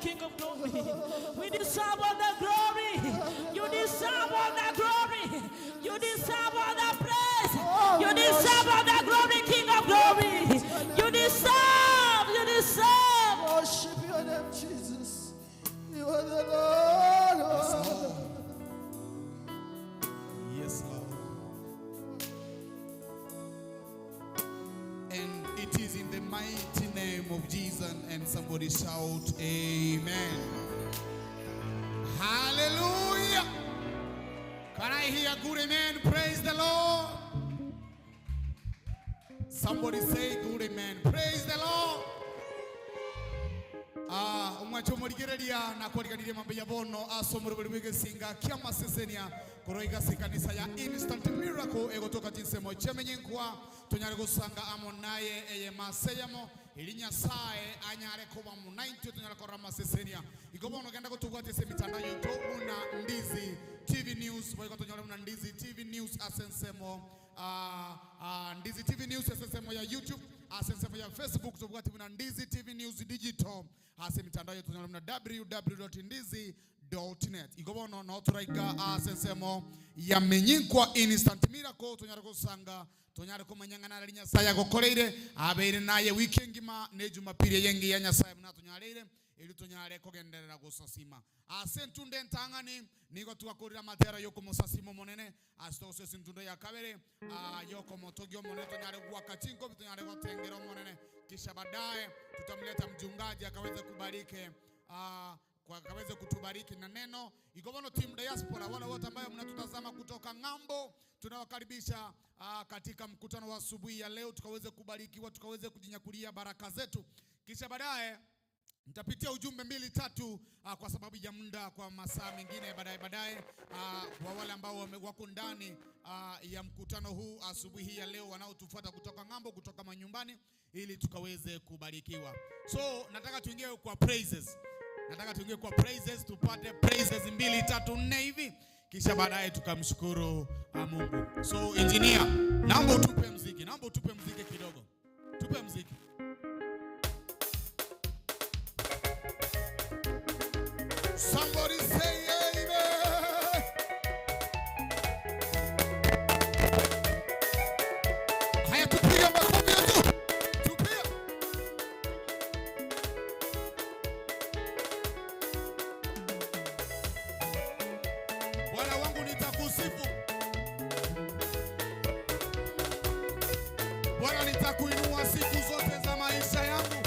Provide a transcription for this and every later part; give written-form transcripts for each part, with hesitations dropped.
King of glory. We deserve all the glory. You deserve all the glory. You deserve all the praise. You deserve all the glory, King of glory. You deserve, you deserve. Worship your name, Jesus. You are the Lord. Yes, Lord. And it is in the mighty name of Jesus, and somebody shout, Amen. Hallelujah. Can I hear good amen? Praise the Lord. Somebody say good amen. Praise the Lord. Umwacho murigereria na kwariganire mambo ya bono asomoro buri Egesinga Kiamasesenia koroiga sekanisa ya instant miracle egotoka tinsemo Menyinkwa tonyare gusanga amonaye eye maseyamo ilinya sae anyare kuba mu 90 tonyare kora Masesenia igobono genda gutugwate se mitanda yoto una Ndizi TV News boyiko tonyare una Ndizi TV News asensemo Ndizi TV News asensemo ya YouTube asensemo ya Facebook tugwate una Ndizi TV News digital ase mitandao yetu tunalomna www.ndizi.net igobono no turaiga asensemo ya Menyinkwa instant miracle tonyare kusanga tonyare kumanyangana ali Nyasaye gokoreire abeire naye weekend ma ne Jumapili yengi ya Nyasaye mna tonyarire ili tonyare kogenderera gusasima asentunde ntangani niko tukakorira matera yoko musasimo monene asitose sintunde ya kabere yoko motogyo monene tonyare gwakatinko tonyare gotengero monene kisha baadaye tutamleta mchungaji akaweze kubariki kwa akaweze kutubariki na neno igobono team diaspora wale wote ambao mnatutazama kutoka ngambo tunawakaribisha katika mkutano wa asubuhi ya leo tukaweze kubarikiwa tukaweze kujinyakulia baraka zetu kisha baadaye nitapitia ujumbe 2-3 kwa sababu ya muda kwa masaa mengine baadaye kwa wale ambao wako ndani ya mkutano huu asubuhi ya leo wanaotufuata kutoka ngambo kutoka manyumbani ili tukaweze kubarikiwa. So nataka tuingie kwa praises. Tupate praises 2-3-4 hivi kisha baadaye tukamshukuru Mungu. So engineer, naomba utupe muziki kidogo. Tupe muziki. Somebody say amen. Haya tupiga makofi yetu. Tupiga. Bwana wangu nitakusifu. Bwana nitakuinua siku zote za maisha yangu.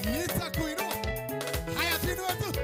Nitakuinua. Haya tuinue tu.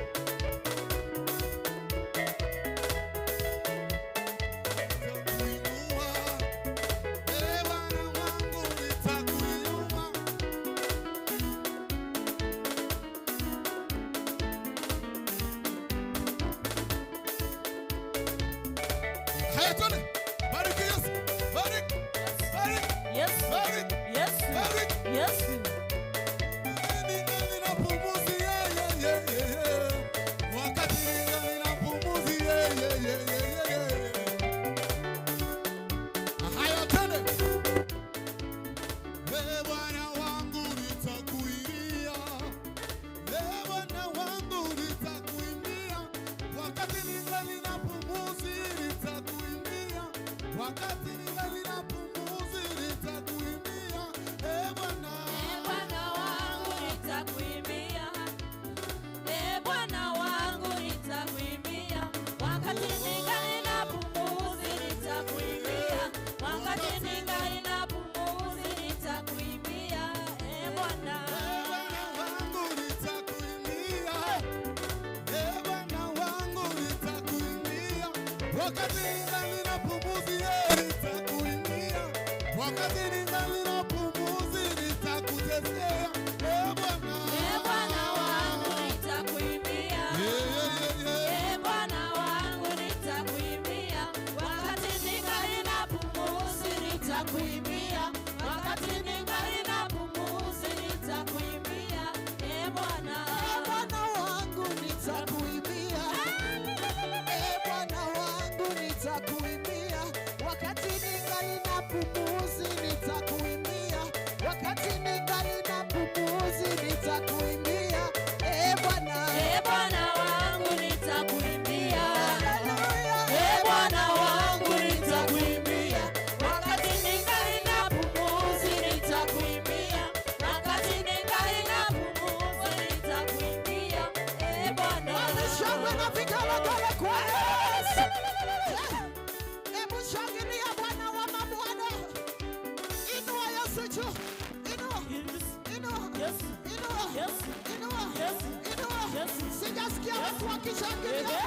Wakati ningali napumuzi nitakuimbia shangwe na vigelegele kwa Yesu. Hebu shangilia Bwana wa mabwana. Inua Yesu juu. Inua. Inua. Inua. Inua. Sijasikia watu wakishangilia.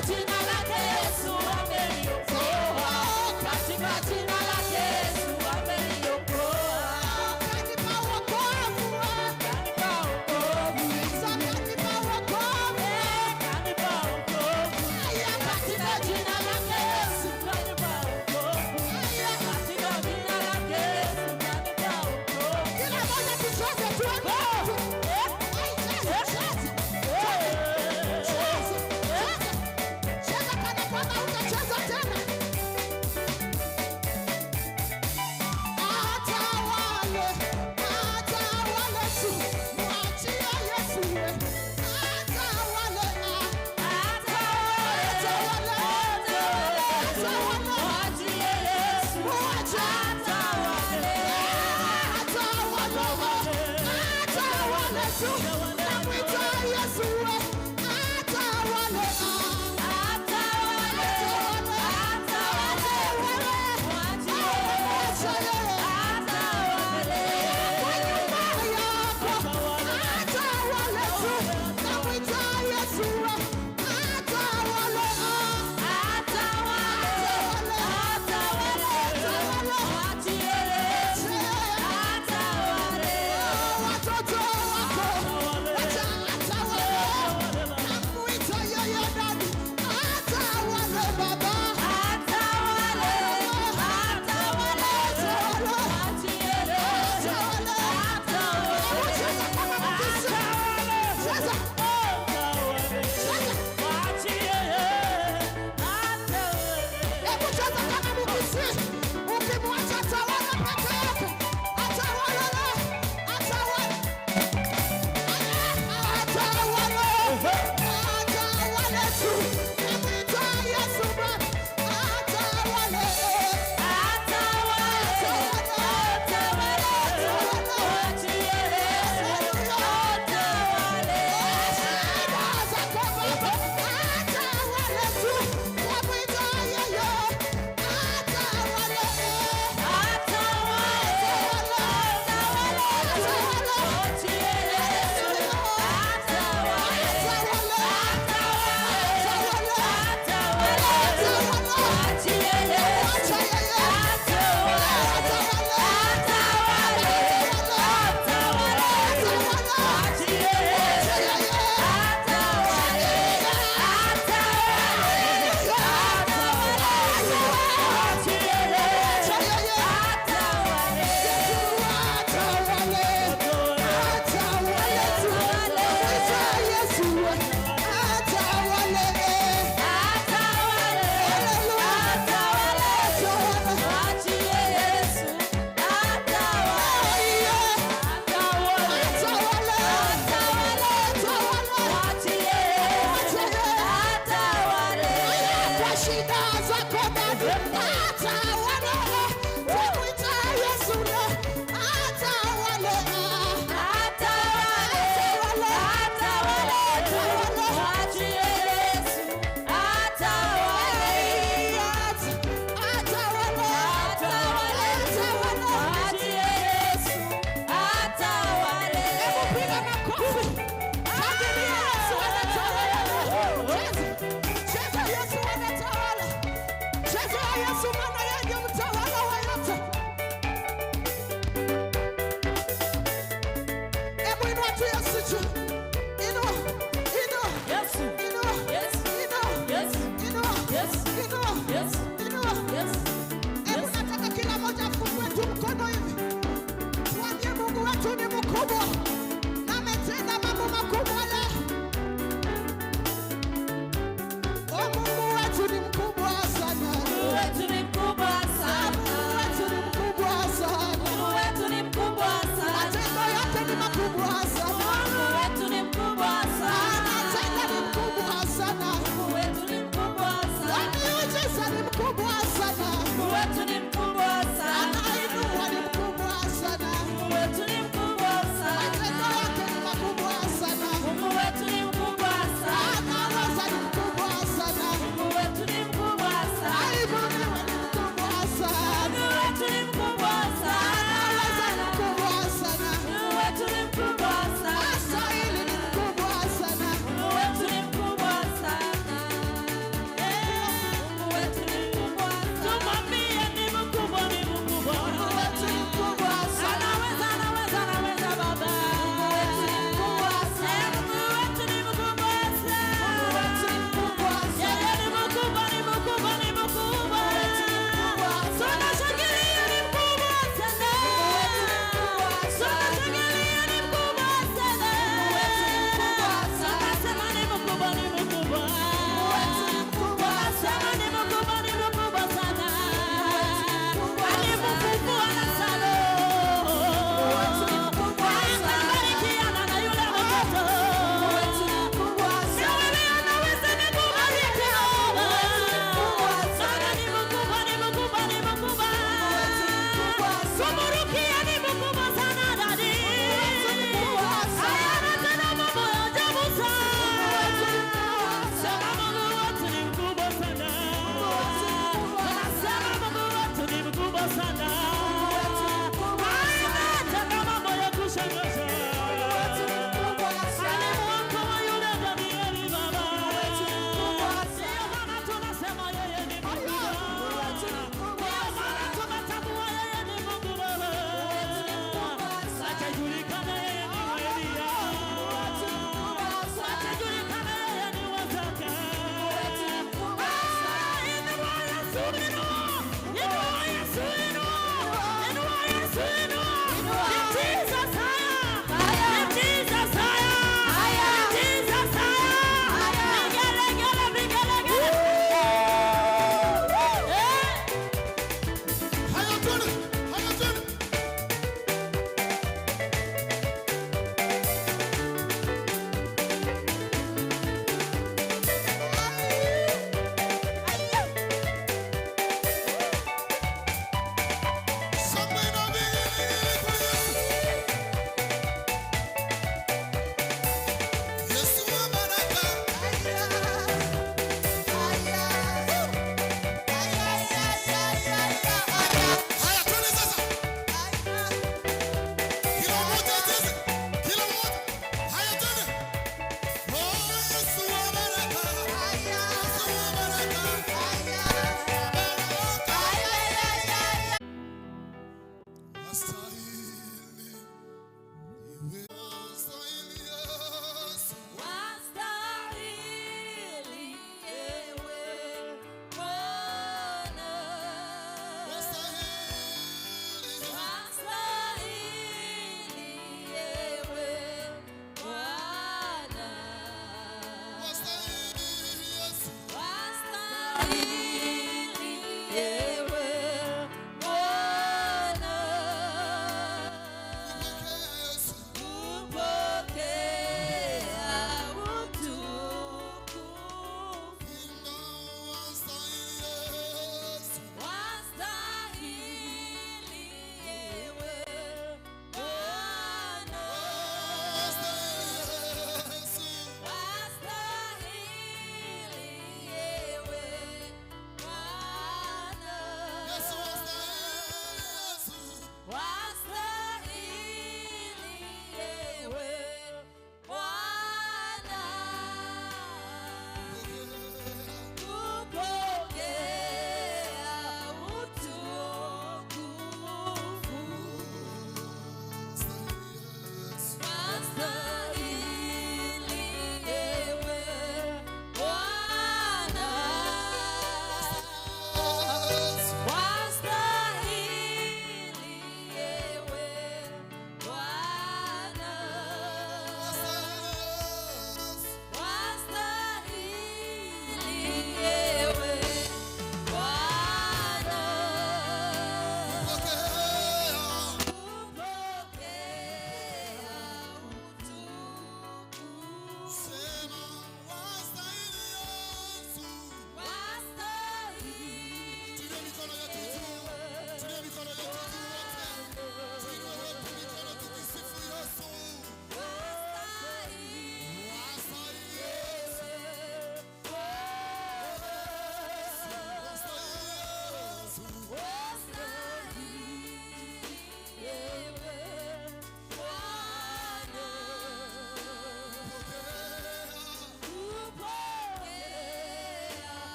Cheza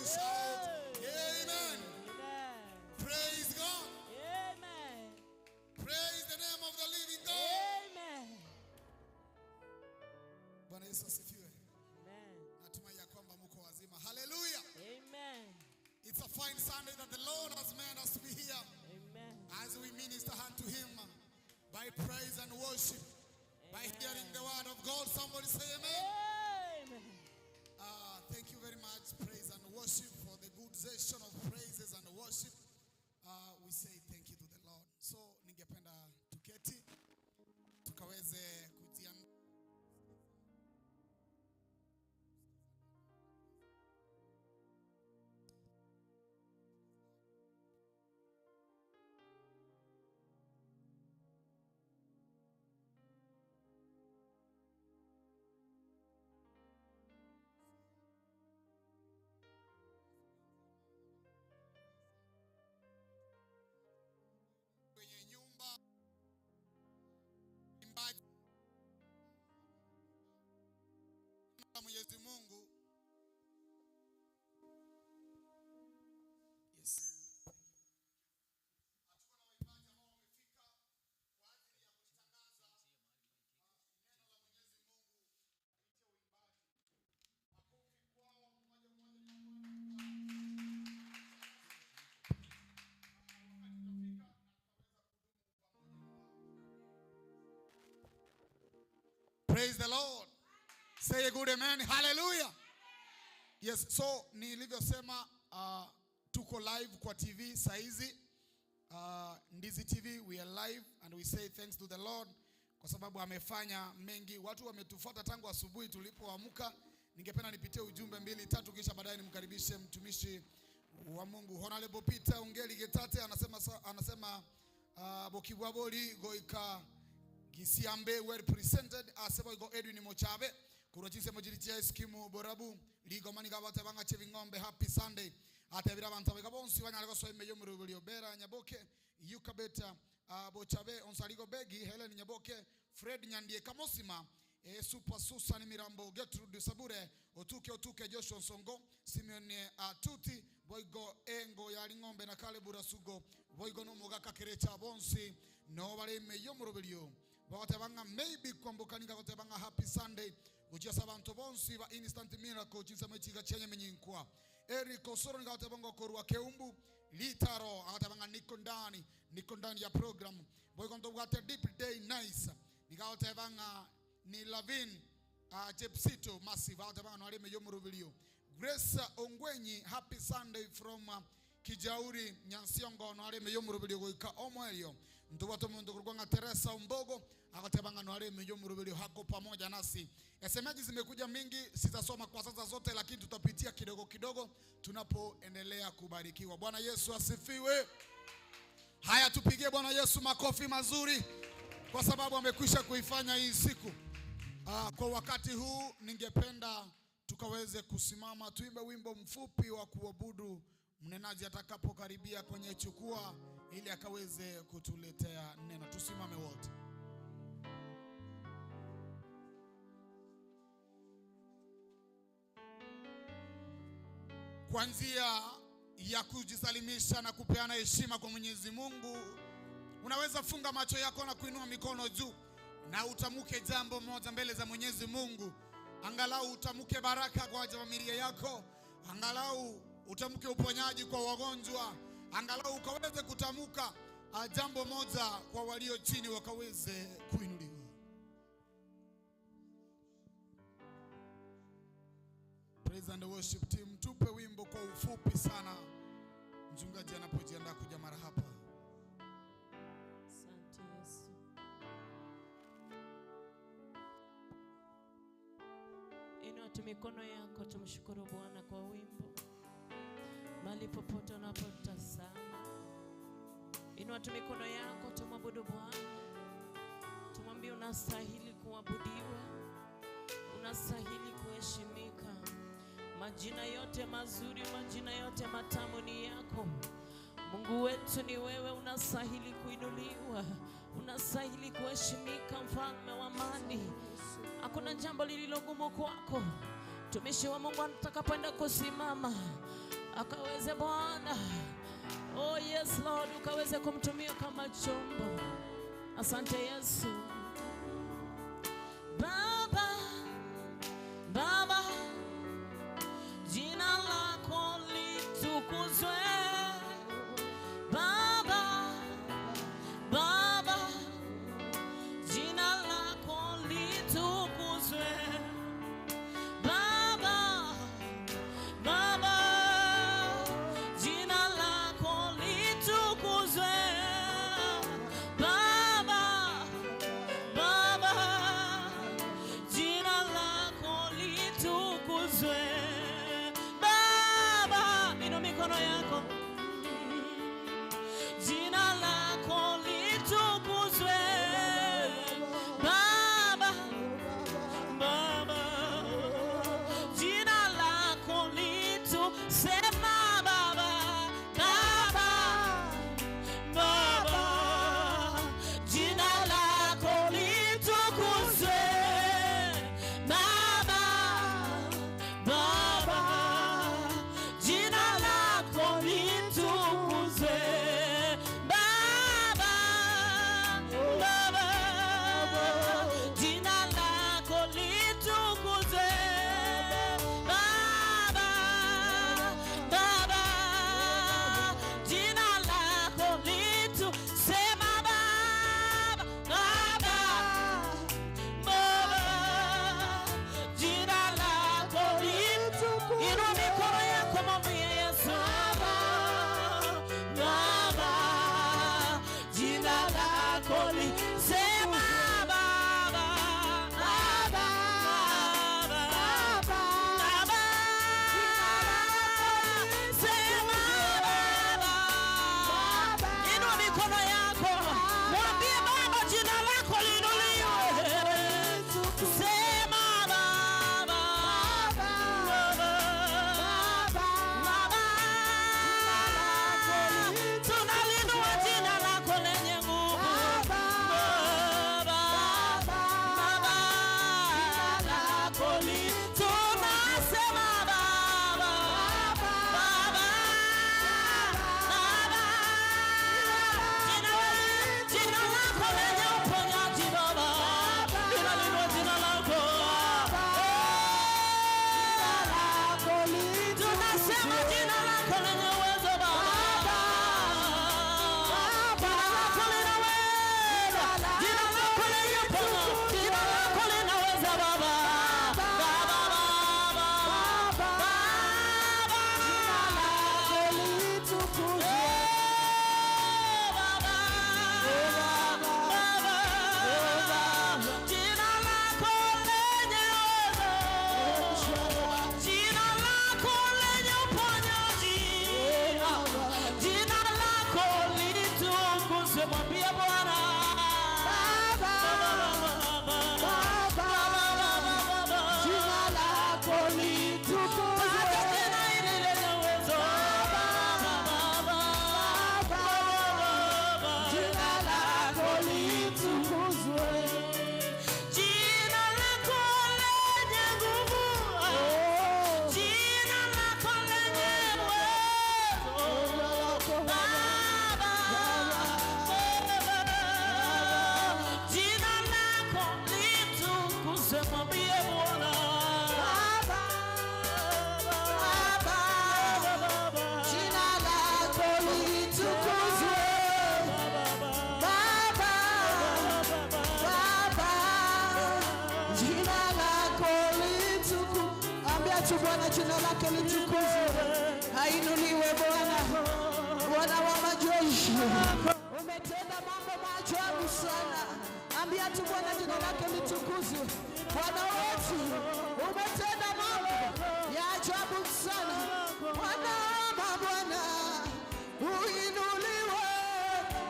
you shout, Amen. Praise God. Amen. Praise the name of the living God. Amen. Bwana Yesu asifiwe. Amen. Natumai ya kwamba mko wazima. Hallelujah. Amen. It's a fine Sunday that the Lord has made us to be here. Amen. As we minister unto Him by praise and worship, by hearing the word of God. Somebody say amen. Amen. Thank you very much, praise and worship, for the good session of praises and worship. We say thank you to the Lord. So ningependa tuketi tukaweze kujiandaa. Kwenye nyumba imbaji na Mwenyezi Mungu. Yes. Hatuko na waimbaji ambao wamefika kwa ajili ya kutangaza neno la Mwenyezi Mungu kupitia uimbaji. Makofi kwao mmoja mmoja. Praise the Lord. Say a good amen. Hallelujah. Yes, so nilivyosema tuko live kwa TV saizi. Ndizi TV, we are live and we say thanks to the Lord kwa sababu amefanya mengi. Watu wametufuata tangu asubuhi tulipoamka. Ningependa nipitie ujumbe 2-3 kisha baadaye nimkaribishe mtumishi wa Mungu Honorable Peter Ungeli Getate. Anasema bokibwaboli goika Gisiambe well represented. Asebo go Edwin Mochabe kurochinse mojiritia eskimu borabu ligo maniga batabanga chevingombe. Happy Sunday atebira abantu abagabonsi banyalego so imeyo murubuli obera nyaboke yukabeta bochabe onsaligo begi Helen Nyaboke Fred Nyandie Kamosima Super Susan Mirambo Gertrude Sabure otuke Joshua Songo Simeon Tuti boigo engo yali ngombe na kale burasugo boigo no mogaka kerecha bonsi no bale imeyo murubuli batabanga maybe kwambukaninga batabanga Happy Sunday kuchia sabanto bonsi ba instant miracle chinsa mechiga chenye Menyinkwa Eric Osoro nga batabanga korwa keumbu litaro batabanga niko ndani ya program boy konto bwate deep day nice nga batabanga ni Lavin Jepsito massive batabanga no aleme yomurubilio Grace Ongwenyi Happy Sunday from Kijauri Nyansiongo no aleme yomurubilio goika omwelio ntubato mundu kurwanga Teresa Umbogo akatabanga no aleme yomurubilio hako pamoja nasi. SMS zimekuja mingi, sitasoma kwa sasa zote, lakini tutapitia kidogo kidogo tunapoendelea kubarikiwa. Bwana Yesu asifiwe. Haya, tupigie Bwana Yesu makofi mazuri kwa sababu amekwisha kuifanya hii siku. Kwa wakati huu ningependa tukaweze kusimama tuimbe wimbo mfupi wa kuabudu mnenaji atakapokaribia kwenye chukua ili akaweze kutuletea neno. Tusimame wote. Kwa njia ya kujisalimisha na kupeana heshima kwa Mwenyezi Mungu, unaweza funga macho yako na kuinua mikono juu na utamuke jambo moja mbele za Mwenyezi Mungu. Angalau utamuke baraka kwa familia yako, angalau utamuke uponyaji kwa wagonjwa, angalau ukaweze kutamuka jambo moja kwa walio chini wakaweze kuinuliwa. Praise and worship team, tupe wimbo kwa ufupi sana mchungaji anapojiandaa kuja mara hapa. Asante Yesu. Inua tu mikono yako tumshukuru Bwana kwa wimbo. Mahali popote unapotazama, inua tu mikono yako tumwabudu Bwana. Tumwambie unastahili kuabudiwa, unastahili kuheshimika. Majina yote mazuri, majina yote matamu ni yako. Mungu wetu ni wewe, unastahili kuinuliwa, unastahili kuheshimika, mfalme wa amani. Hakuna jambo lililogumu kwako. Tumishi wa Mungu atakapoenda kusimama, akaweze Bwana, oh yes Lord, ukaweze kumtumia kama chombo. Asante Yesu. Baba, Baba, jina lako litukuzwe. Baba, Baba, jina lako litukuzwe. Baba, Baba, jina lako litukuzwe. Baba, Baba, jina lako litukuzwe. Baba, inua mikono yako. Jina lako litukuzwe. Baba, Baba, jina lako litusema. Baba, Baba, Baba, jina lako litukuzwe. Baba, Baba, jina lako litukuzwe. Baba, Baba, jina lako litukuzwe. Baba, Baba, jina lako litusema. Baba, Baba, jina lako litukuzwe. Inua mikono yako mwambie Yesu. Baba, jina lako lisema. Baba, Baba, Baba, sema Baba. Inua mikono yako mwambie Baba, jina lako liinuliwe. Sema Baba, tunalinua jina lako lenye nguvu. Baba, Baba, jina lako tunasema Baba, Baba, Baba, jina lako lenye uponyaji Baba, tunalinua jina lako. Tunasema jina lako lenye uwezo Baba. Jina lako linaweza. Jina lako lenye uponya. Jina lako linaweza Baba. Baba, Baba, Baba, jina lako litukuzwe. Baba, Baba, jina lako lenye uwezo. Jina lako lenye uponyaji. Jina lako litukuzwe. Mwambie Bwana. Jina lako litukuzwe. Hata jina hili lenye uwezo. Jina lako litukuzwe. Jina lako lenye nguvu. Jina lako lenye uwezo. Baba, jina lako litukuzwe. Mwambie Bwana. Jina lako litukuzwe. Baba, jina lako litukuzwe. Ambia tu Bwana, jina lako litukuzwe. Ainuliwe Bwana, Bwana wa majeshi. Umetenda mambo maajabu sana. Ambia tu Bwana, jina lako litukuzwe. Bwana wetu, umetenda mambo ya ajabu sana. Bwana wa Bwana, uinuliwe.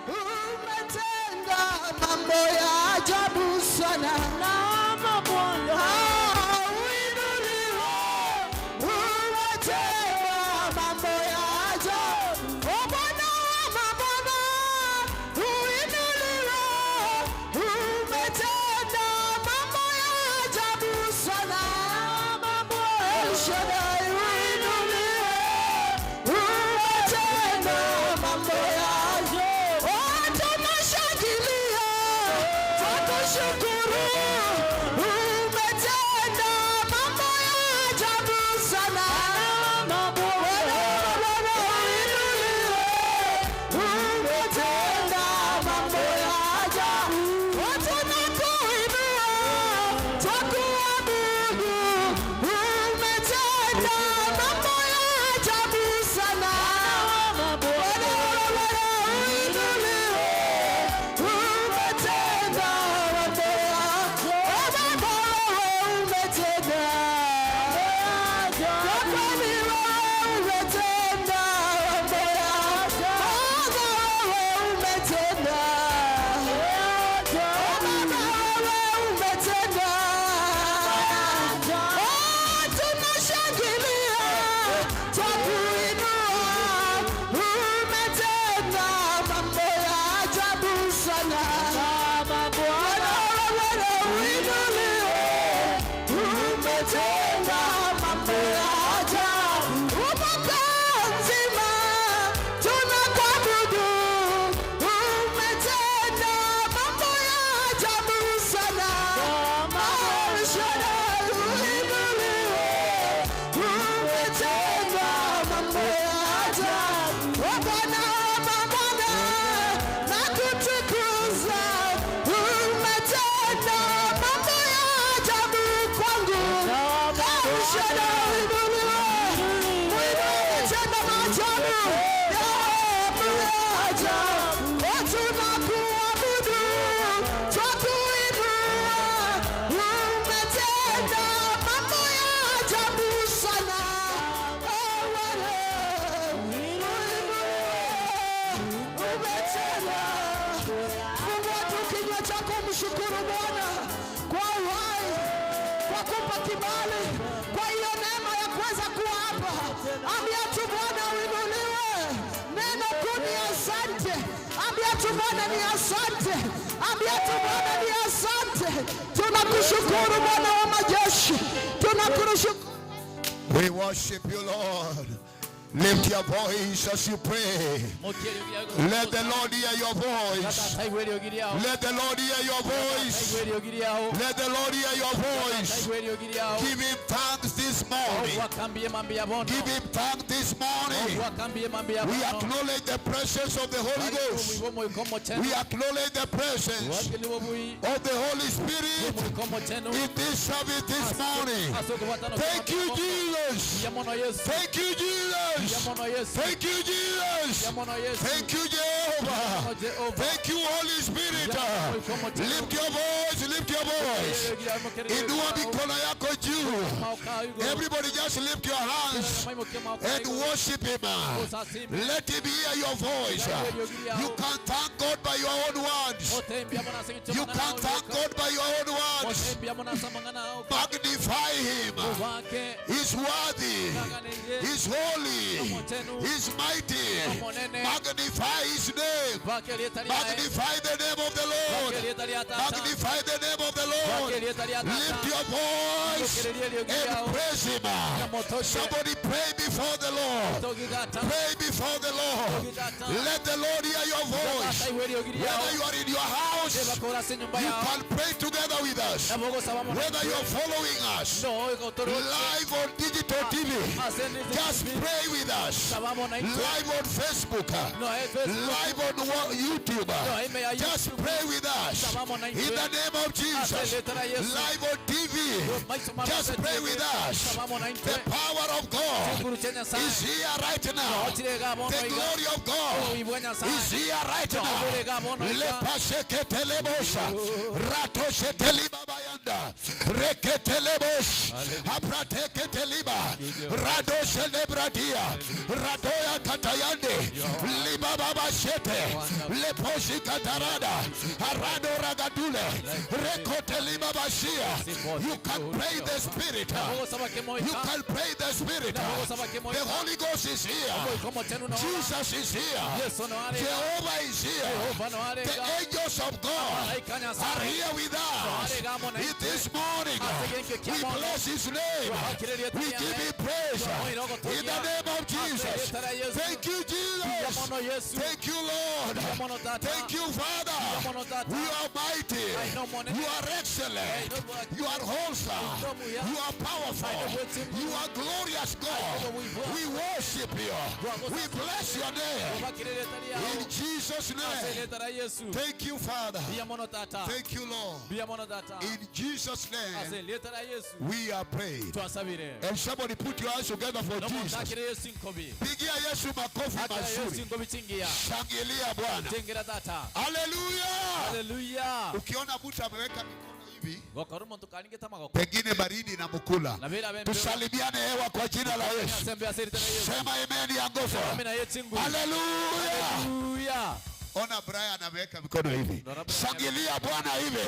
Umetenda mambo ya ajabu sana. Naomba Bwana, uinuliwe. Umetenda mambo ya ajabu. Oh Bwana wa mabwana, uinuliwe. Umetenda mambo ya ajabu sana. El Shaddai, uinuliwe. ajabu sana. Umetenda mambo ya ajabu. Tunakuinua, twakuabudu. Umetenda mambo ya ajabu sana. Mshukuru Bwana kwa uhai, kwa kupa kibali, kwa hiyo neema ya kuweza kuwa hapa. Ambia tu Bwana uinuliwe. Neno kuu ni asante. Ambia tu Bwana ni asante. Ambia tu Bwana ni asante. Tunakushukuru Bwana wa majeshi. Tunakushukuru. We worship you, Lord. Lift your voice as you pray. Let the Lord hear your voice. Let the Lord hear your voice. Let the Lord hear your voice. Give him thanks this morning. Give him thanks this morning. We acknowledge the presence of the Holy Ghost. We acknowledge the presence of the Holy Spirit in this service this morning. Thank you, Jesus. Thank you, Jesus. Thank you, Jesus. Thank you, Jehovah. Thank you, Holy Spirit. Lift your voice, lift your voice. Inua mikono yako juu. Everybody just lift your hands and worship him. Let him hear your voice. You can't thank God by your own words. You can't thank God by your own words. Magnify him. He's worthy. He's holy. He's mighty. Magnify his name. Magnify the name of the Lord. Magnify the name of the Lord. Lift your voice and praise him. Somebody pray before the Lord. Pray before the Lord. Let the Lord hear your voice. Whether you are in your house, you can pray together with us. Whether you are following us live on digital TV, just pray with us. Live on Facebook, live on YouTube, just pray with us. In the name of Jesus. Live on TV, just pray with us. The power of God is here right now. The glory of God is here right now. Lepasheketelebosha, ratoshetelibabayanda, reketelebosh, aprateketeliba, radoshelebradia, radoya katayande, libababa shete, leposhi katarada, arado ragadule, rekotelibabashia. You can pray the Spirit. You can pray the Spirit. The Holy Ghost is here. Jesus is here. Jehovah is here. The angels of God are here with us. This morning, we bless his name. We give him praise. In the name of Jesus. Thank you, Jesus. Thank you, Lord. Thank you, Father. You are mighty. You are excellent. You are wholesome. You are powerful. You are glorious, God. We worship you. We bless your name. In Jesus' name. Thank you, Father. Thank you, Lord. In Jesus' name, we are prayed. And somebody put your hands together for Jesus. Pigia Yesu makofi mazuri. Shangilia Bwana. Hallelujah. Ukiona mtu ameweka mikono hivi, pengine baridi na mkula, tusalimiane hewa kwa jina la Yesu. Sema amen ya nguvu. Hallelujah. Ona Brian ameweka mikono hivi. Shangilia Bwana hivi.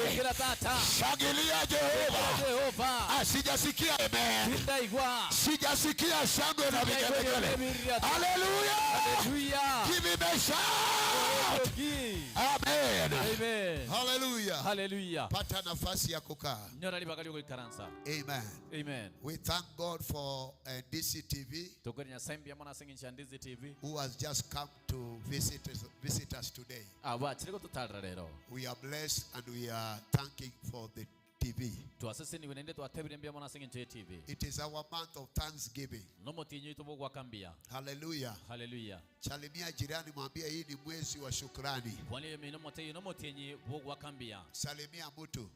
Shangilia Jehova. Sijasikia amen. Sijasikia shangwe na vigelegele. Hallelujah. Give him a shout. Amen. Hallelujah. Pata nafasi ya kukaa. Amen. We thank God for DCTV who has just come to visit us today. We are blessed and we are thanking for the TV. It is our month of Thanksgiving. Hallelujah. Salimia jirani, mwambie hii ni mwezi wa shukrani. Salimia mtu.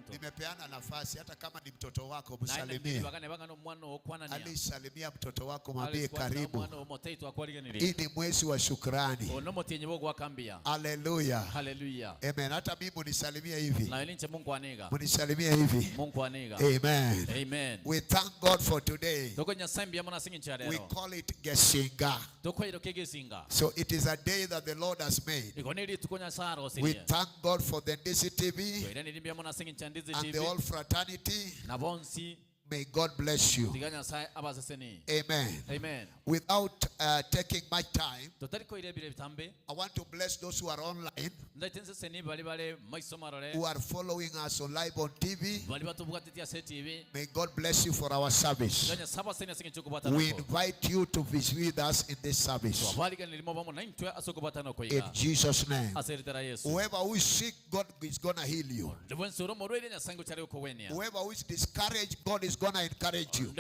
Nimepeana nafasi hata kama ni mtoto wako msalimie. Alisalimia mtoto wako, mwambie karibu. Hii ni mwezi wa shukrani. Hallelujah. Amen. Hata mimi munisalimie hivi. Munisalimie hivi. Amen. We thank God for today. We call it Egesinga. So it is a day that the Lord has made. We thank God for the DCTV and the whole fraternity. May God bless you. Amen. Without taking much time, I want to bless those who are online, who are following us on live on TV. May God bless you for our service. We invite you to visit with us in this service. In Jesus' name. Whoever who is sick, God is going to heal you. Whoever who is discouraged, God is going to encourage you.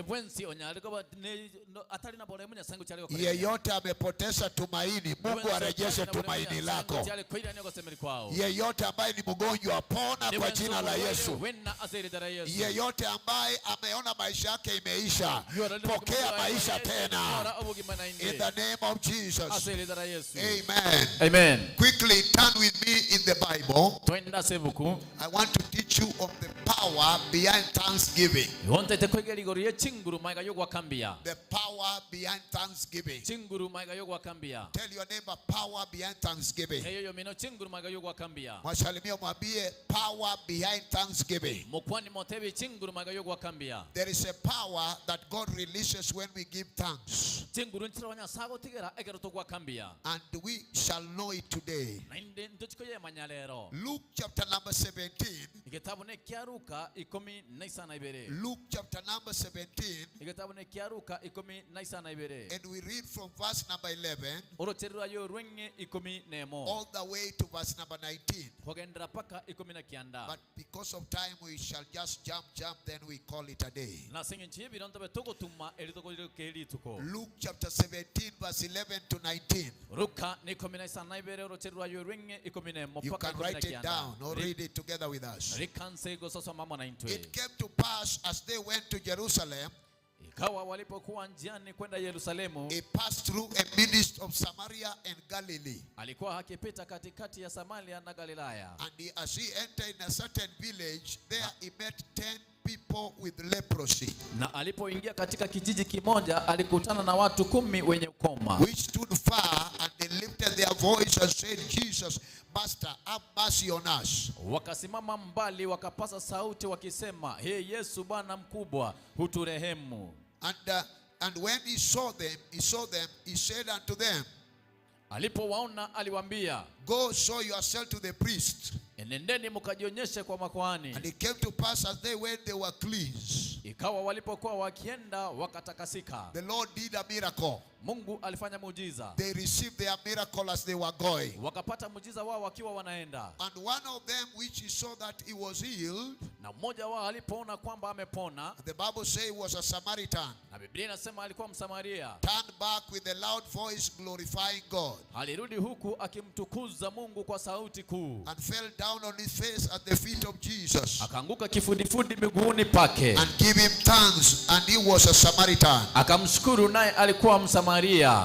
Yeyote amepoteza tumaini, Mungu arejeshe tumaini lako. Yeyote ambaye ni mgonjwa, pona kwa jina la Yesu. Yeyote ambaye ameona maisha yake imeisha, pokea maisha tena. In the name of Jesus. Amen. Quickly turn with me in the Bible. I want to teach you of the power behind thanksgiving. The power behind thanksgiving. Tell your neighbor, power behind thanksgiving. Mwasalimia mwambie, power behind thanksgiving. There is a power that God releases when we give thanks. And we shall know it today. Luke chapter number 17. Luke chapter number 17. And we read from verse number 11 all the way to verse number 19. But because of time we shall just jump, then we call it a day. Luke chapter 17 verse 11 to 19. You can write it down or read it together with us. It came to pass as they went to Jerusalem, he passed through a midst of Samaria and Galilee. And as he entered in a certain village, there he met 10 people with leprosy, which stood far, and they lifted their voice and said, Jesus, Master, have mercy on us. And when he saw them, he said unto them, go show yourself to the priest. enendeni mkajionyeshe kwa makuhani. And it came to pass as they went, they were cleansed. Ikawa walipokuwa wakienda wakatakasika. The Lord did a miracle. Mungu alifanya muujiza. They received their miracle as they were going. Wakapata muujiza wao wakiwa wanaenda. And one of them, which he saw that he was healed, Na mmoja wao alipoona kwamba amepona, the Bible says he was a Samaritan, na Biblia inasema alikuwa Msamaria, turned back with a loud voice glorifying God, alirudi huku akimtukuza Mungu kwa sauti kuu, and fell down on his face at the feet of Jesus, akaanguka kifudifudi miguuni pake, and gave him thanks. And he was a Samaritan. akamshukuru, naye alikuwa Msamaria.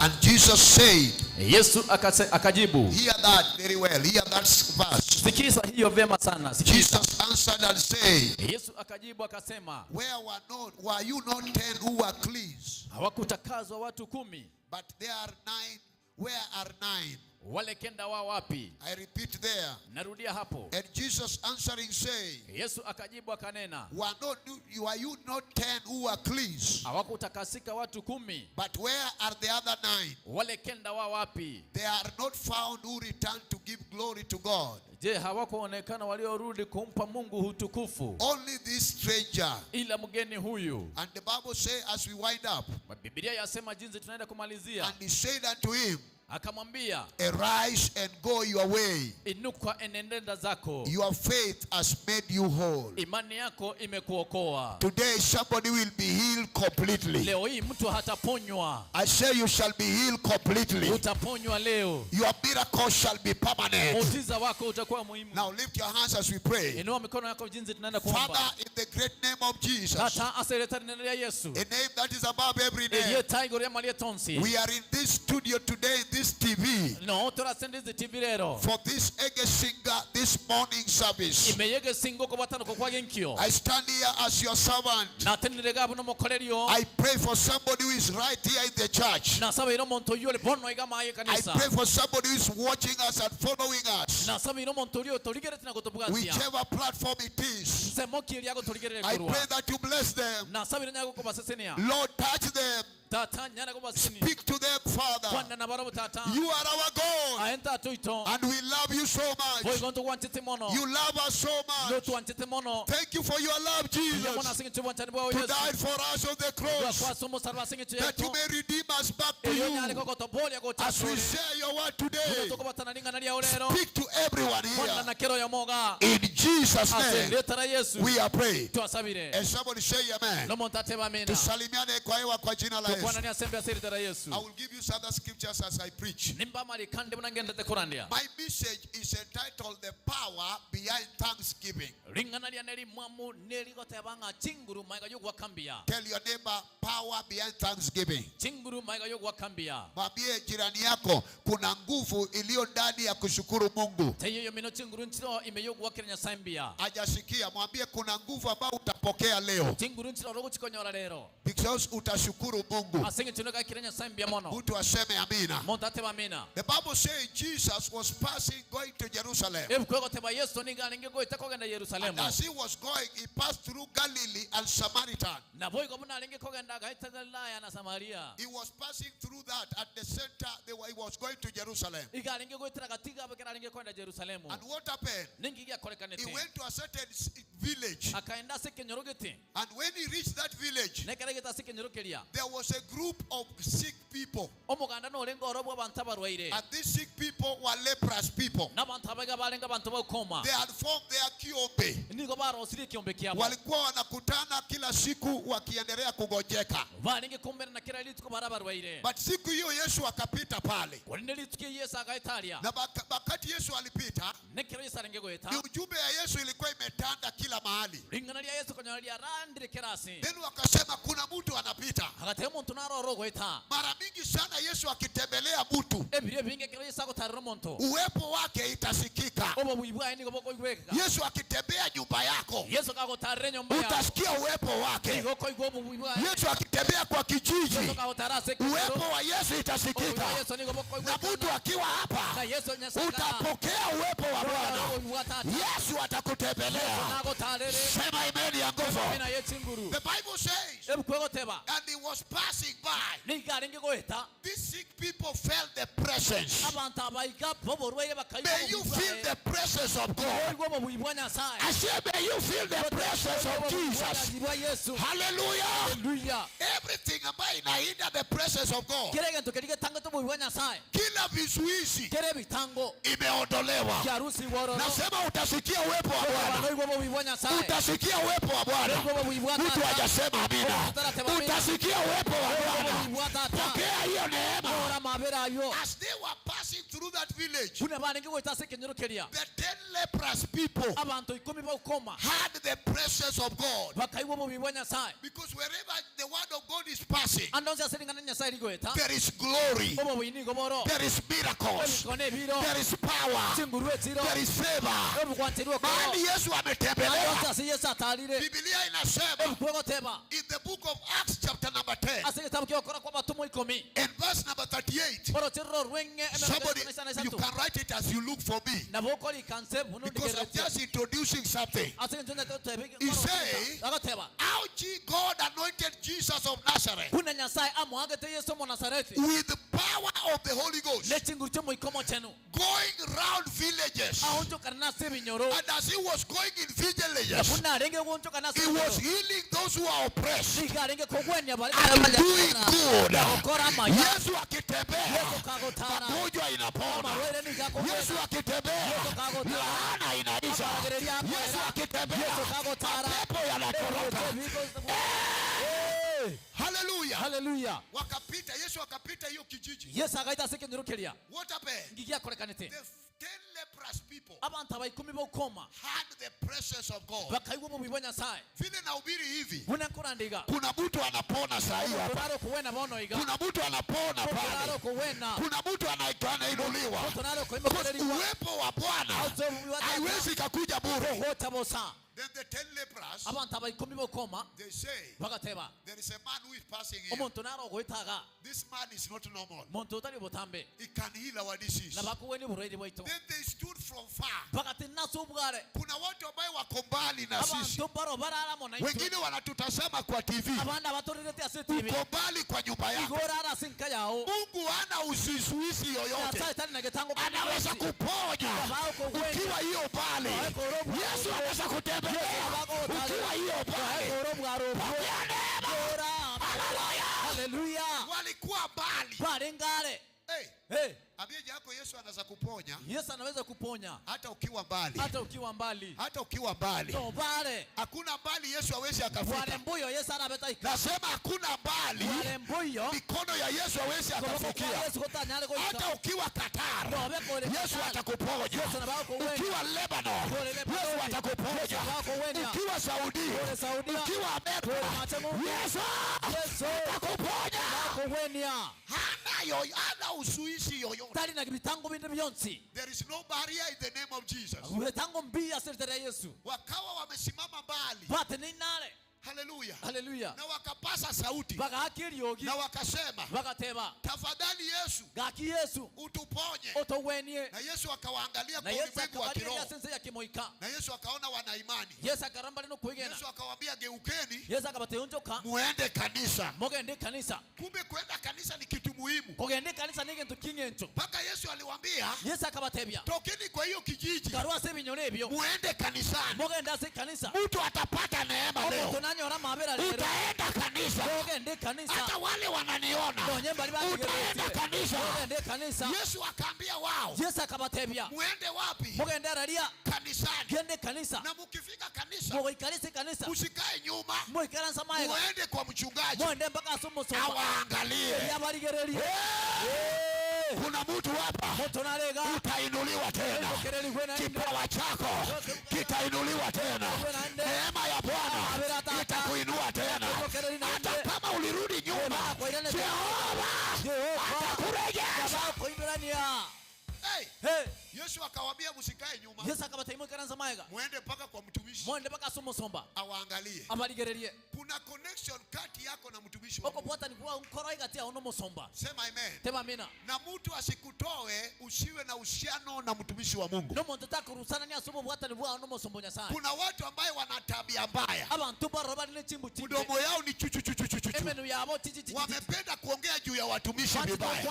And Jesus said, Yesu akajibu, hear that very well, hear that verse. sikiza hiyo vyema sana, sikiza. Jesus answered and said, Yesu akajibu akasema, were you not 10 who were cleansed? hawakutakazwa watu 10? But there are 9. Where are 9? Wale kenda wao wapi? I repeat there. Narudia hapo. And Jesus answering saying, Yesu akajibu akanena, were you not 10 who were cleansed? hawakutakasika watu 10? But where are the other 9? Wale kenda wao wapi? They are not found who returned to give glory to God. Je, hawakuonekana waliorudi kumpa Mungu utukufu? Only this stranger. Ila mgeni huyu. And the Bible says as we wind up, Biblia yasema jinsi tunaenda kumalizia. and he said unto him, akamwambia, arise and go your way. inuka enenda zako. Your faith has made you whole. Imani yako imekuokoa. Today somebody will be healed completely. Leo hii mtu hataponywa. I say you shall be healed completely. Utaponywa leo. Your miracle shall be permanent. Muujiza wako utakuwa muhimu. Now lift your hands as we pray. Inua mikono yako jinsi tunaenda kuomba. Father, in the great name of Jesus, Tata asereta neno ya Yesu. a name that is above every Ye name. taigoria malia tonsi. We are in this studio today, in this TV, No turasende TV rero. for this Egesinga, this morning service. Imeyege singo ko batano ko kwagenkyo. I stand here as your servant. Na tenirega buno mokolerio. I pray for somebody who is right here in the church. Na sabe ino monto yole bono igama aye I kanisa. pray for somebody who is watching us and following us. Na sabe ino monto yo toligere tina gotobugatia. Whichever platform it is, Semo kiri yago toligere I kurwa. pray that you bless them. Na sabe ino yago ko basesenia. Lord, touch them. Tata nyana ko basesenia. Speak to them, Father. Bwana na barabo tata. You are our God, Aenta tuito. and we love you so Boy much. gonto wantete mono. You love us so No much. tu wantete mono. Thank you for your love, Yamona Jesus, singi tu wantani bwa to Yesu. die for us on the Kwa cross, somo sarwa singi tu that you yetu. may redeem us back to Eyo nyali you. ko toboli yago As we tasuri. share your word today, Toko batana ninga nali ya olero. speak to everyone Bwana here. na kero ya moga. In Jesus' Ase name, letara Yesu. we are praying. Tuasabire. And somebody say amen. Lomo ntate bamena. Tusalimiane kwa hewa kwa jina la Bwana Yesu. ni asembe asiri tara Yesu. I will give you some other scriptures as I preach. Nimba mali kande munangenda te korandia. My message is entitled The Power Behind Thanksgiving. Ringana lya neli mwamu neli gote banga chinguru maiga yogwa kambia. Tell your neighbor, power behind Thanksgiving. Chinguru maiga yogwa kambia. Mwambie jirani yako kuna nguvu iliyo ndani ya kushukuru Mungu. Teyo yo mino chinguru nchiro imeyogwa kiranya sambia. Hajasikia, mwambie kuna nguvu ambayo utapokea leo. Chinguru nchiro rogo chikonyora lero. Because utashukuru Mungu. Asingi chinoka kiranya sambia mono. Mtu aseme amina. Montate bamena. The Bible says Jesus was passing going to Jerusalem. Ebu kwego teba Yesu ninga ningo itakogenda Yerusalemu. And as he was going, he passed through Galilee and Samaritan. Na boy ko muna ninge kogenda gaita Galilaya na Samaria. He was passing through that at the center. He was going to Jerusalem. Iga ninge go itira gatiga bakira ninge kwenda Yerusalemu. And what happened? Ningi ya kolekanete. He went to a certain village. Akaenda sike nyorogete. And when he reached that village, Nekeregeta sike nyorokelia. there was a group of sick people. Omuganda no lengo orobo bantu barwaire. And these sick people were leprous people. Na bantu abaga balenga bantu bakoma. They had formed their kiombe. Niko baro siri kiombe kiapo. Walikuwa wanakutana kila siku wakiendelea kugojeka. Balinge kombe na kila litu bara barwaire. But siku hiyo Yesu akapita pale. Walinde litu Yesu akaitalia. Na wakati Yesu alipita, Nekero Yesu alenge goeta. ni ujumbe ya Yesu ilikuwa imetanda kila mahali. Ringana lya Yesu konyolia randire kerasi. Then wakasema kuna mtu anapita. Agatemo tunaro rogo eta. Mara mingi sana Yesu akitembelea mtu, Ebire binge kero Yesu agotarro monto. uwepo wake itasikika. Obo buibwa ni gobo koigweka. Yesu akitembea nyumba yako, Yesu kagotarre nyomba ya. utasikia uwepo wake. Ni goko igobo buibwa. Yesu akitembea kwa kijiji, Yesu kagotarase. uwepo wa Yesu itasikika. Yesu ni gobo Na koigweka. mtu akiwa hapa, Na Yesu nyasaka. utapokea uwepo wa Bwana. Yesu atakutembelea. Nagotarere. Sema amen ya nguvu. Mina yechinguru. The Bible says, Ebu kwego teba. and he was was passing by, n'igare ngĩgũhĩta these sick people felt the presence. abantu abainga b'oburwaire May you feel the presence of God. bakaigua obubui bwa Nyasaye. I said, may you feel the presence of Jesus. Bwa Yesu. Hallelujah. Hallelujah. Everything ambayo inahinda the presence of God, kile kintu kĩrigĩtanga obubui bwa Nyasaye kila vizuizi kile bitango imeondolewa. kya harusi wororo Nasema utasikia uwepo wa Bwana. banaigua obubui bwa Nyasaye. Utasikia uwepo wa Bwana. Mtu hajasema amina. Utasikia uwepo wa Bwana. Pokea hiyo neema. As they were passing through that village, kuna bana ngĩgũhĩta kĩnyũrũkĩria the 10 leprous people abantu 10 baukoma had the presence of God. bakaigua obubui bwa Nyasaye. Because wherever the word of God is passing, andonse aseringana Nyasaye rigũhĩta there is glory, obubui ni gomoro there is miracles, ebikone ebiro there is power, chinguru etiro there is favor. obukwatirwo Mahali Yesu ametembelea, andonse Yesu atalire Biblia inasema ebikogoteba in the book of Acts chapter number 10 ase gĩtabu kĩokora kwa batumwa 10 and verse number 38. orotirro rwenge Somebody, you can write it as you look for me, na bokoli kanse bunu because I'm just introducing something. ase ntunda totebi He say, agoteba how God anointed Jesus of Nazareth kuna Nyasaye amwagete Yesu mo Nazareti with the power of the Holy Ghost, ne chinguru cyo mu ikomo chenu going round villages. ahonjo karna se binyoro And as he was going in villages, kuna renge gonjo kana se he was healing those who are oppressed nigarenge kogwenya bali and doing good. okora maya Yesu akitembea, Yesu kagotara magonjwa inapona. marwere ni gako Yesu akitembea, Yesu kagotara laana inaisha. Yesu akitembea, Yesu kagotara mapepo yanatoroka. Hey! Hallelujah. Hallelujah. Wakapita, Yesu akapita hiyo kijiji. Yesu agaita se kinyurukiria What happened? ngigia korekanite The 10 leprous people abantu abaikumi bokoma had the presence of God. bakaigwa mu bibwa Nyasaye Vile nahubiri hivi, buna kurandiga kuna mtu anapona saa hii hapa. tunaro kuwena bono iga Kuna mtu anapona tunaro pale. kuwena Kuna mtu anainuliwa. tunaro kuimba kureriwa Uwepo wa Bwana haiwezi kakuja bure. hota bosa Then the 10 lepers, abantu abaikumi bokoma they say, bagateba there is a man who is passing here. omuntu naro goitaga This man is not normal. muntu utari butambe He can heal our disease. na bakuweni burwaire bwaitu Then they stood from far. bagati naso bware Kuna watu ambao wako mbali na sisi. abantu baro barara mo naitu Wengine wanatutazama kwa TV. abanda abatorerete ase TV Uko mbali kwa nyumba yako. igorara sinka yao Mungu hana usizuizi yoyote. Nyasaye tani na gitango Anaweza kuponya ukiwa hiyo mbali. Yesu anaweza kutembelea ukiwa hiyo mbali. Hallelujah. Walikuwa mbali. Barengare. Hey, Hey, ambie yako Yesu anaweza kuponya Yesu anaweza kuponya hata ukiwa mbali. hata ukiwa mbali. Hata ukiwa mbali. No bare. Hakuna mbali Yesu hawezi akafika. Wale mbuyo Yesu anabeta ika. Nasema hakuna mbali Wale mbuyo mikono ya Yesu hawezi akafikia. Yesu kutanyale kwa Hata ukiwa Qatar, No, beko ile Yesu atakuponya. Yesu anabao kuwenya. Ukiwa Lebanon, Yesu atakuponya. Ukiwa Saudia, Saudia. ukiwa Amerika, Yesu atakuponya. Kuwenya. Hana usuishi yoyote. Tali na bitango binde byonsi. There is no barrier in the name of Jesus. Bitango mbia serikali ya Yesu. Wakawa wamesimama mbali. Bate ni nale. Hallelujah. Hallelujah. Na wakapasa sauti. Baga hakiri yogi. Na wakasema, Bagateba. tafadhali Yesu, Gaki Yesu. utuponye. Otowenye. Na Yesu akawaangalia kwa Na Yesu ulimwengu wa akabalia kiroho. sense ya kimoika. Na Yesu akaona wana imani. Yesu akaramba lino kuigena. Yesu akawaambia geukeni, Yesu akabateonjoka. muende kanisa. Mogende kanisa. Kumbe kwenda kanisa ni kitu muhimu. Kogende kanisa nige ntukingencho. Mpaka Yesu aliwaambia, Yesu akabatebya. tokeni kwa hiyo kijiji, Karwa se binyone ebyo. muende kanisani. Mogende ase kanisa. Mtu atapata neema leo. Omuntu nanyora mabera lero. Utaenda kanisa. Mogende kanisa. Hata wale wananiona. Donye bali bali. Utaenda kanisa. Mogende kanisa. Yesu akaambia wao, Yesu akabatebya. muende wapi? Mogende aralia. Kanisani. Gende kanisa. Na mukifika kanisa, Moikalise kanisa. usikae nyuma. Moikalansa maega. Muende kwa mchungaji. Mwende mpaka asumo soma. Awaangalie. Yabaligerelia. Kuna mtu hapa Moto narega. utainuliwa tena. Kipawa chako kitainuliwa tena. Neema ya Bwana itakuinua tena. Hata kama ulirudi nyuma, Jehova atakurejesha. Hey. Yesu akawaambia msikae nyuma. Yesu akabataimu karanza maiga. Muende mpaka kwa mtumishi. Mwende mpaka sumusomba. Awaangalie. Abaligererie. Kuna connection kati yako na mtumishi wa Mungu. Oko bwata ni kwa nkoro igatia ono musomba. Sema amen. Tema amina. Na mtu asikutoe usiwe na uhusiano na mtumishi wa Mungu. No muntu takurusana ni asubu bwata ni bwa ono musombo Nyasaye. Kuna watu ambao wana tabia mbaya. Abantu baroba ni chimbu chimbu. Mdomo yao ni chuchu. Emenu yabo chichi. Wamependa kuongea juu ya watumishi vibaya.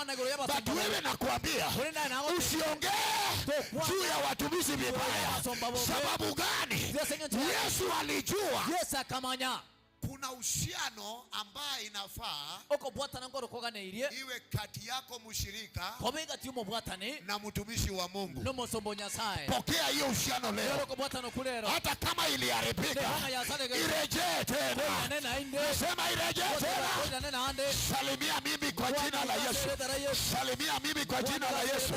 But wewe nakuambia usiongee juu ya watumishi vibaya. Sababu gani? Yesu alijua. Yesu akamanya. Kuna uhusiano ambaye inafaa oko bwata na ngoro koganeirie iwe kati yako mshirika komega tiumo bwatani na mtumishi wa Mungu. No musombo Nyasaye. Pokea hiyo uhusiano leo. Oko bwata no kulero. Hata kama iliharibika irejee tena. Nasema irejee tena. Salimia mimi kwa jina la Yesu. Salimia mimi kwa jina la Yesu.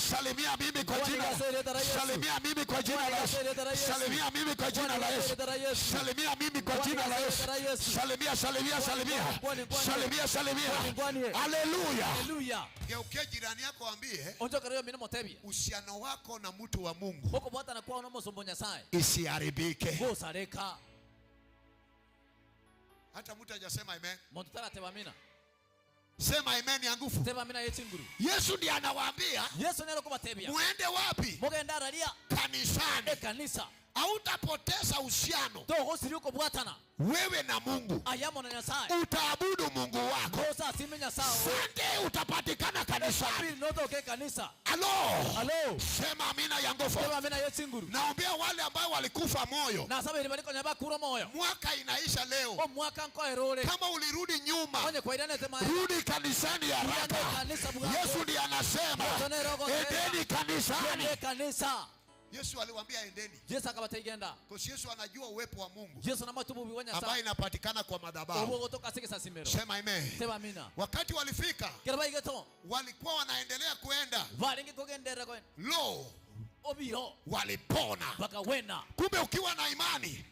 Salimia mimi kwa jina la Yesu. Salimia mimi kwa jina la Yesu. Salimia mimi kwa jina la Yesu. Salimia mimi kwa jina la Yesu. Salimia. Haleluya. Geukia jirani yako ambie uhusiano wako na mtu wa Mungu isiharibike. Hata mtu hajasema amen. Sema amen ya nguvu. Yesu ndiye anawaambia muende wapi? Kanisani. Hautapoteza uhusiano wewe na Mungu. Utaabudu Mungu wako. Sunday utapatikana kanisani. Hello. Sema amina ya nguvu. Naombea wale ambao walikufa moyo. Mwaka inaisha leo. Kama ulirudi nyuma, rudi kanisani haraka. Yesu ndiye anasema endeni kanisani. Yesu aliwaambia endeni. Yesu akabategenda. Kwa Yesu anajua uwepo wa Mungu. Yesu na matubu biwanya sana. Ambaye inapatikana kwa madhabahu. Sema amen. Sema amina. Wakati walifika, walikuwa wanaendelea kuenda. Lo, obiro walipona. Bakawena. Kumbe ukiwa na imani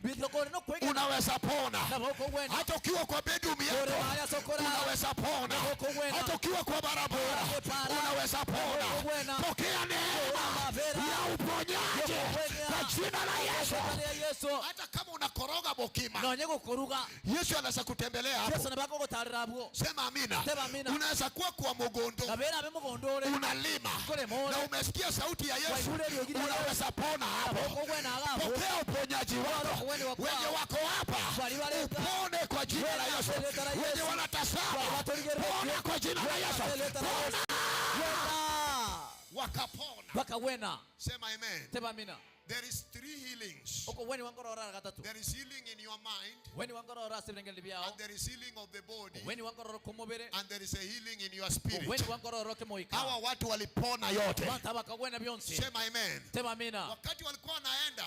unaweza pona. Hata ukiwa kwa bedroom yako unaweza pona. Hata ukiwa kwa barabara unaweza pona. Pokea neema ya uponyaji kwa jina la Yesu. Hata kama unakoroga bokima, Yesu anaweza kutembelea hapo. Sema amina. Unaweza kuwa kwa mogondo unalima na umesikia sauti ya Yesu, unaweza pona hapo. Pokea uponyaji wako. Wenye wako hapa upone kwa jina la Yesu. Wenye wanatazama pona kwa jina la Yesu. Pona. Wakapona. Sema amen. Sema amina. There is 3 healings. There is healing in your mind. And there is healing of the body. And there is a healing in your spirit. Hawa watu walipona yote. Sema amen. Wakati walikuwa wanaenda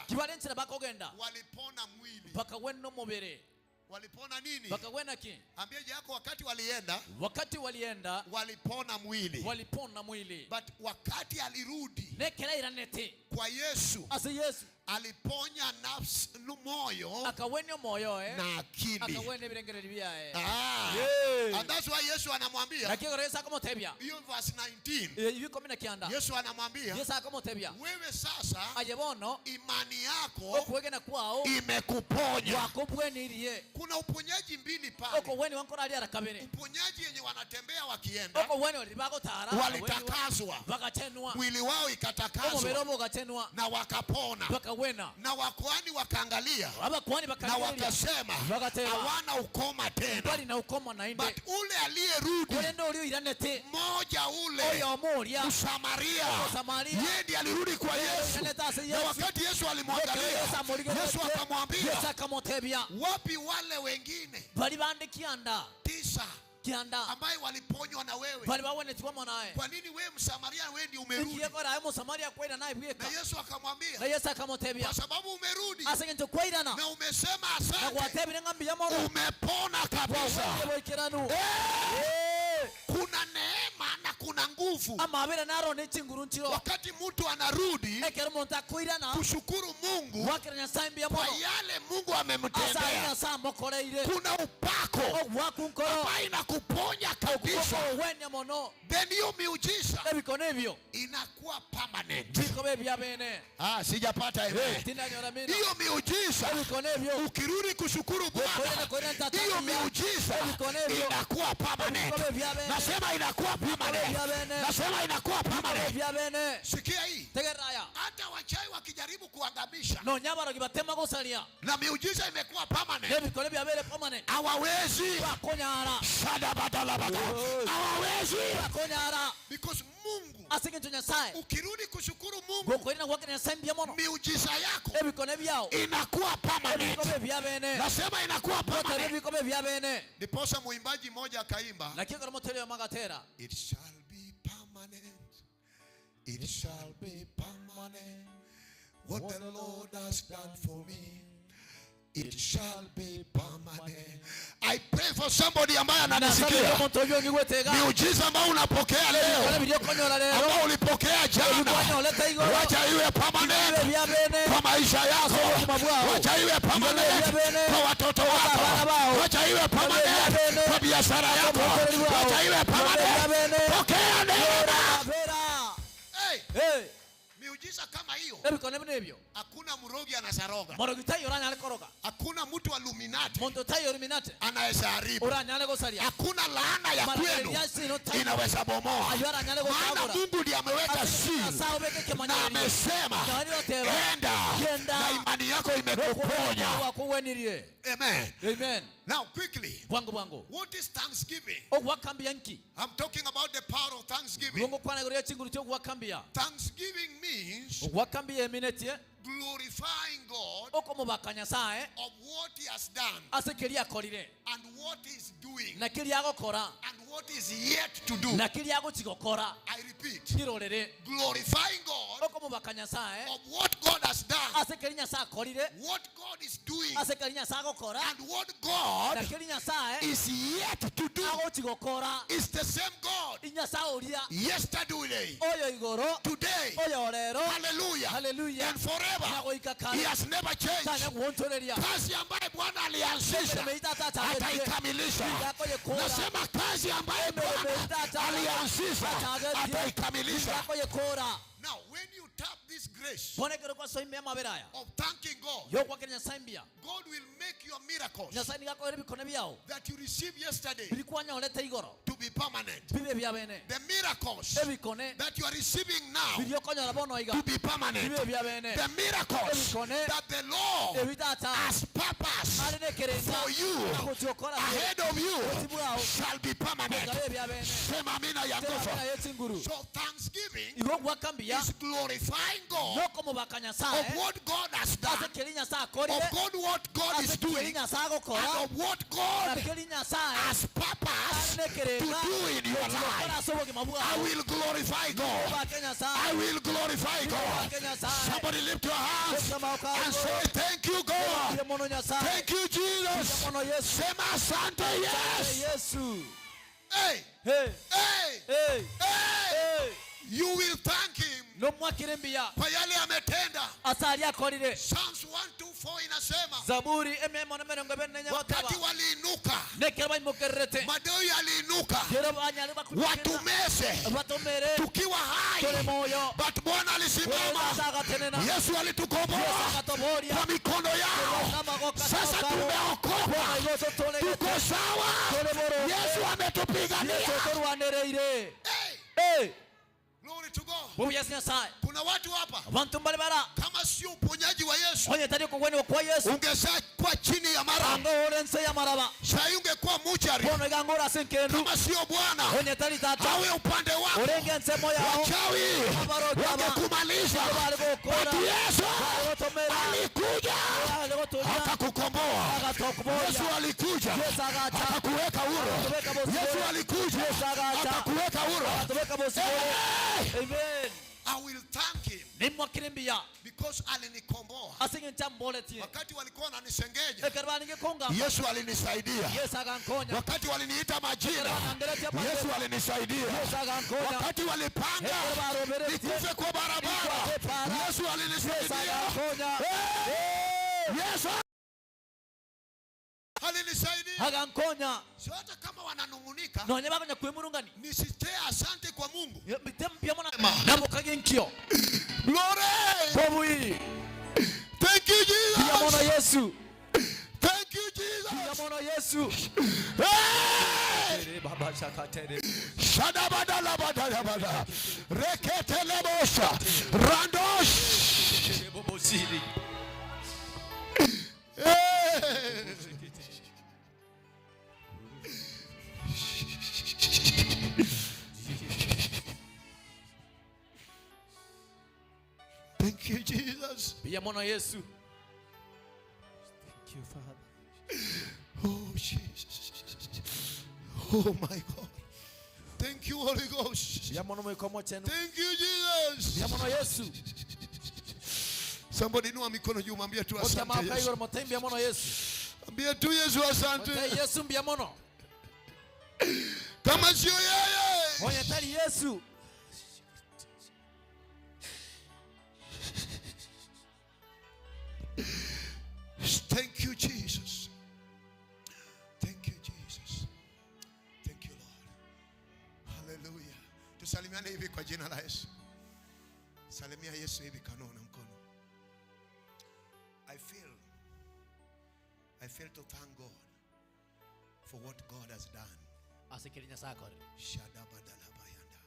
walipona mwili. Walipona nini? Ambia yako wakati walienda walipona mwili. But wakati alirudi kwa Yesu aliponya nafsi, moyo na akili. And that's why Yesu anamwambia hiyo verse 19. Yesu anamwambia wewe sasa imani yako imekuponya. Kuna uponyaji mbili pale. Uponyaji yenye wanatembea wakienda walitakazwa, mwili wao ikatakazwa na wakapona. Na wakoani wakaangalia na wakasema hawana ukoma tena. But ule aliyerudi mmoja ule Msamaria, yeye ndiye alirudi kwa Yesu. Na wakati Yesu alimwangalia, Yesu akamwambia wapi wale wengine 9 ambaye waliponywa na wewe? Kwa nini wewe Msamaria wewe ndiye umerudi? Na Yesu akamwambia kwa sababu umerudi na umesema asante, umepona kabisa. Kuna neema na kuna nguvu. Wakati mtu anarudi kushukuru Mungu kwa yale Mungu amemtendea, kuna upako ambaye inakuponya kabisa. miujiza, then hiyo miujiza inakuwa permanent. Sijapata amen. Hiyo miujiza ukirudi kushukuru Bwana, hiyo miujiza inakuwa permanent. Nasema inakuwa permanent. Nasema inakuwa permanent. Sikia hii. Hata wachawi wakijaribu kuangamisha na miujiza imekuwa permanent, hawawezi. Hawawezi. Because Mungu, ukirudi kushukuru Mungu, miujiza yako inakuwa permanent. Nasema inakuwa permanent. Ndiposa muimbaji mmoja akaimba, it shall be permanent, it shall be permanent, what the Lord has done for me, it shall be permanent. I pray for somebody ambaye ananisikia, miujiza ambayo unapokea leo, ambayo ulipokea jana, wacha iwe permanent kwa maisha yako, wacha iwe permanent kwa watoto wako, wacha iwe permanent kwa biashara yako, wacha iwe permanent. Pokea neema. Hey. Miujiza kama hiyo, hakuna mrogi anasaroga, hakuna mtu wa Illuminati anaweza haribu, hakuna laana ya kwenu inaweza bomoa. Maana Mungu ndiye ameweka siri na amesema enda na imani yako imekuponya. Amen. Amen. Now quickly, what is thanksgiving? I'm talking about the power of thanksgiving. Thanksgiving means glorifying God of what He has done and what He is doing and what is yet to do. I repeat, glorifying God of what God has done, what God is doing, and what God is yet to do. It's the same God yesterday, today, hallelujah, and forever. He has never changed. Kazi ambaye Bwana alianzisha ataikamilisha. Nasema kazi ambaye Bwana alianzisha ataikamilisha. Now when you tap this grace of thanking God, God will make your miracles that you received yesterday to be permanent. The miracles that you are receiving now to be permanent. The miracles that the Lord has purpose for you, ahead of you, shall be permanent. So thanksgiving is glorifying God of what God has done, of what God is doing, and of what God has purpose to do in your life. I will glorify God. I will glorify God. Somebody lift your hands and say, thank you, God. Thank you, Jesus. Sema asante, yes. Hey. Hey. Hey. Hey. Hey. You will thank Him kwa yale ametenda. Psalms 124 inasema wakati waliinuka, madoi aliinuka watumese tukiwa hai, but Bwana alisimama. Yesu alitukomboa kwa mikono yao. Sasa tumeokoka, tuko sawa. Yesu ametupigania. Hey. Glory to God. Kuna watu hapa kama sio uponyaji wa Yesu ungesa kwa chini ya maraba. Sasa ungekuwa muchari. Kama sio Bwana awe upande wako, wachawi wangekumaliza. Yesu alikuja akakukomboa. Yesu alikuja akakuweka huru. Yesu alikuja akakuweka huru. Amen. I will thank Him because alinikomboa. Wakati walikuwa wananisengenya, Yesu alinisaidia. Wakati waliniita majina, Yesu alinisaidia. Wakati walipanga nikufe kwa barabara, Yesu alinisaidia. Yesu alinisaidia. agankonya Sio hata kama wananungunika. nonye bakonya kwemurungani Nisite asante kwa Mungu. bitempia mona namukagenkyo Glory. bobuyi Thank you Jesus. yamono Yesu Thank you Jesus. yamono Yesu Hey! baba shakatere Shadabadalabadalabada. Reketelebosha. Randosh. bobosiri Hey! Thank you Jesus. yamono Yesu. Thank you, Father. Oh Jesus. Oh my God. Thank you Holy Ghost. yamono mwekomo chenu Thank you Jesus. yamono Yesu. Somebody inua mikono juu mwambie tu Okia asante makai Yesu. gor motembi yamono Yesu. Mwambie tu Yesu asante. Motai Yesu yamono. Kama sio yeye. Onya tali Yesu. Thank you Jesus. Thank you Jesus. Thank you Lord. Hallelujah. Tusalimiane hivi kwa jina la Yesu. Salimia Yesu hivi kanona mkono. I feel to thank God for what God has done. Asikilinya sakore. Shadabadalabayanda.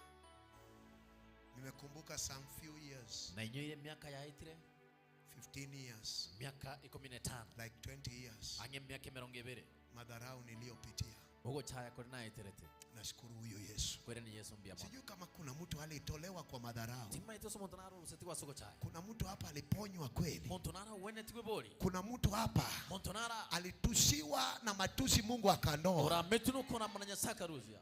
Nimekumbuka some few years. Na inyo ile miaka ya itire 15 years. miaka 15 Like 20 years. anye miaka 20 Madharau niliyopitia. ugo chaya kore na itirete Nashukuru huyo Yesu. kwere ni Yesu yamono. Sijui kama kuna mtu alitolewa kwa madharau. Tima ito somo tonaro ruseti wa soko chaya. Kuna mtu hapa aliponywa kweli. Montonara wene tiwe boli. Kuna mtu hapa Montonara alitusiwa na matusi Mungu akanoa. ora metunu kona mananya saka ruzia.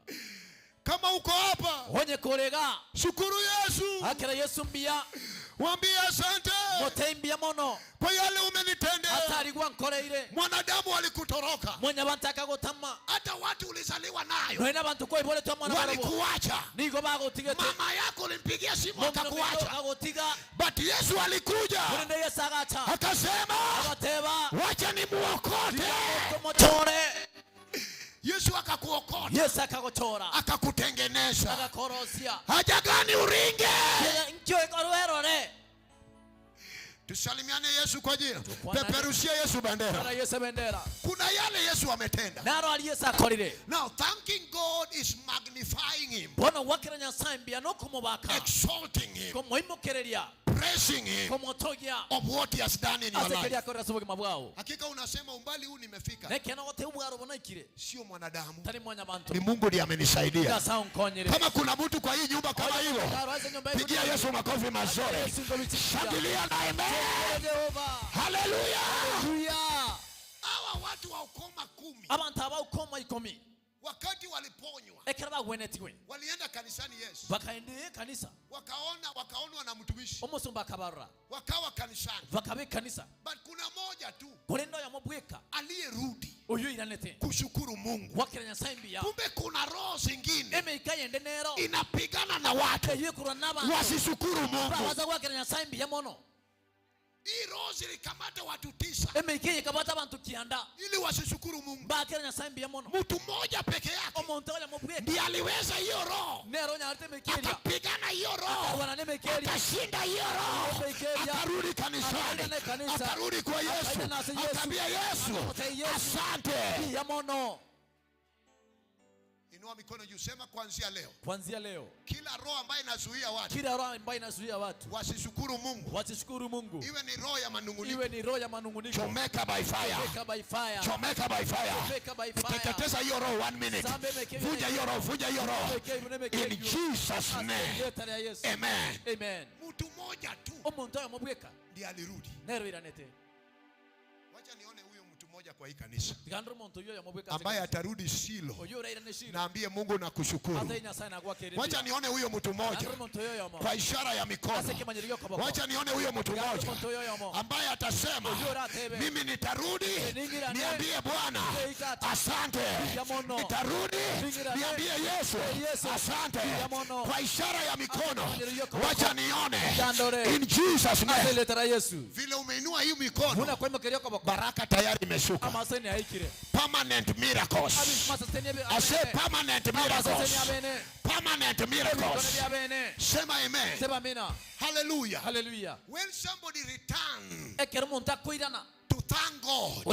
Kama uko hapa, Onye kolega shukuru Yesu. akira Yesu mbia Mwambie asante motembi yamono. kwa yale umenitendea. Atari gwa nkoreire Mwanadamu alikutoroka. mwanya bantaka gotama Hata watu ulizaliwa nayo noina bantu ko ibole to mwana barabo walikuacha. nigo bago tigete Mama yako ulimpigia simu akakuacha. akagotiga But Yesu alikuja kurinde Yesu agacha akasema abateba wacha nimuokote. tomotore Yesu akakuokota, Yesu akagochora akakutengeneza. akakorosia Haja gani uringe? nkyo ikorwerore Tusalimiane Yesu kwa jina. Peperushia Yesu bendera. Bwana Yesu bendera Kuna yale Yesu ametenda. naro ali Yesu akorire Now thanking God is magnifying him, bona wakiranya sambia no kumubaka exalting him, komoimokereria praising him komotogia of what he has done in your asekeria life. korera soboge mabwao Hakika unasema umbali huu nimefika. nekena gote ubwaro bona ikire Sio mwanadamu. tari mwanya bantu Ni Mungu ndiye amenisaidia. ya sound konyere Kama kuna mtu kwa hii nyumba kama hilo, pigia Yesu makofi mazuri. Shangilia na amen. Hallelujah. Hawa watu wa ukoma 10 abantu abawukoma 10 wakati waliponywa ekera bagwenetiwe walienda kanisani Yesu. bakaende kanisa Wakaonwa na mtumishi. omusumba akabarra Wakawa kanisani. bakabe kanisa But kuna moja tu kulendo ya mobweka aliyerudi oyo iranete kushukuru Mungu. wakiranya sambi ya Kumbe kuna roho zingine emeikayende nero inapigana na watu eyekura n'abantu wasishukuru Mungu. baza wakiranya sambi ya mono Hii roho zilikamata watu 9 emeikaye kabata abantu kianda ili wasishukuru Mungu. bakiranya sambi ya mono Mtu mmoja peke yake omuntu ya mobweka ndiye aliweza hiyo roho. nero nyarte mekeria Akapigana hiyo roho. wana nemekeria Akashinda hiyo roho. Akarudi kanisani. Akarudi kwa Yesu. Akaambia Yesu, asante. ya mono. Inua mikono juu, sema kuanzia leo. Kila roho ambayo inazuia watu wasishukuru Mungu. Iwe ni roho ya manunguniko. Chomeka by fire. Teketeza hiyo roho 1 minute. Vuja hiyo roho. In Jesus name. Amen. Mtu mmoja tu ndiye alirudi. Wacha nione huyo mtu mmoja kwa hii kanisa ambaye atarudi Shilo. Naambie Mungu nakushukuru. Wacha nione huyo mtu mmoja kwa ishara ya mikono. Wacha nione huyo mtu mmoja ambaye atasema mimi nitarudi niambie Bwana asante. Nitarudi niambie Yesu asante. Kwa ishara ya mikono. Wacha nione in Jesus name. Vile umeinua hii mikono, baraka tayari imeshuka. kuinuka. Permanent miracles. I say permanent miracles. Permanent miracles. Sema amen. Hallelujah. Hallelujah. When somebody returns to thank God,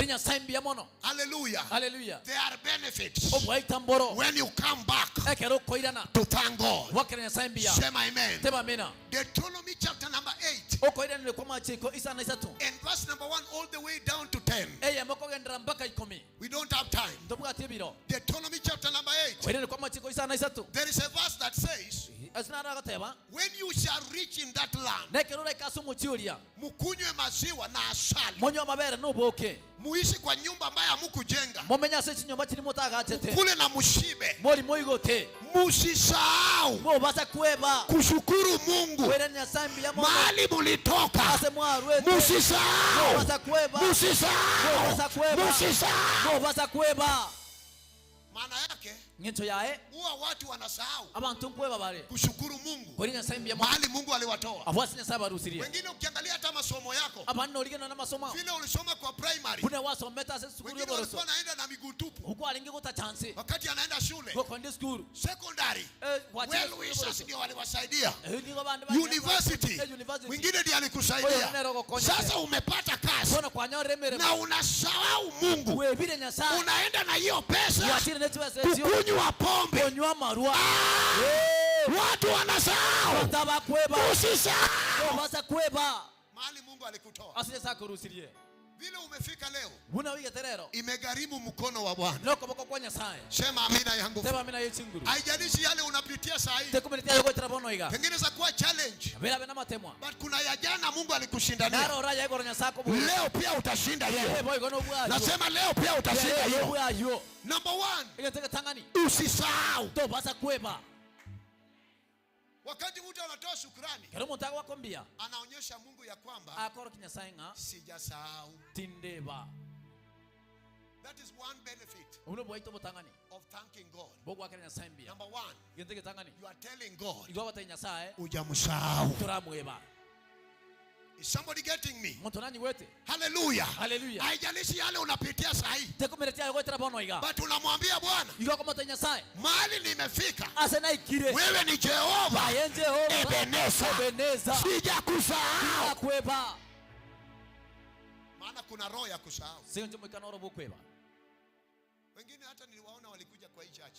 hallelujah, Hallelujah. there are benefits when you come back to thank God. Sema amen. Deuteronomy chapter number 8 and verse number 1 all the way down to 10. We don't have time. Deuteronomy chapter number 8. There is a verse that says, when you shall reach in that land, mukunywe maziwa na asali, muishi kwa nyumba ambayo hamukujenga, kule na mushibe, musisahau kushukuru Mungu mahali mulitoka. Musisahau. Maana yake huwa watu wanasahau kushukuru Mungu mahali Mungu aliwatoa. Wengine ukiangalia hata masomo yako, vile ulisoma kwa primary, wengine walikuwa naenda na miguu tupu wakati anaenda shule. Secondary, well wishers ndio waliwasaidia. University, wengine ndio alikusaidia. Sasa umepata kazi na unasahau Mungu, unaenda na hiyo pesa kukunywa pombe. Watu wanasahau. Usisahau mahali Mungu alikutoa. Vile umefika leo, imegharimu mkono wa Bwana. Sema amina yangu. Haijalishi yale unapitia saa hii, pengine za kuwa challenge, but kuna ya jana Mungu alikushindania. Leo pia utashinda hiyo. Nasema leo pia utashinda hiyo. Number 1, usisahau. Wakati mtu anatoa shukrani, anaonyesha Mungu ya kwamba sijasahau. That is one benefit of thanking God. Number 1, you are telling God hujamsahau. Is somebody getting me? Hallelujah. Hallelujah. Haijalishi yale unapitia saa hii, but unamwambia Bwana, mahali nimefika, wewe ni Jehova Ebeneza, sijakusahau. Maana kuna roho ya kusahau. Wengine hata niliwaona walikuja kwa hii church,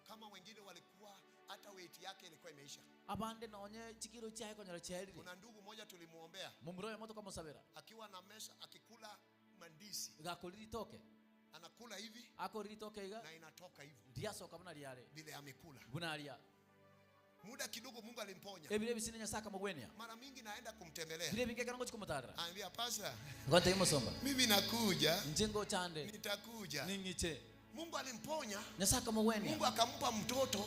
kama wengine walikuwa hata weight yake ilikuwa imeisha. Kuna ndugu mmoja tulimuombea, akiwa na mesa, akikula mandizi, anakula hivi na inatoka hivi vile amekula. Muda kidogo Mungu alimponya. Mara mingi naenda kumtembelea, anambia pastor, mimi nakuja, nitakuja. Mungu alimponya. Mungu akampa mtoto.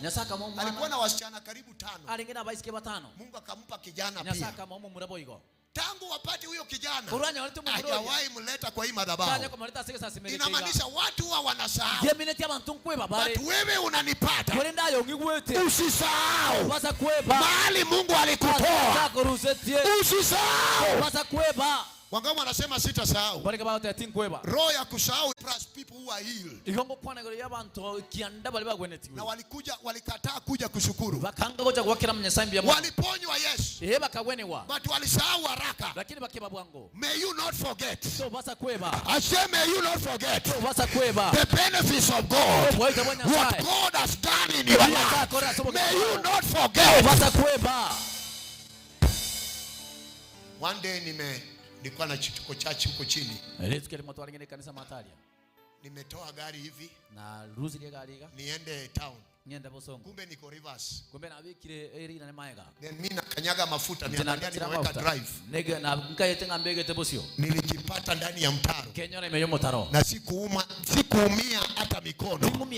Alikuwa na wasichana karibu 5. Mungu akampa kijana pia. Tangu wapate huyo kijana, hajawahi mleta kwa hii madhabahu. Inamaanisha watu huwa wanasahau, but wewe unanipata. Usisahau mahali Mungu alikutoa. Usisahau. Wangapi wanasema sitasahau? Roho ya kusahau plus people who are healed. Na walikataa kuja kushukuru. Waliponywa, yes, but walisahau haraka. May you not forget. I say may you not forget the benefits of God. What God has done in your life. May you not forget. One day nilikuwa na chituko chachi huko chini. Nimetoa gari hivi niende town. Kumbe niko reverse. Then mimi nakanyaga mafuta, niangalia nimeweka drive. Nilijipata ndani ya mtaro. Na sikuumia hata mikono.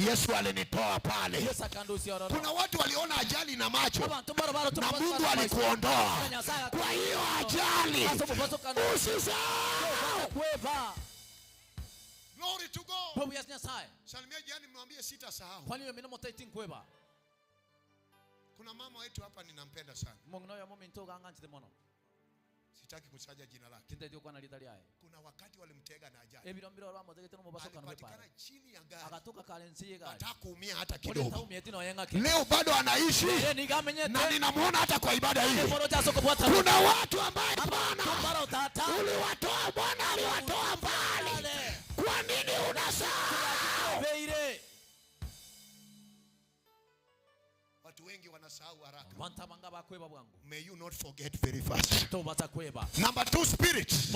Yesu alinitoa pale. Kuna watu waliona ajali na macho, na Mungu alikuondoa kwa hiyo ajali. Usisahau. Glory to God. Salimia jirani, mwambie sitasahau. Kuna mama wetu hapa ninampenda sana. Sitaki kutaja jina lake. Kintetio kwa nalita liae. Kuna wakati walimtega na ajali. Ebirombiro rwa motege teno mubaso kana bepa. Alipatikana chini ya gari. Akatoka kalensi gari. Hata kuumia hata kidogo. Leo Leo bado anaishi. Na ninamuona hata kwa ibada hii. Kuna watu ambao Bwana uliwatoa, Bwana aliwatoa mbali. Kwa nini unasahau? Watu wengi wanasahau haraka. May you not forget very fast. Number 2 spirit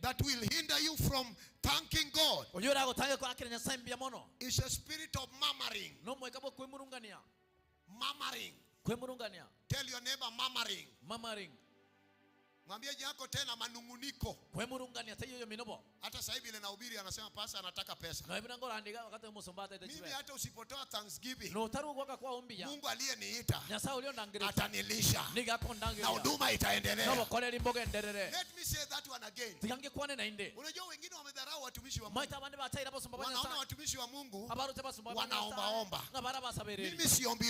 that will hinder you from thanking God is a spirit of murmuring. Murmuring. Tell your neighbor murmuring. Mwambie yako tena manunguniko. Hata sasa hivi ile nahubiri anasema pasa anataka pesa. Mimi hata usipotoa thanksgiving, Mungu aliyeniita atanilisha na huduma itaendelea. Let me say that one again. Unajua wengine wamedharau watumishi wa Mungu. Wanaona watumishi wa Mungu wanaomba. Mimi siombi.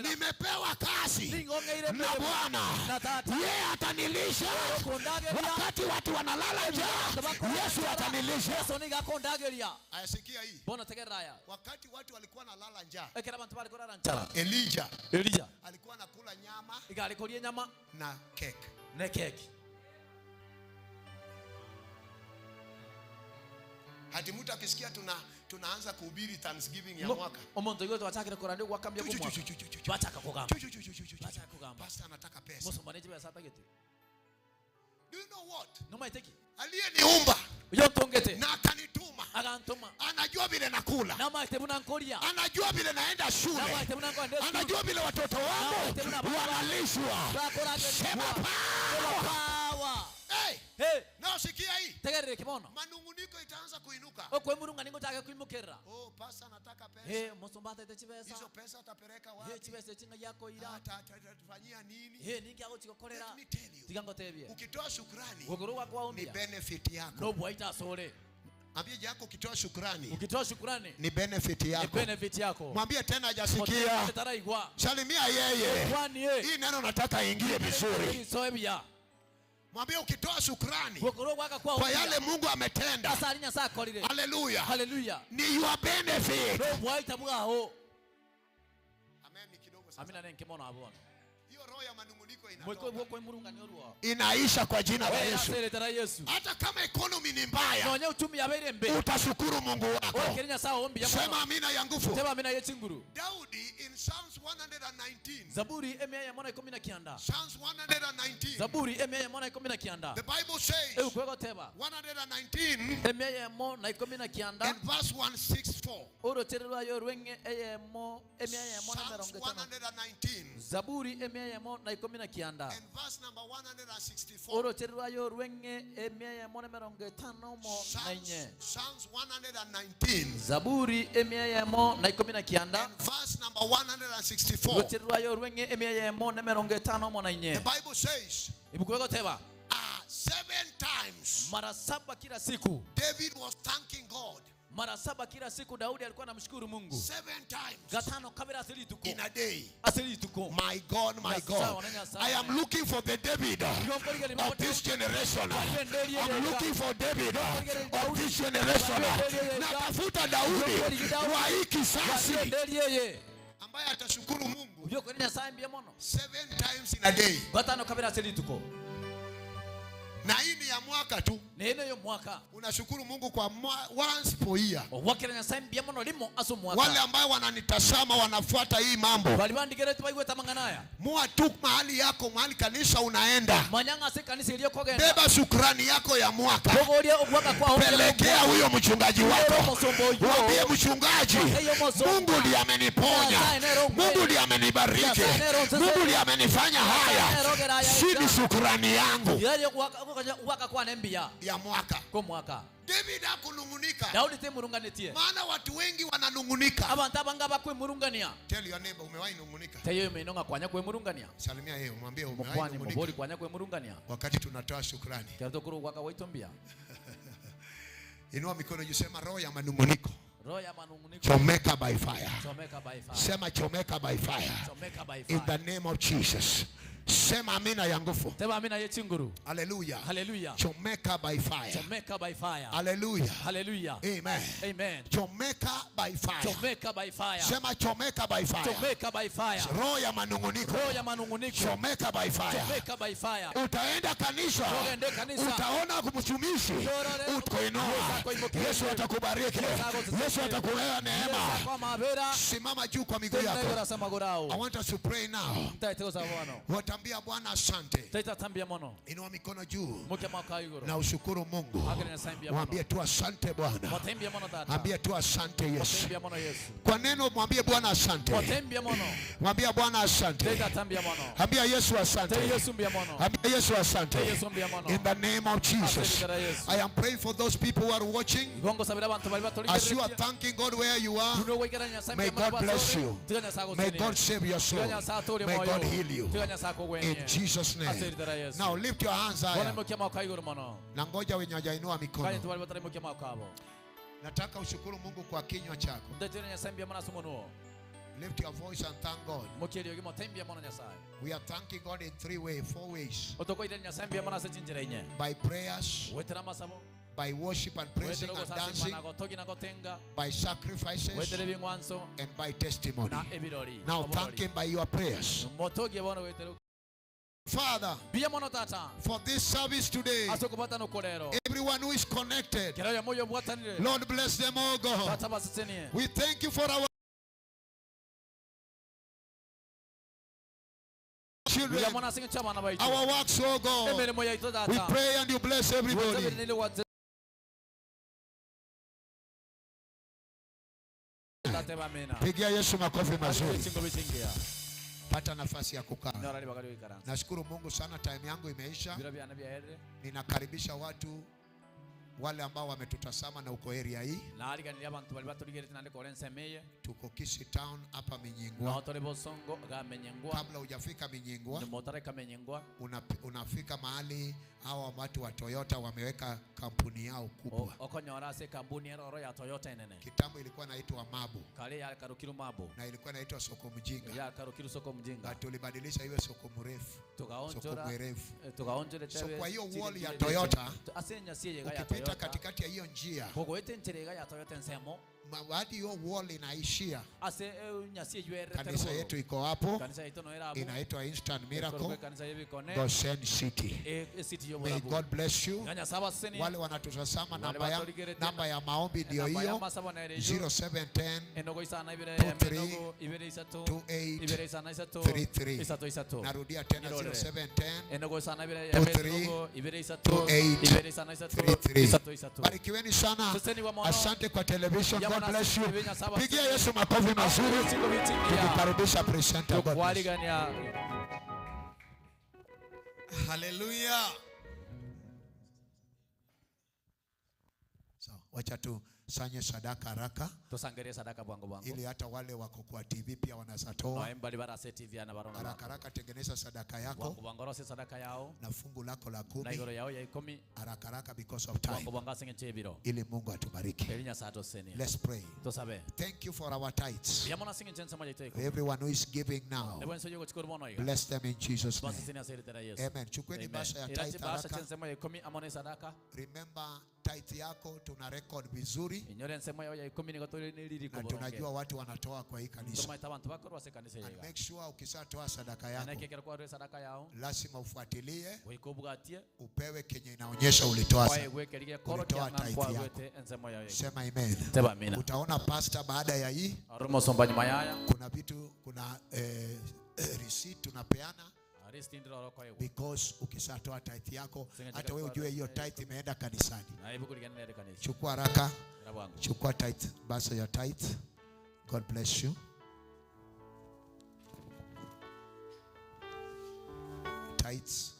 Nimepewa kazi na Bwana. Yeye atanilisha. Wakati watu wanalala njaa, Yesu atanilisha. Ayasikia hii. Wakati watu walikuwa wanalala njaa, Elijah alikuwa anakula nyama na keki. Hadi mtu akisikia tunaanza kuhubiri Thanksgiving ya mwaka. Pastor anataka pesa. Do you know what? Aliyeniumba na akanituma. Anajua vile nakula. Anajua vile naenda shule. Anajua vile watoto wangu wanalishwa. Sema power. Hey. Na sikia hii. Manunguniko itaanza kuinuka. Oh, pasa nataka pesa. Hizo pesa atapeleka wapi? Atafanyia nini? Let me tell you. Ukitoa shukrani ni benefit yako. Ambie yako ukitoa shukrani ni benefit yako. Mwambie tena hajasikia. Salimia yeye. Hii neno nataka ingie vizuri. Mwambie ukitoa shukrani kwa yale Mungu ametenda. Hallelujah. Ni your benefit. Amen kidogo sasa. Hiyo roho ya manunguniko inaisha kwa jina la Yesu. Hata kama economy ni mbaya, utashukuru Mungu wako. Sema amina ya nguvu. Daudi in Psalms 119. Psalms 119. The Bible says 119 and verse 164. Psalms 119 and verse number 164. Psalms 119 and verse number 164. The Bible says 7 times David was thanking God. Mara 7 kila siku Daudi alikuwa anamshukuru Mungu. 7 times. Gatano kabla asilituko. In a day. Asilituko. My God. I am looking for the David of this generation. I'm looking for David of this generation. Natafuta Daudi wa hii kisasi ambaye atashukuru Mungu 7 times in a day. Gatano kabla asilituko. Na hii ni ya mwaka tu. Unashukuru Mungu kwa once per year. Wale ambao wananitazama wanafuata hii mambo. Mua tu mahali yako, mahali kanisa unaenda. Beba shukrani yako ya mwaka. Pelekea huyo mchungaji wako. Mwambie mchungaji, Mungu ndiye ameniponya. Mungu ndiye amenibariki. Mungu ndiye amenifanya haya. Sisi shukrani yangu ya mwaka. David hakunungunika. Maana watu wengi wananungunika. Tell your neighbor umewahi nungunika. Salimia yeye umwambie umewahi nungunika. Wakati tunatoa shukrani. Inua mikono juu, sema roho ya manunguniko. Chomeka by fire. Sema chomeka by fire. In the name of Jesus. Sema amina ya nguvu. Sema amina ya chinguru. Hallelujah. Hallelujah. Chomeka by fire. Chomeka by fire. Hallelujah. Hallelujah. Amen. Amen. Chomeka by fire. Chomeka by fire. Sema chomeka by fire. Chomeka by fire. Roho ya manunguniko. Roho ya manunguniko. Chomeka by fire. Chomeka by fire. Utaenda kanisa. Utaona kumtumishi. Utainua. Yesu atakubariki. Yesu atakulea neema. Simama juu kwa miguu yako. I want us to pray now. Watambia Bwana asante. Inua mikono juu na ushukuru Mungu. Mwambie tu asante Bwana. Mwambie tu asante Yesu. Kwa neno mwambie Bwana asante. Mwambie Bwana asante. Mwambie Yesu asante. Mwambie Yesu asante. In the name of Jesus. I am praying for those people who are watching. As you are thanking God where you are, may God bless you. May God save your soul. May God heal you. In Jesus' name. Now lift your hands high. Na ngoja wenye hajainua mikono. Nataka ushukuru Mungu kwa kinywa chako. Lift your voice and thank God. We are thanking God in 3 ways, 4 ways. By prayers, by worship and praising and dancing, by sacrifices, and by testimony. Now thank Him by your prayers. Father, for this service today, everyone who is connected, Lord bless them, oh God. We thank you for our children, our works, oh God. We pray and you bless everybody. Pigia Yesu makofi mazuri. Pata nafasi ya kukaa. Nashukuru Mungu sana, time yangu imeisha. Ninakaribisha watu wale ambao wametutazama na uko area hii. Tuko Kisi Town hapa Menyinkwa. Kabla hujafika Menyinkwa, unafika mahali hawa watu wa Toyota wameweka kampuni yao kubwa. Kitambo ilikuwa inaitwa Mabu. Na ilikuwa inaitwa Soko Mjinga. Na tulibadilisha iwe Soko Mrefu. Soko Mwerefu. So kwa hiyo wall ya Toyota, ukipita katikati ya hiyo njia, hadi hiyo wall inaishia. Kanisa yetu iko hapo. Inaitwa Instant Miracle Goshen City. May God bless you. Wale wanatutazama, namba ya maombi ndio hiyo 0710 232833. Narudia tena 0710 barikiweni sana. Asante kwa television. God bless you. Pigia Yesu makofi mazuri. Tukikaribisha presenter. God bless. Hallelujah. So, wacha tu sanye sadaka haraka, ili hata wale wako kwa TV pia wanasatoa. Haraka tengeneza sadaka yako na fungu lako la 10 haraka because of time, ili Mungu atubariki. Let's pray. Thank you for our tithes. Everyone who is giving now, bless them in Jesus' name. Amen. Chukweni basha ya tithe haraka. Remember, tithe yako tuna record vizuri. Na tunajua watu wanatoa kwa hii kanisa. And make sure ukisatoa sadaka yako, lazima ufuatilie upewe kenye inaonyesha ulitoa tithe yako. Sema amen. Utaona pastor baada ya hii kuna vitu, kuna receipt tunapeana. Because ukisatoa tithe yako, hata wewe ujue hiyo tithe imeenda kanisani. Chukua haraka. Chukua tithe, basa ya tithe. God bless you. Tithes.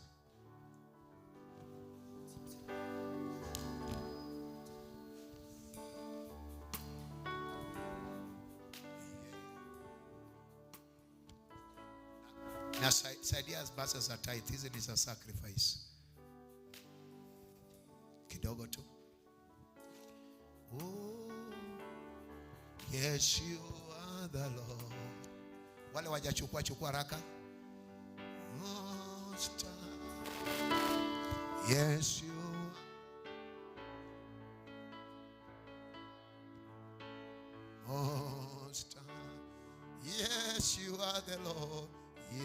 Na saidia basa za tithe, hizi ni za sacrifice. Kidogo tu. Oh, yes you are the Lord. Wale wajachukua chukua haraka. Most High. Yes, you are. Most High. Yes, you are the Lord.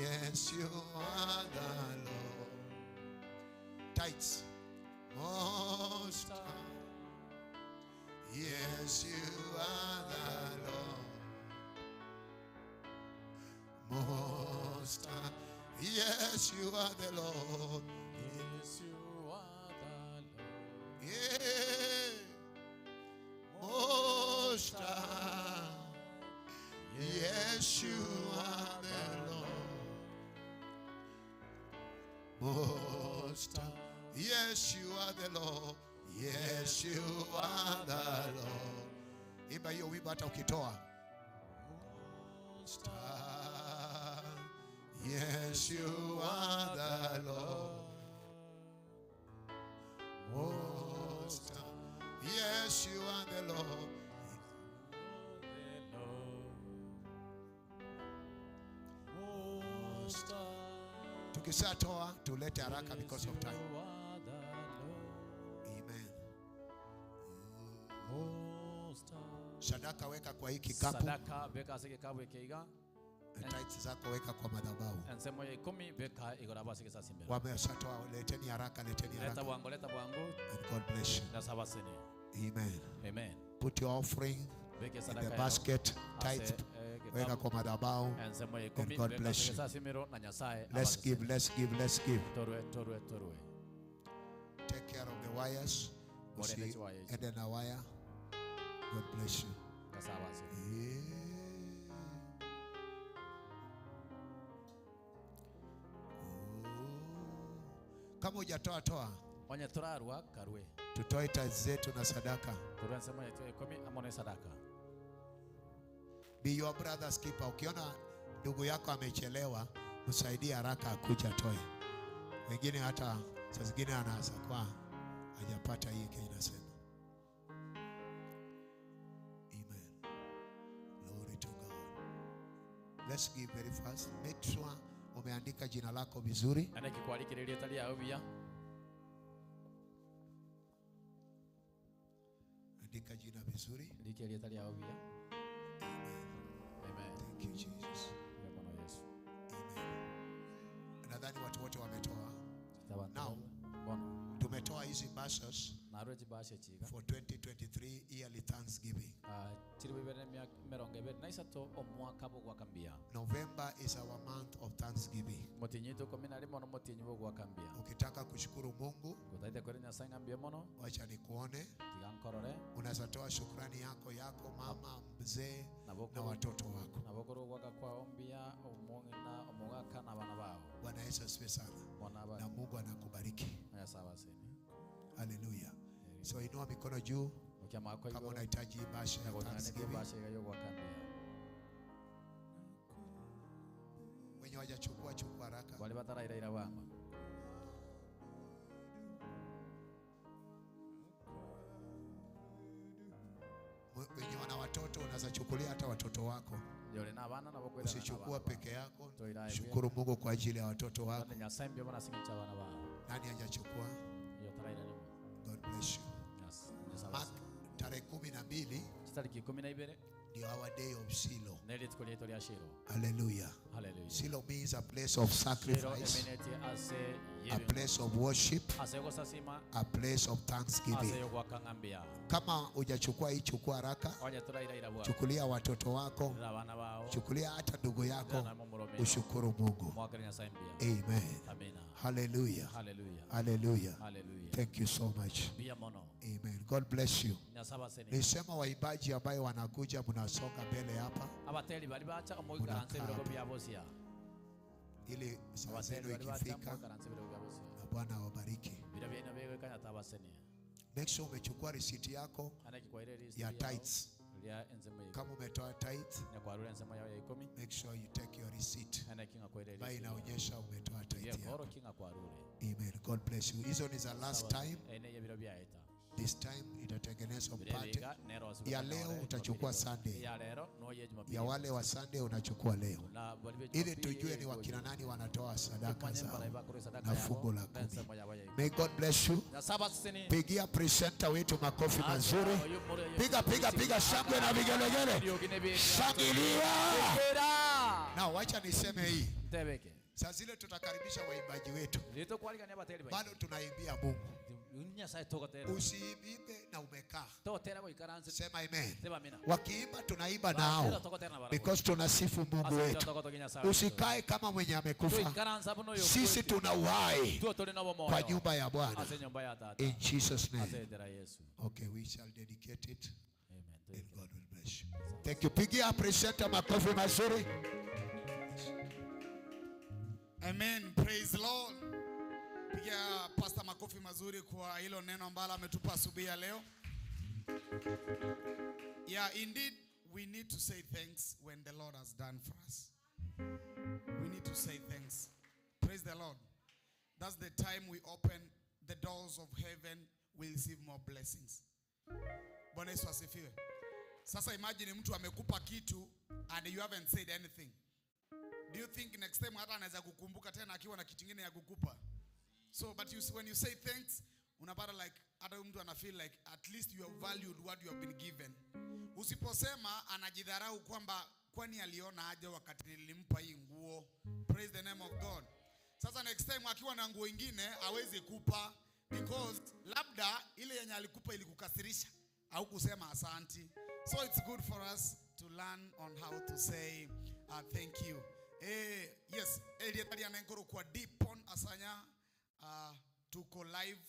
Yes, you are the Lord. Tights. Most High. Yes, you are the Lord. Most High. Yes, you are the Lord. Yes, you are the Lord. Yeah. Most High. Yes, you are the Lord. Most High. Yes, you are the Lord. Yes, you are the Lord. Imba hiyo wimbo hata ukitoa. Most High. Yes, you are the Lord. Most High. Yes, you are the Lord. Tukishatoa tulete haraka because of time. Amen. Sadaka weka kwa hiki kapu. Sadaka beka sike kabu keiga. Tithes zako weka kwa madhabahu. Ensemo ya 10 beka igoraba sike sasa mbele. Wameshatoa, leteni haraka, leteni Leta haraka. bwangu, leta bwangu. And God bless you. Na sabasini. Amen. Amen. Put your offering Beke in sadaka the yao. basket. Tithe weka kwa madhabahu. Ensemo ya And 10 God beka bless sike you. sasa simiro na nyasaye. Let's give, let's give, let's give. Torwe. Take care of the wires. Morene wires. And then a wire. God bless you. Kasabasini. Yeah. Kama hujatoa toa. Onye turarwa karwe. Tutoe tithes zetu na sadaka. Torwe ensemo ya 10 amone sadaka. Be your brother's keeper. Ukiona ndugu yako amechelewa, msaidie haraka akuja atoe. Wengine hata saa zingine anaanza kwa hajapata hii kile inasema. Amen. Glory to God. Let's give very fast. Make sure umeandika jina lako vizuri. Ana kikualikiriria tali yao bia. Andika jina vizuri. Likiria tali yao bia. Amen. Thank you Jesus. Bwana Yesu. Amen. Nadhani watu wote wametoa. Now, Bwana. tumetoa hizi buses Naroji bashe chiga. for 2023 yearly Thanksgiving. Chiribere meronge bet naisato omwaka bwo kwakambia. November is our month of Thanksgiving. Motinyito kominari mono motinyi bwo kwakambia. Ukitaka kushukuru Mungu, Kutaite kore nyasaye ngambia mono. wacha nikuone. Tigankorore. Unaweza toa shukrani yako mama, mzee na watoto wako. Nabokoro gwaka kwa ombia omongina omogaka na bana bao. Bwana Yesu asifiwe sana. Mwana Na Mungu anakubariki. ya sawa sini. Hallelujah. So inua mikono juu Ukiama kwa kama hiyo unahitaji basha ya Thanksgiving. bashe yo kwakambia. Wenye wajachukua chukua haraka. Wale bataraira bangwa. Wenye wana watoto unaweza chukulia hata watoto wako. Yole na bana na bokwera. Usichukua peke yako. Shukuru Mungu kwa ajili ya watoto wako. Bana nyasaye mbio bana singicha bana bao. Nani hajachukua? Yo taraira ni. God bless you. Yes. Yes. Mark tarehe 12 Tariki 12 ndio our day of Shiloh. neli tukolieto lya Shiro. Hallelujah. Hallelujah. Shiloh means a place of Shiro sacrifice, eminete ase a place of worship, ase ko sasima a place of ase thanksgiving. yo kwakangambia. Kama hujachukua hii, chukua haraka. Onye turaira bwa. Chukulia watoto wako, Bana bao. chukulia hata ndugu yako, Na momorome. ushukuru Mungu. Mwakari nyasaye mbia. Amen. Amina. Hallelujah. Hallelujah. Hallelujah. Hallelujah. Thank you so much. Bia mono. Amen. God bless you. Nyasaba seni. Nisema waimbaji ambayo wanakuja mnasonga mbele hapa Abateli bali bacha omugaranse birogo bya bosia. ili saa Abateli zenu bali bacha ikifika omugaranse birogo bya bosia. na Bwana awabariki. Bira bya bego kanya tabaseni. Make sure umechukua risiti yako Ana kikwaire list ya tithes. ya enzemo yiko. Kama umetoa tithe, Ya kwa rule enzemo yao ya 10. make sure you take your receipt. Ana kinga kwaire list. Ambayo inaonyesha umetoa tithe Ya yako. koro kinga kwa rule. Amen. God bless you. Hizo ni za last time. Ene ya biro bya eta. This time itatengenezwa mpate. Ya leo utachukua Sunday. Ya wale wa Sunday unachukua leo. Ili tujue ni wakina nani wanatoa sadaka zao na fungu la 10. May God bless you. Pigia presenter wetu makofi mazuri. Piga shangwe na vigelegele. Shangilia. Na wacha niseme hii. Sasa zile tutakaribisha waimbaji wetu. Bado tunaimbia Mungu. Usiimbe na umekaa. Sema amen. Wakiimba tunaimba nao. Because tunasifu Mungu wetu. Usikae kama mwenye amekufa. Sisi tuna uhai kwa nyumba ya Bwana. In Jesus name. Okay, we shall dedicate it. And God will bless you. Thank you. Pigia presenter makofi mazuri. Amen. Praise the Lord. Pigia pastor makofi mazuri kwa hilo neno ambalo ametupa asubuhi ya leo. Yeah, indeed we need to say thanks when the Lord has done for us. We need to say thanks. Praise the Lord. That's the time we open the doors of heaven, we receive more blessings. Bwana Yesu asifiwe. Sasa imagine mtu amekupa kitu and you haven't said anything. Do you think next time hata anaweza kukumbuka tena akiwa na kitu kingine ya kukupa? So but when you say thanks, unapata like hata mtu ana feel like at least you have valued what you have been given. Usiposema anajidharau kwamba kwani aliona aje wakati nilimpa hii nguo. Praise the name of God. Sasa next time akiwa na nguo nyingine hawezi kupa because labda ile yenye alikupa ilikukasirisha au kusema asanti. So it's good for us to learn on how to say thank you. Yes, Elietali anankoro kwa deep on asanya tuko live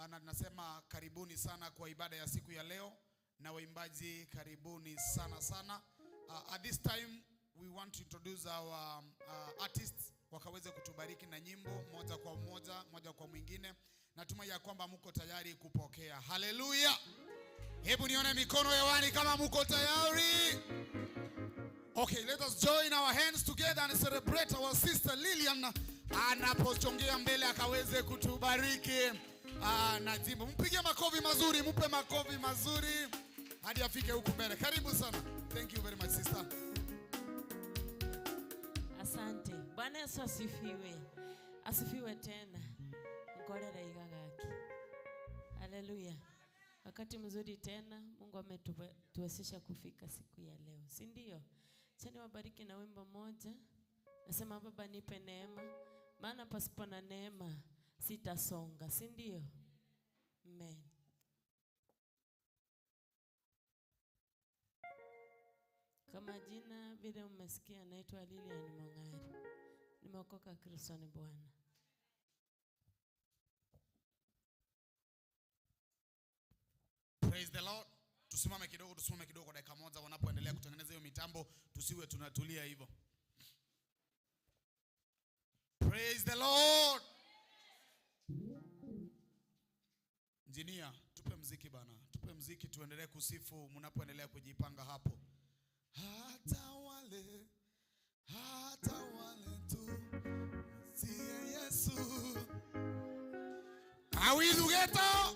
na tunasema karibuni sana kwa ibada ya siku ya leo na waimbaji karibuni sana. At this time we want to introduce our artists wakaweze kutubariki na nyimbo moja kwa mwingine. Natumai ya kwamba mko tayari kupokea. Hallelujah. Hebu nione mikono hewani kama mko tayari. Okay, let us join our hands together and celebrate our sister Lilian anapochongea mbele akaweze kutubariki na jimbo. Mpige makofi mazuri, mpe makofi mazuri hadi afike huku mbele. Karibu sana. Thank you very much sister. Asante. Bwana Yesu asifiwe. Asifiwe tena. Ngorera igagaki. Hallelujah. Wakati mzuri tena Mungu ametuwezesha kufika siku ya leo. Si ndio? Chani wabariki na wimbo moja. Nasema Baba nipe neema, maana pasipo na neema sitasonga. Si ndio? Amen. Kama jina vile umesikia naitwa Lilian Mongari. Nimeokoka Kristo ni Bwana. Praise the Lord. Tusimame kidogo dakika moja wanapoendelea kutengeneza hiyo mitambo, tusiwe tunatulia hivyo. Praise the Lord. Engineer, tupe muziki bana. Tupe muziki tuendelee kusifu mnapoendelea kujipanga hapo. Hata wale tu sie Yesu. Awilugeta.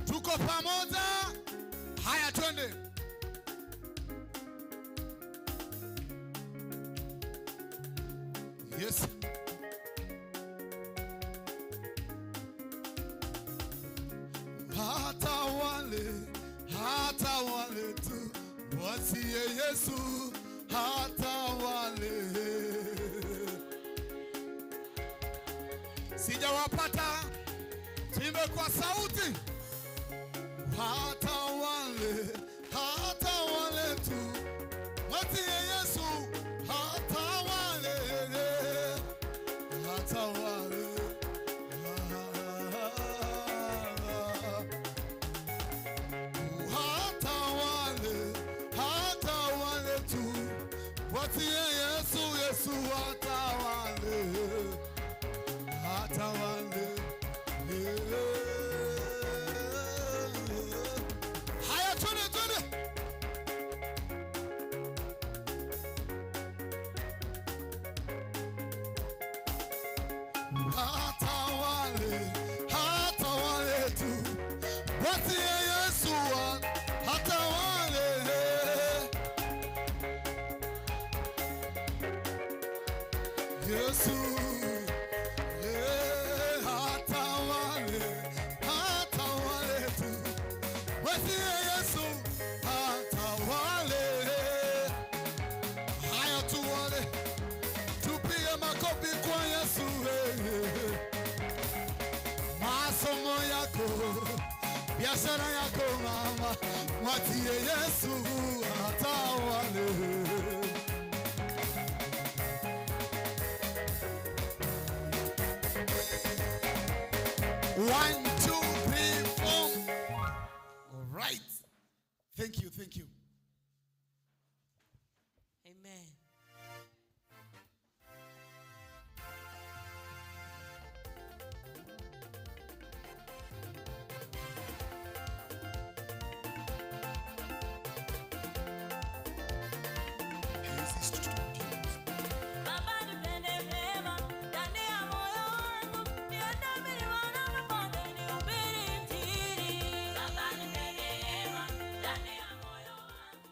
Tuko pamoja. Haya twende. Yes. Hata wale tu wasie Yesu, hata wale. Sijawapata, timbe kwa sauti. Hata wale tu wasie Yesu, hata wale. Hata wale. Yesu atawale, atawale. Haya twende. Atawale tu Yesu, atawale, atawale tu. Wewe Yesu, atawale. Haya tuwale, tupige makofi kwa Yesu. Masomo yako, biashara yako mama, mwatie Yesu, atawale. One, two, three, four. All right. Thank you, thank you. Amen. Baba nipende mema ndani ya moyo wangu, niende milimani na mabonde nihubiri Injili. Baba nipende mema ndani ya moyo wangu.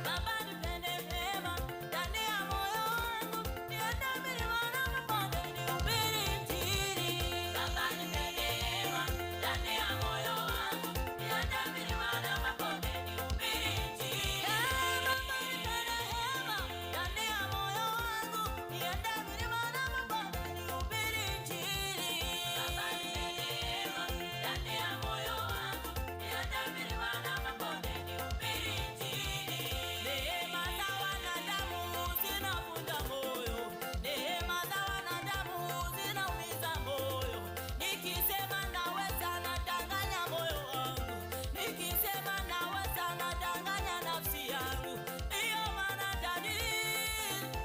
Baba nipende mema ndani ya moyo wangu, niende milimani na mabonde nihubiri Injili. Baba nipende mema ndani ya moyo wangu, niende milimani na mabonde nihubiri Injili. Baba nipende mema ndani ya moyo wangu, niende milimani na mabonde nihubiri Injili. Baba nipende mema ndani ya moyo wangu, niende milimani na mabonde nihubiri Injili. Neema za wanadamu zinavunja moyo, neema za wanadamu zinaumiza moyo. Nikisema naweza nadanganya moyo wangu, nikisema naweza nadanganya nafsi yangu. Ndiyo maana ndani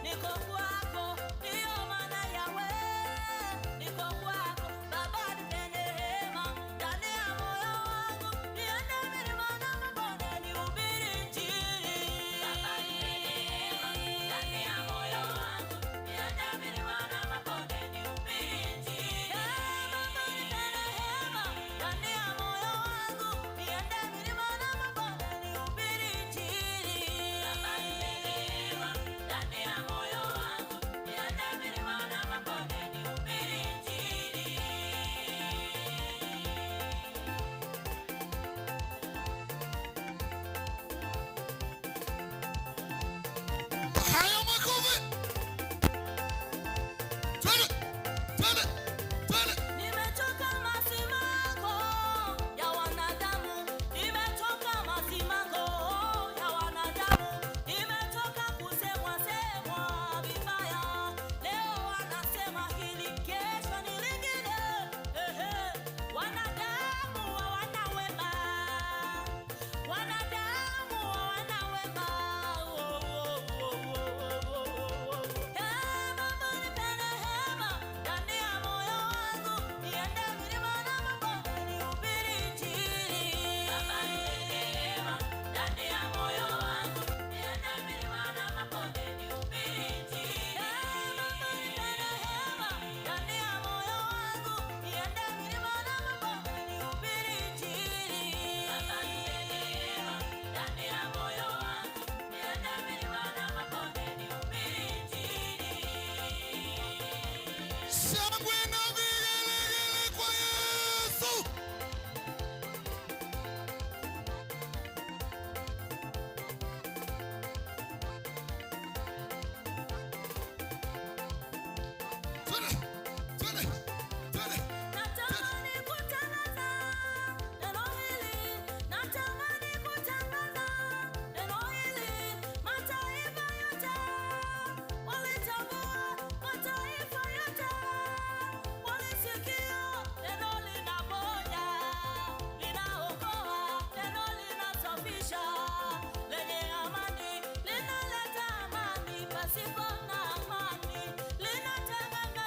niko kwako, ndiyo maana Yawe niko kwako. Baba nipende neema ndani ya moyo wangu, niende milima na mabonde nihubiri Injili. Baba nipende neema ndani ya moyo wangu, niende milima na mabonde nihubiri Injili. Baba nipende neema ndani ya moyo wangu, niende milima na mabonde nihubiri Injili. Baba nipende neema ndani ya moyo wangu, niende milima na mabonde nihubiri Injili. Haya makofi. Twende, twende, twende. Nimechoka masimango ya wanadamu, nimechoka masimango ya wanadamu, nimechoka kusemwa semwa vibaya. Leo wanasema hili, kesho ni lingine. Wanadamu hawana wema, wanadamu hawana wema. Baba nipende hema ndani ya moyo wangu, niende milima na mabonde nihubiri Injili. Baba nipende hema ndani ya moyo wangu, niende milima na mabonde nihubiri Injili. Baba nipende hema ndani ya moyo wangu, niende milima na mabonde nihubiri Injili. Baba nipende hema ndani ya moyo wangu, niende milima na mabonde nihubiri Injili. Shangwe na vigelegele kwa Yesu. Twende, twende, twende. Natamani kutangaza neno hili, natamani kutangaza neno hili. Mataifa yote walitambua, mataifa yote walisikia. Neno linaponya, linaokoa, neno linasafisha, lenye amani, linaleta amani pasipo na amani, linatangaza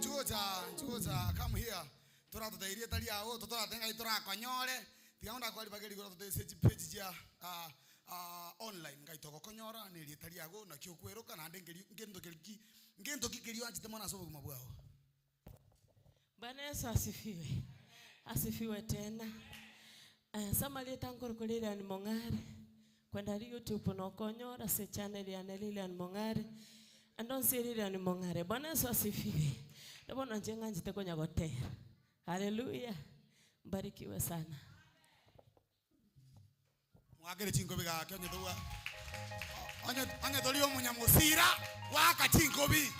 njuza come here. Tora tutairie tali yao tora tenga itora konyore. Tiaunda kwa libageli kwa tutese page ya online ngaitoko konyora ni litali yao na kiokweroka na ndengeli ngendo kikilio anjite mwana sobo kumabwao. Bwana Yesu asifiwe. Asifiwe tena. Samali tangor kulira ni mongare. Kwenda YouTube no konyora se channel ya Nelila ni mongare. Andon sirira ni mongare. Bwana Yesu asifiwe. Ndabona njenga njite konya gote. Haleluya. Mbarikiwe sana. Mwagere chingobi ga kyo nyedowa. Anya tolio munyamusira waka chingobi.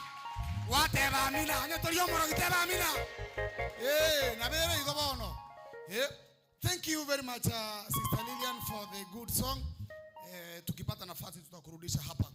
Wateba amina. Anya tolio moro kiteba amina. Nabere iko bono. Thank you very much Sister Lillian for the good song. Tukipata nafasi tutakurudisha hapa.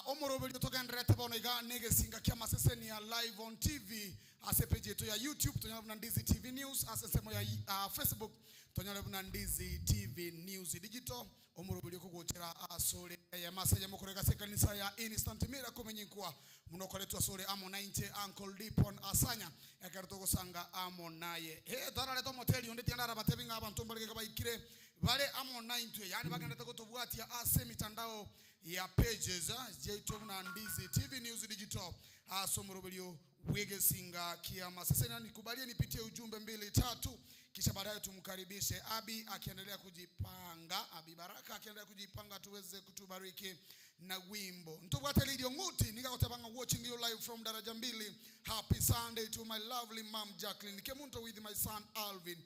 Omorobeli kutoka ndrete bono iga Egesinga Kiamasesenia live on TV. Ase page yetu ya YouTube tunyala na Ndizi TV News, ase semo ya Facebook tunyala na Ndizi TV News Digital. Omorobeli kugochera asole ya masaje mukoreka sekanisa ya Instant Miracle Menyinkwa munokoletwa sole amo 90 Uncle Dipon Asanya yakarutoko sanga amo naye dara leto moteli onde tiandara batebinga abantu mbaleke kabaikire bale amo 90 yani bagenda kutobwatia ase mitandao ya pages jeito na Ndizi TV News Digital asomorobelio Egesinga Kiamasesenia. Nikubalie nipitie ujumbe 2-3 kisha baadaye tumkaribishe Abi akiendelea kujipanga, Abi Baraka akiendelea kujipanga tuweze kutubariki na wimbo. Ntubwate lidio nguti nikakotabanga watching you live from Daraja Mbili. Happy Sunday to my lovely mom Jacqueline Kemunto with my son Alvin,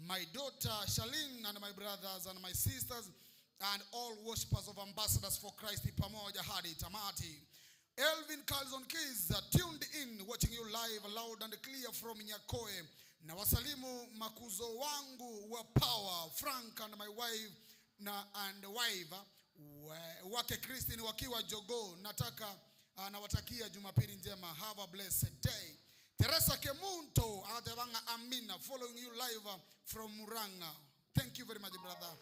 my daughter Shalin and my brothers and my sisters and all worshippers of Ambassadors for Christ pamoja hadi tamati. Elvin Carlson Keys tuned in watching you live loud and clear from Nyakoe. Na wasalimu makuzo wangu wa power Frank and my wife and wife wake Christine wakiwa Jogo. Nataka nawatakia Jumapili njema. Have a blessed day. Teresa Kemunto atebanga amina following you live from Muranga. Thank you very much brother.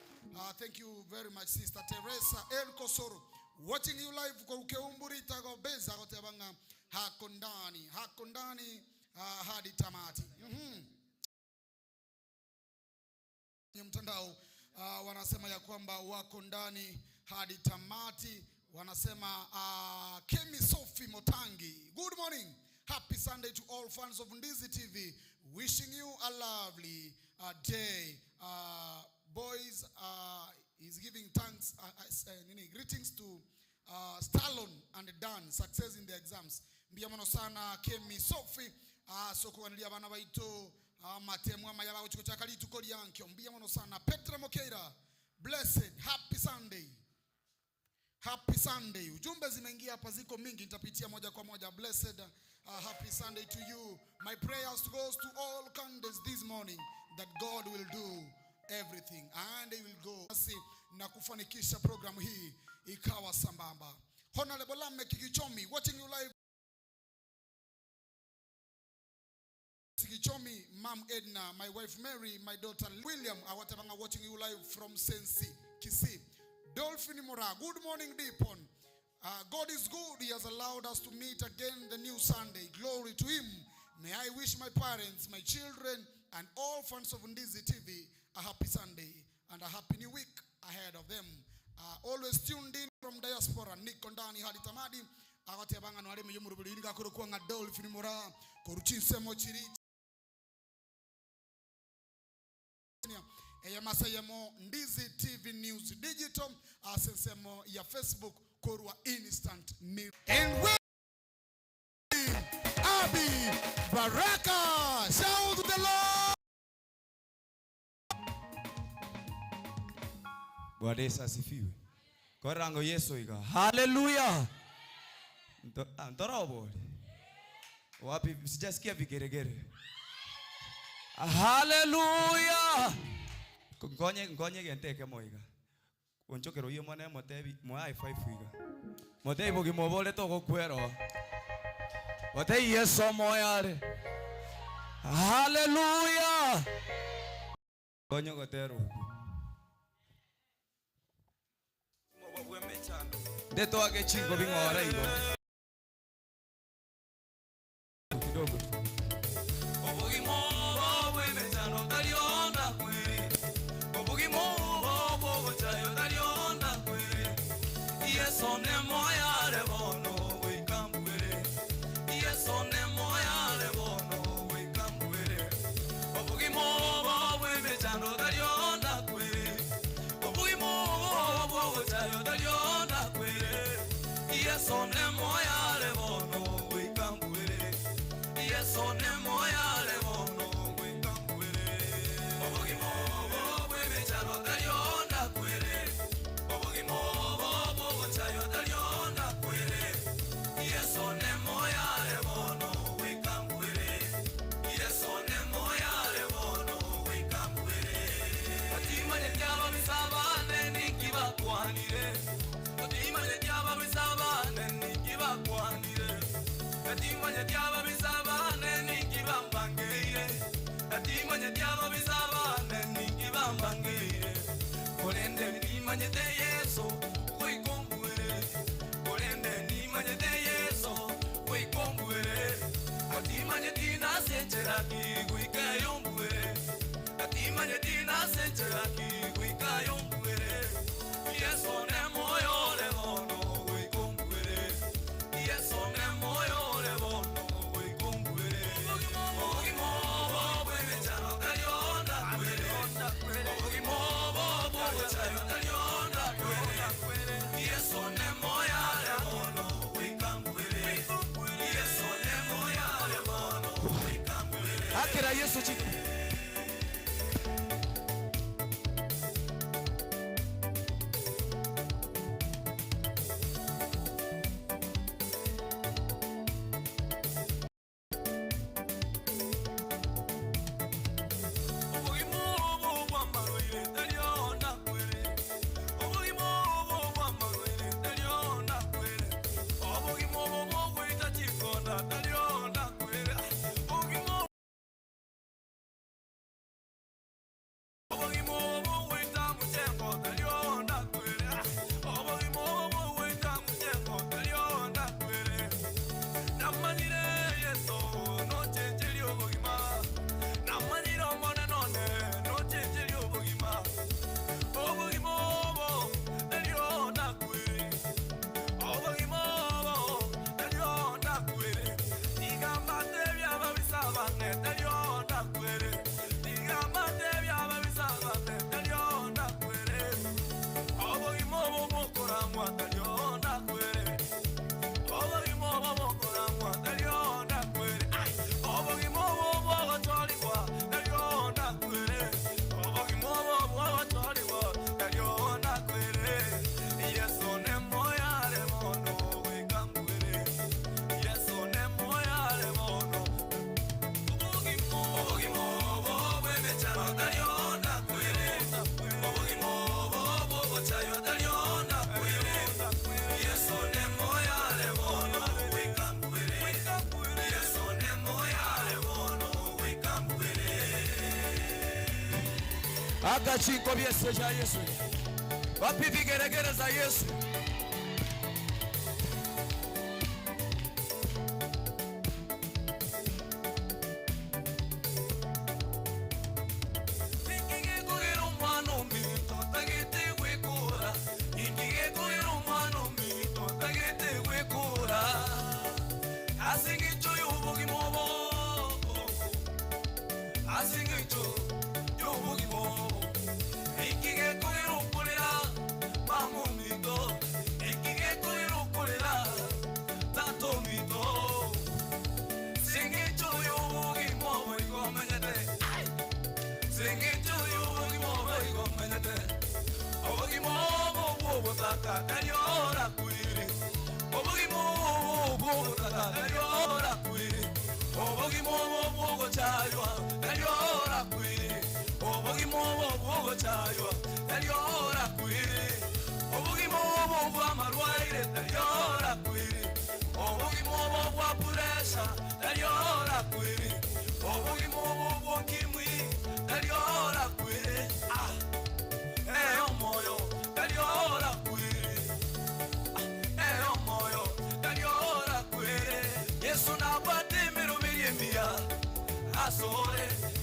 Thank you very much Sister Teresa El Kosoro watching you live kwa ukeumburi tagobeza atebanga hakondani hadi tamati. Mtandao wanasema ya kwamba wako ndani hadi tamati. Wanasema Kemi Sophie Motangi, good morning, happy Sunday to all fans of Ndizi TV, wishing you a lovely day. Boys is giving thanks greetings to Stallone and Dan, success in the exams. Mbiyamano sana Kemi Sophie soko wanalia bana baito matemwa mayaba uchiko chakali tukoli yankyo. Mbiyamano sana Petra Mokeira, blessed, happy Sunday. Happy Sunday. Ujumbe zimeingia hapa ziko mingi nitapitia moja kwa moja. Blessed happy Sunday to you. My prayers goes to all candidates this morning that God will do everything and he will go na kufanikisha program hii ikawa sambamba. Honorable Lamme Kikichomi watching you live. Kikichomi, Mom Edna, my wife Mary, my daughter William awatabanga watching you live from Sensi Kisi. Dolphin Mora, good morning Deepon. God is good. He has allowed us to meet again the new Sunday. Glory to him. May I wish my parents, my children and all fans of Ndizi TV a happy Sunday and a happy new week ahead of them. Always tuned in from diaspora. Nick Kondani hadi tamadi. Agatebanga no ale muyumurubuli nga kurukuwa nga Dolphin Mora koruchinse mochiri. Eyamasayemo Ndizi TV News Digital asensemo ya Facebook korwa Instant Miracle. And we Abi Baraka, shout to the Lord. Bwana Yesu asifiwe. Kwa rango Yesu iga. Hallelujah. Ndorobo. Wapi sijasikia vigeregere. Hallelujah. Ngonye genteke moiga. Onchokero ye mwana motebi mo i5 iga. Motebi bogi mobole to gokwero. Motebi Yesu moyare. Hallelujah. Ngonye gotero. Deto age chingo bingora igo. Kidogo. atimanya diaba bizabane ningibambangeire atimanya diaba bizabane ningibambangeire Kolende nimanye de Yesu kuikumbure Kolende nimanye de Yesu kuikumbure atimanya dina sencheraki kuikayombure atimanya dina sencheraki kuikayombure Yesu ne moyo le bono kuikumbure Yesu ne moyo le bono kuikumbure Ogimo bwe chano kaliona kwere Ogimo bwe chano kaliona kwere Yesu ne moyo le bono kuikumbure Yesu ne moyo le bono kuikumbure Akira Yesu chiko Agachiko byese ja Yesu wapi vigeregere za Yesu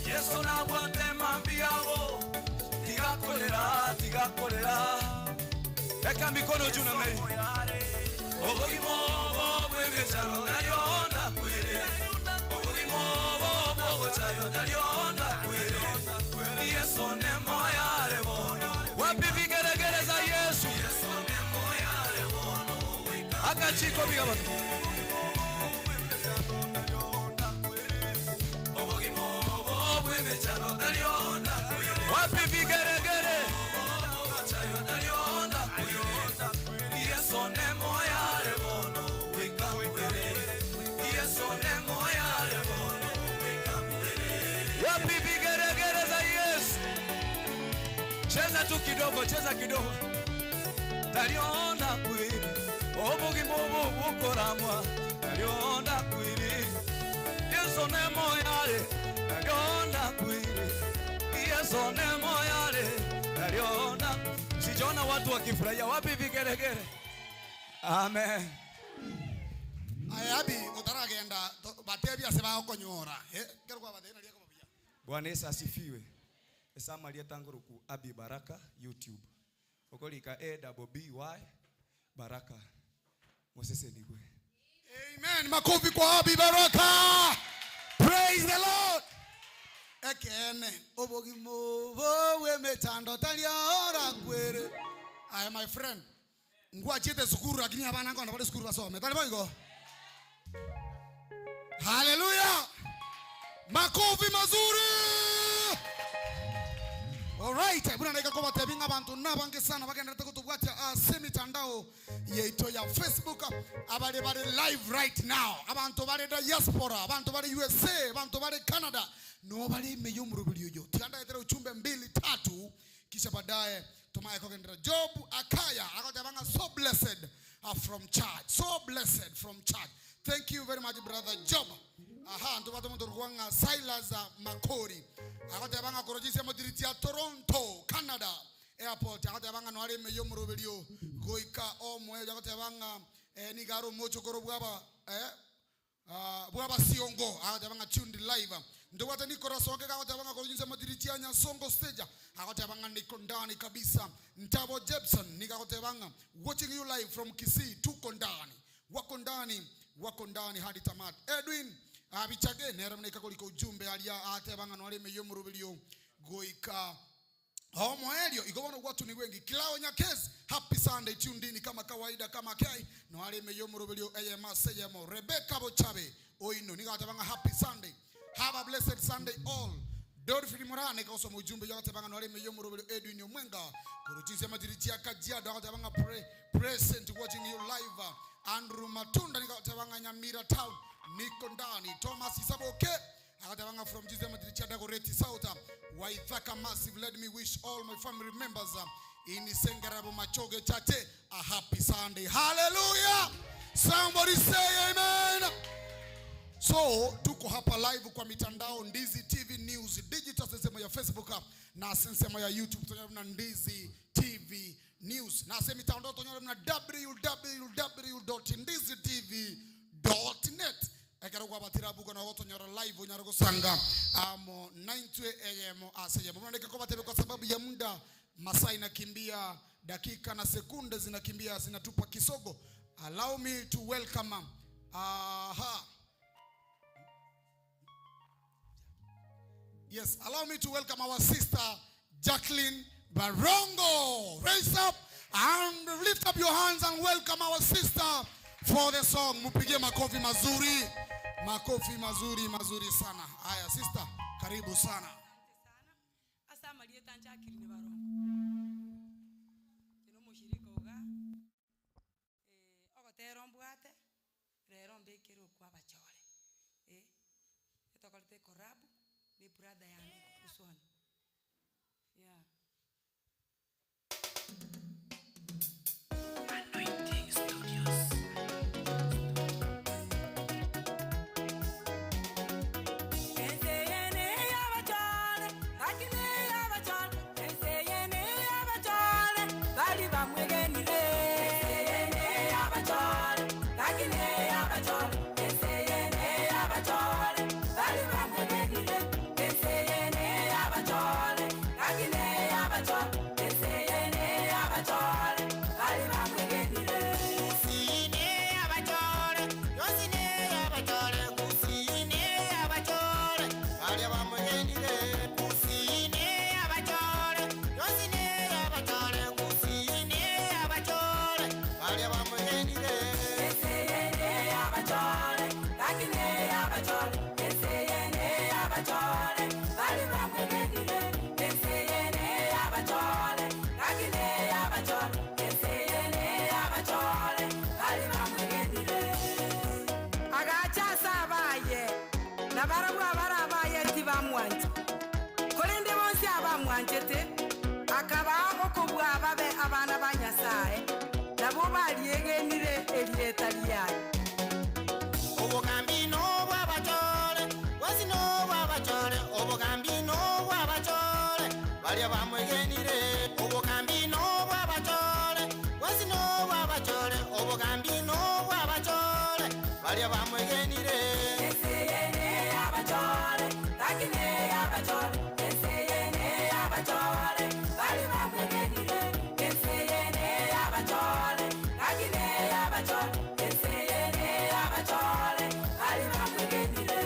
Yesu na bwate mambiago tigakorera eka mikono juu na mei obogimo bwe chano naliona kwere obogimo bwe chano naliona kwere Yesu ne moya le bono wapi vigeregere za Yesu Yesu ne moya le bono akachiko bigaba wapi vigeregere Yesu ne moya le bono Yesu ne moya le bono wapi vigeregere za Yesu cheza tu kidogo cheza kidogo taliona kweli obugimo bukoramwa taliona kweli Yesu ne moyale naliona kweli. Yesu ne moyale naliona. Sijaona watu wakifurahia. Wapi vigelegele? Amen. Ayabi utaragenda batebi aseba okonyora. Kerwa batena liako babia. Bwana Yesu asifiwe. Esama lietanguruku Abi Baraka YouTube. Okolika ABBY Baraka. Mosese nigwe. Amen. Makofi kwa Abi Baraka. Praise the Lord. Ekene obogimo we metando talia ora kwere. I am my friend. Ngwa chete sukuru lakini abana ngona bale sukuru basome. Tali boygo. Hallelujah. Makofi mazuri. All right, bwana ndeka kwa tabinga abantu nabange sana bagenda kutubwacha semitandao yeito ya Facebook abale live right now. Abantu bale diaspora, abantu bale USA, abantu bale Canada. No bale meyumru biliojo. Tianda yetera uchumbe 2-3 kisha baadaye tumaye kokendera Job Akaya akatabanga so blessed from church. So blessed from church. Thank you very much brother Job. Aha, ndo bato mudurwanga Silas Makori. Akatabanga korojise modiriti ya Toronto, Canada airport. Akatabanga no ale meyumru bilio goika omwe akatabanga nigaro mocho koro bwaba bwaba siongo akatabanga tuned live. Ndo wata nikora soke akatabanga korojise modiriti ya Nyasongo stage. Akatabanga niko ndani kabisa. Ntabo Jepson nikakotabanga watching you live from Kisii to Kondani. Wako ndani hadi tamati. Edwin abichage nera mneka koliko ujumbe alia atebanga no ale meyomuru bilio goika homo elio igobona watu ni wengi kilao nyakezi. Happy Sunday tuned in kama kawaida kama kai no ale meyomuru bilio Egesinga Rebecca Bochabe oino nikatabanga happy Sunday. Have a blessed Sunday all. Dorfini Morane ka osoma ujumbe yakotabanga no ale meyomuru bilio Edwin Omwenga kurujise madiritia Kajiado akatabanga present watching you live. Andrew Matunda nikatabanga Nyamira town niko ndani. Thomas Isaboke akatabanga from Jesus Madricha Dagoreti South Waithaka massive. Let me wish all my family members in Sengarabo Machoge Chate a happy Sunday. Hallelujah. Somebody say amen. So tuko hapa live kwa mitandao Ndizi TV News digital sensema ya Facebook na sensema ya YouTube tonyana na Ndizi TV News na sema mitandao tonyana na www.ndizitv.net. Ekero kwa batira buko na woto nyoro live nyoro kusanga amo 9 am asije. Mbona ndeka kwa batebe kwa sababu ya muda masaa inakimbia dakika na sekunde zinakimbia zinatupa kisogo. Allow me to welcome Yes, allow me to welcome our sister Jacqueline Barongo. Raise up and lift up your hands and welcome our sister for the song. Mupige makofi mazuri. Makofi mazuri sana. Haya sister, karibu sana. Asa Marieta Jacqueline Barongo. Kino mushirika uga ogotero mbwate rero mbekero kwa bachore. Etokolete korabu ni brother yangu kusona. Yeah. Akaba okubwa ababe abana banyasaye nabo baliyegenire elieta lyaye. Obugambino bw'abachole wabachole obugambino wabachole balia bamwegenire obugambino wabachole wazino wabachole obugambino wabachole balia bamwegenire eseyene abachole takine abachole eseyene abachole bali bamwegenire eseyene abachole takine abachole eseyene abachole bali bamwegenire.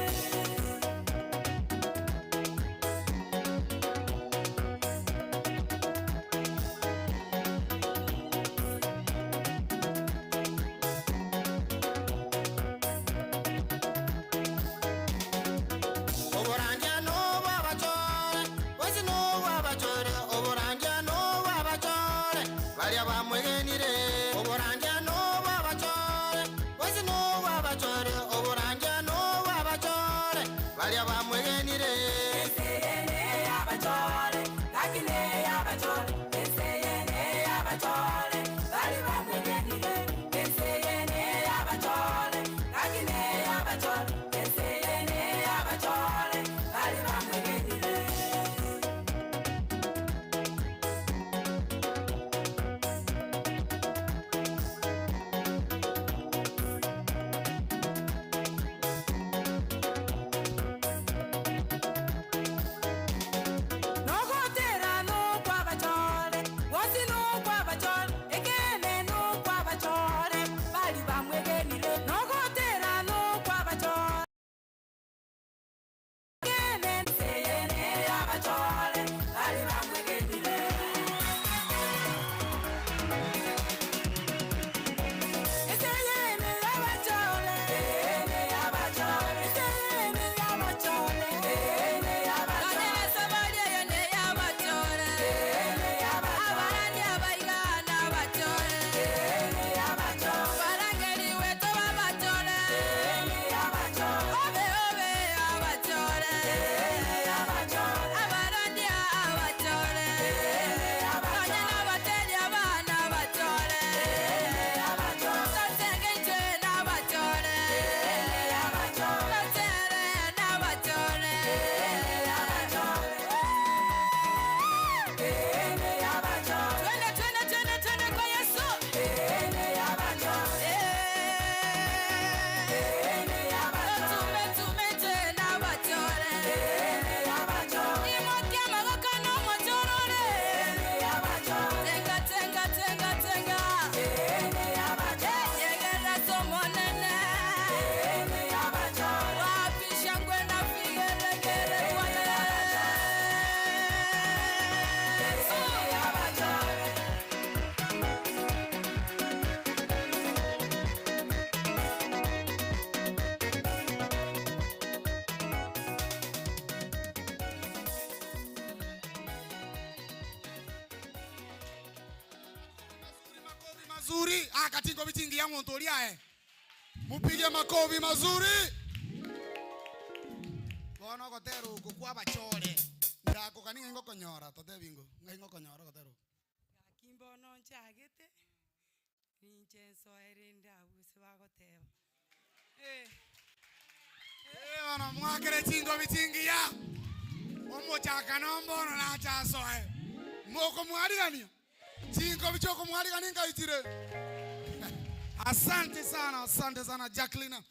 Mazuri, akatingo vitingi ya montolia Mupige makofi mazuri. Bono kotero kukua bachole. Ndako kaninga ngoko nyora tote bingo. Ngai konyora kotero. Kimbo no nchagete. Nincheso erinda abusi bagoteba. Bana mwakere tingo vitingi ya. Omo chaka nombo no na chaso Moko mwari gani? Tingo bichoko mwari gani ngaitire. Asante sana Jacqueline.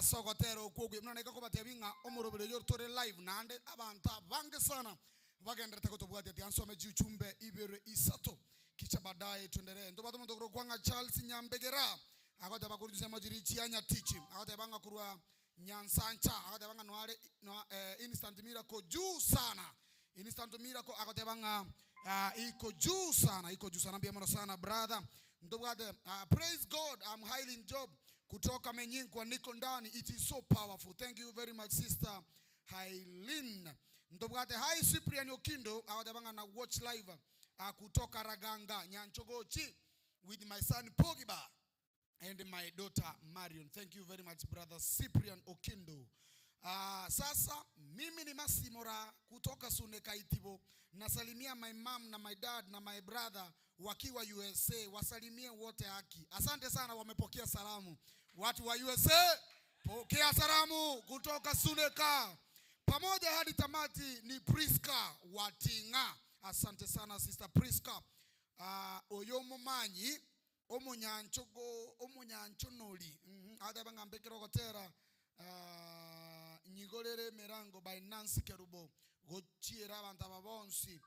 Sogotero kugwe mna neka kubatia binga omurobere yortore live nande abanta bange sana bagenda takotobwate tiansome jichumbe ibere isato kicha baadaye tuendelee ndo bato mtokoro kwanga Charles Nyambegera akata bakuru sema jiri chianya teaching akata banga kurwa nyansancha akata banga noare instant miracle juu sana instant miracle akata banga iko juu sana bia sana brother ndo bwate praise God. I'm highly job kutoka Menyinkwa niko ndani. It is so powerful. Thank you very much sister Hailin. Ndobwate hi Cyprian Okindo awadabanga na watch live kutoka Raganga Nyanchogochi with my son Pogiba and my daughter Marion. Thank you very much brother Cyprian Okindo. Sasa mimi ni Masimora kutoka Sunekaitibo. Nasalimia my mom na my dad na my brother wakiwa USA. Wasalimie wote haki. Asante sana wamepokea salamu. Watu wa USA pokea salamu kutoka Suneka. Pamoja pamoja hadi tamati ni Priska Watinga. Asante sana Sister Priska. Oyomo manyi omunyanchonoli ade bangambekero gotera nyigorere merango by Nancy Kerubo gochiera abantu ababonsi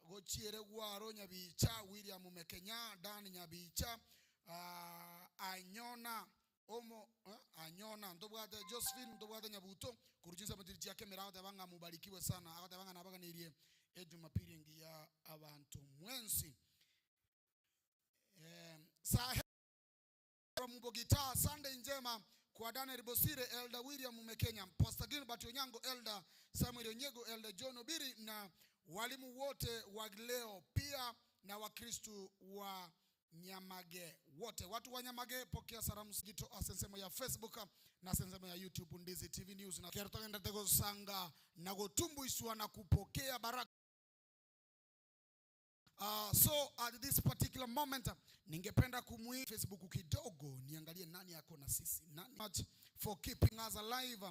gochiere gwaro nyabicha William Mekenya Dan nyabicha anyona anyona ndobwate Josephine ndobwate nyabuto kurujinza madiriji yake merao banga mubarikiwe sana akate banga nabaganirie ejumapili ngiya abantu mwensi Mubogita Sunday njema kwa Daniel Bosire, Elder William Mekenya, Pastor Gilbert Onyango, Elder Samuel Onyego, Elder John Obiri na walimu wote wa leo pia na Wakristo wa Nyamage wote. Watu wa Nyamage pokea salamu sigito asensemo ya Facebook na asensemo ya YouTube Ndizi TV News na kerto ngenda tego sanga na gotumbu iswa na kupokea baraka. So at this particular moment ningependa kumui Facebook kidogo niangalie nani yako na sisi nani much for keeping us alive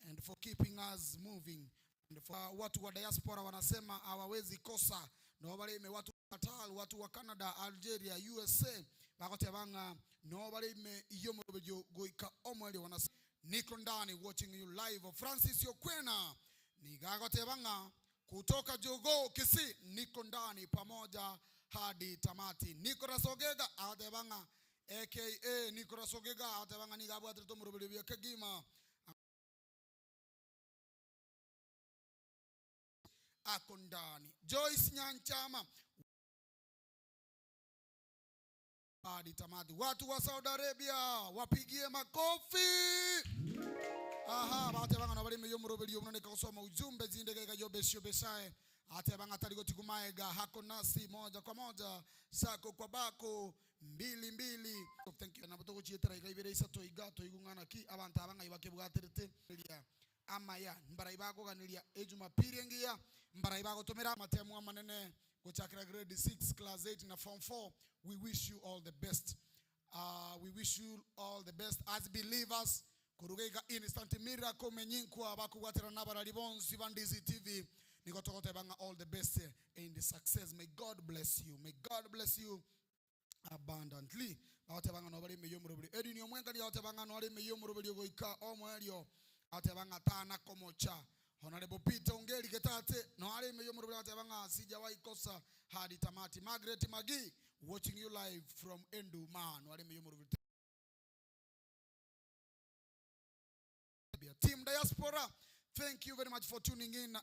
and for keeping us moving and for watu wa diaspora wanasema hawawezi kosa no bale me watu Qatar watu wa Canada Algeria USA bakote banga no bale me iyo mbejo goika omweli wanasema niko ndani watching you live. Francis Yokwena nigagote banga kutoka Jogo Kisi niko ndani pamoja hadi tamati. Nicolas Ogega adebanga aka Nicolas Ogega adebanga ni gabwa trito murubili bya kagima ako ndani. Joyce Nyanchama hadi tamati. Watu wa Saudi Arabia wapigie makofi. Aha, bate banga no bali meyomuro bali yomneka kusoma ujumbe zindege kajobesho besae ate banga taligoti kumaega hako nasi moja kwa moja sako kwa bako mbili mbili. Thank you na botoko chietera igabire isato igato igungana ki abantu abanga ibake bwaterete ya amaya mbara ibako ganilia ejumapili ngia mbara ibako tomera matemu amanene kuchakira grade 6 class 8 na form 4. We wish you all the best. We wish you all the best as believers. Kurugega instant miracle Menyinkwa bakuwatira nabarali bonsi bandizi TV nikotokote banga all the best in the success. May God bless you. May God bless you abundantly. Bawate banga no bali meyomurubuli edi ni omwenga li bawate banga no bali meyomurubuli goika omwelio bawate banga tana komocha Honorable Peter Ongeli ketate no bali meyomurubuli bawate banga sijawahi kosa hadi tamati. Margaret Magi watching you live from Endu man no bali meyomurubuli. Team Diaspora, thank you very much for tuning in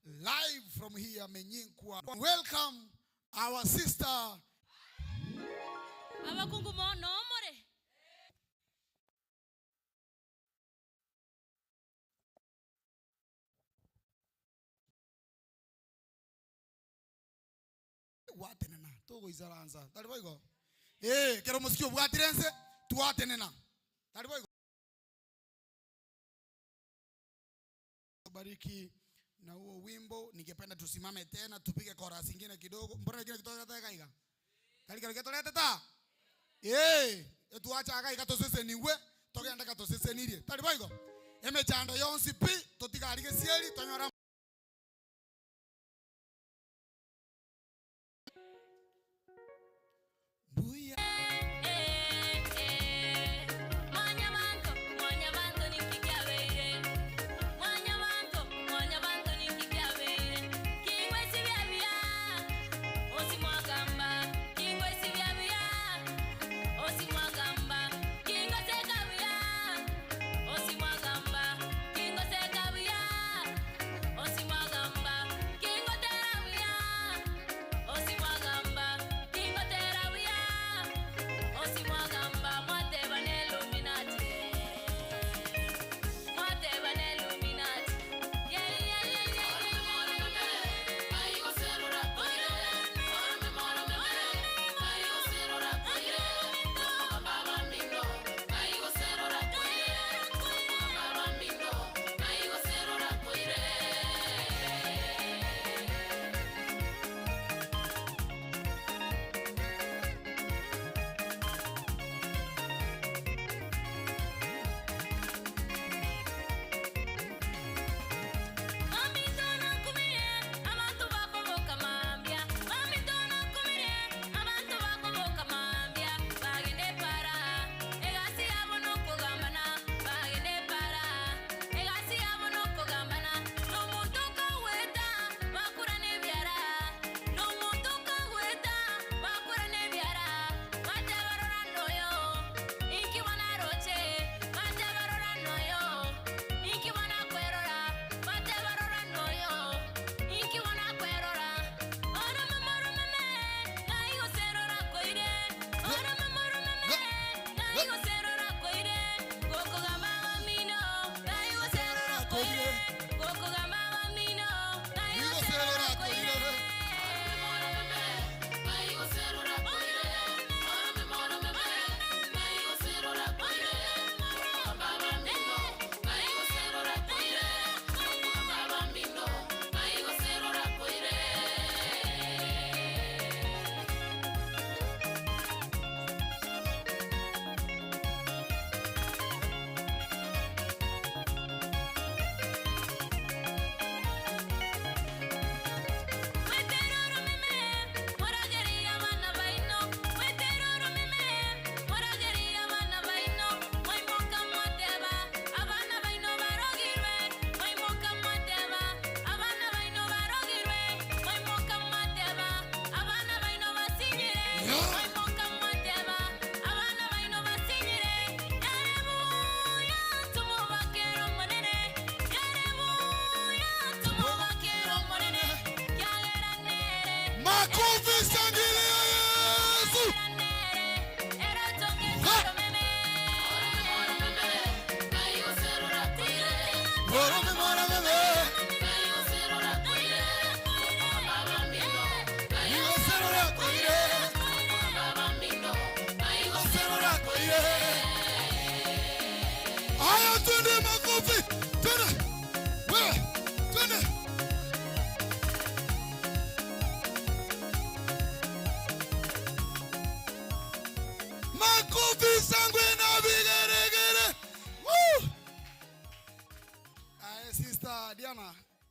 live from here Menyinkwa. Welcome our sister Abakungu mono more. Watenena togo izaranza tali boygo kero musikio bwatirense tuwatenena tali boygo bariki na huo wimbo. Ningependa tusimame tena tupige chorus nyingine kidogo. Mbona nyingine kitoka tata kaiga kalika kitolea tata tuacha akaika tosese niwe togenda katosese nirie tali boygo emechanda yonsi pi totigarige sieli tonyora buya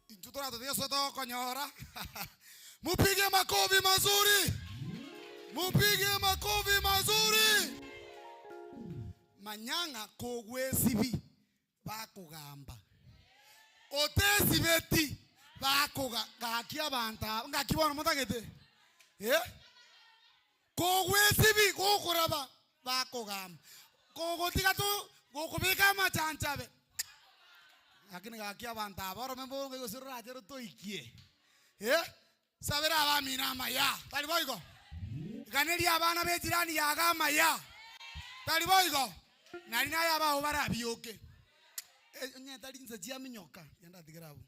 Tutora tutia soto konyora. Mupige makofi mazuri. Mupige makofi mazuri. Manyanga kogwesibi bakugamba. Otesibeti bakugakia banta ngakibona mutagete. Kogwesibi kokuraba bakugamba. Kogotiga tu gokubika machanchabe. Lakini gakia banta baro membo ngosura ajero toikie. Sabira abamina maya. Tali boygo. Ganeli abana bejirani yaga maya. Tali boygo. Nari na yaba obara bioke. Nya tali nza jia minyoka. Yanda digirabu.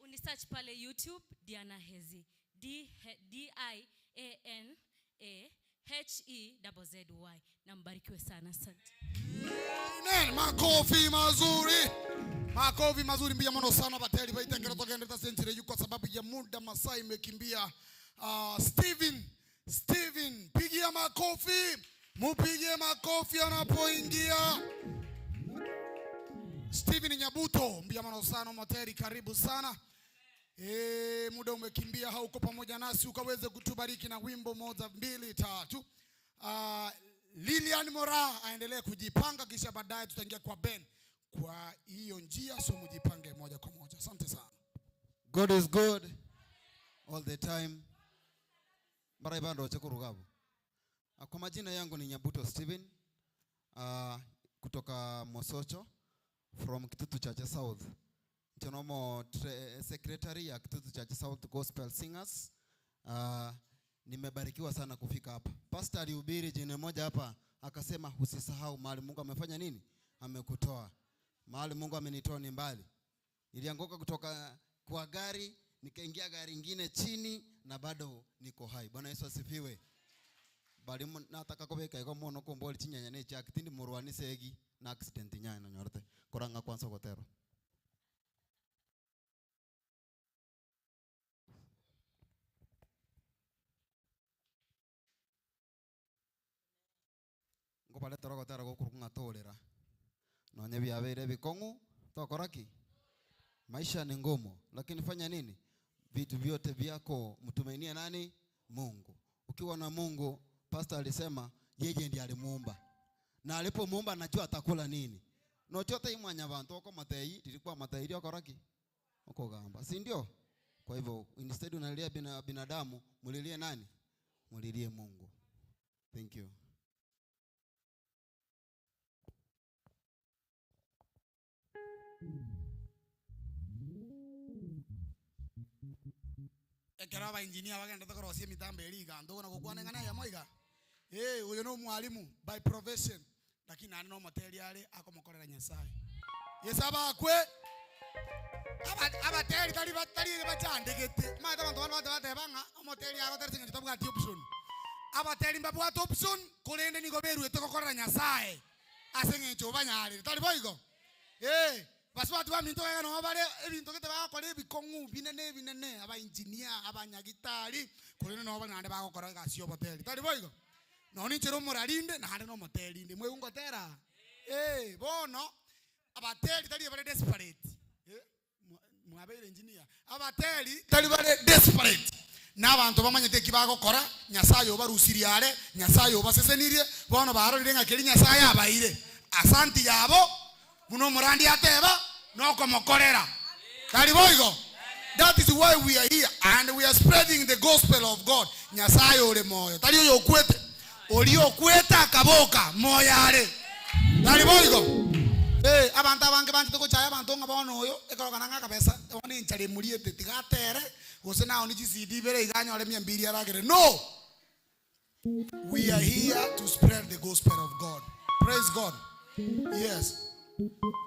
Uni search pale YouTube Diana Hezi. DIANAHEZY. Na mbarikiwe sana, asante. Amen. Makofi mazuri. Makofi mazuri mbia mono sana bateli baitengera tokenda century kwa sababu ya muda masaa imekimbia. Steven pigia makofi. Mupige makofi anapoingia. Steven Nyabuto mbia mono sana moteri, karibu sana. Muda umekimbia, hauko pamoja nasi ukaweze kutubariki na wimbo moja 2 3. Lilian Mora aendelee kujipanga kisha baadaye tutaingia kwa Ben. Kwa hiyo njia so mjipange moja kwa moja. Asante sana. God is good all the time. Mara ibando chekurugabu. Kwa majina yangu ni Nyabuto Steven. Kutoka Mosocho from Kitutu Church South. Nchonomo secretary ya Kitutu Church South Gospel Singers. Nimebarikiwa sana kufika hapa. Pastor alihubiri jina moja hapa akasema usisahau mahali Mungu amefanya nini? Amekutoa. Mahali Mungu amenitoa ni mbali. Nilianguka kutoka kwa gari, nikaingia gari ingine chini na bado niko hai. Bwana Yesu asifiwe. Bali nataka kubeka iko mono komboli chinyanya ne cha kitindi murwani segi na accident nyanya nyorte. Koranga kwanza gotero. Ngopale torogo tarago kurunga tolera. Nonye biabere bikongu tokoraki. Maisha ni ngumu, lakini fanya nini? Vitu vyote vyako mtumainie nani? Mungu. Ukiwa na Mungu, pastor alisema yeye ndiye alimuumba. Na alipomuumba anajua atakula nini. No chote imwanya bantu uko matei, tilikuwa matei ndio koraki. Uko gamba, si ndio? Kwa hivyo instead unalilia binadamu, mulilie nani? Mulilie Mungu. Thank you. Ekeraba engineer wagenda tokorosia mitambo eliga ndo na kukwana ngana ya moiga. Uyo no mwalimu by profession lakini ani no material akomokorera Nyasaye. Yesaba kwe abateri tali bachandegete mata bantu bana banga material akotersinga kitabwa option. Abateri mbabwa option kolende ni goberu etokokorera Nyasaye. Asenge chobanyari tali boigo. Basi watu wa minto ya no bale ebintu kete bakore bikongu binene aba engineer abanyagitari kuri no bana bakora gasio hotel tali boigo no ni chero moralinde na hande no motelinde mwe ungotera bono abateli tali bale desperate mwabere engineer abateli tali bale desperate n'abantu bamanyete kibagokora Nyasaye obarusiriare Nyasaye obasesenirie bono barorire ngakeri Nyasaye abaire asanti yabo muno murandi ateba no komokorera tali boigo. That is why we are here and we are spreading the gospel of God. Nyasaye ole moyo tali oyo kwete oli okweta kaboka moyare tali boigo. Abantu abange bantu ko chaya abantu ngabono oyo ekoroka nanga kabesa oni nchale muliete tigatere gose na oni CD bere iganyole 200 aragere. No, we are here to spread the gospel of God. Praise God. Yes.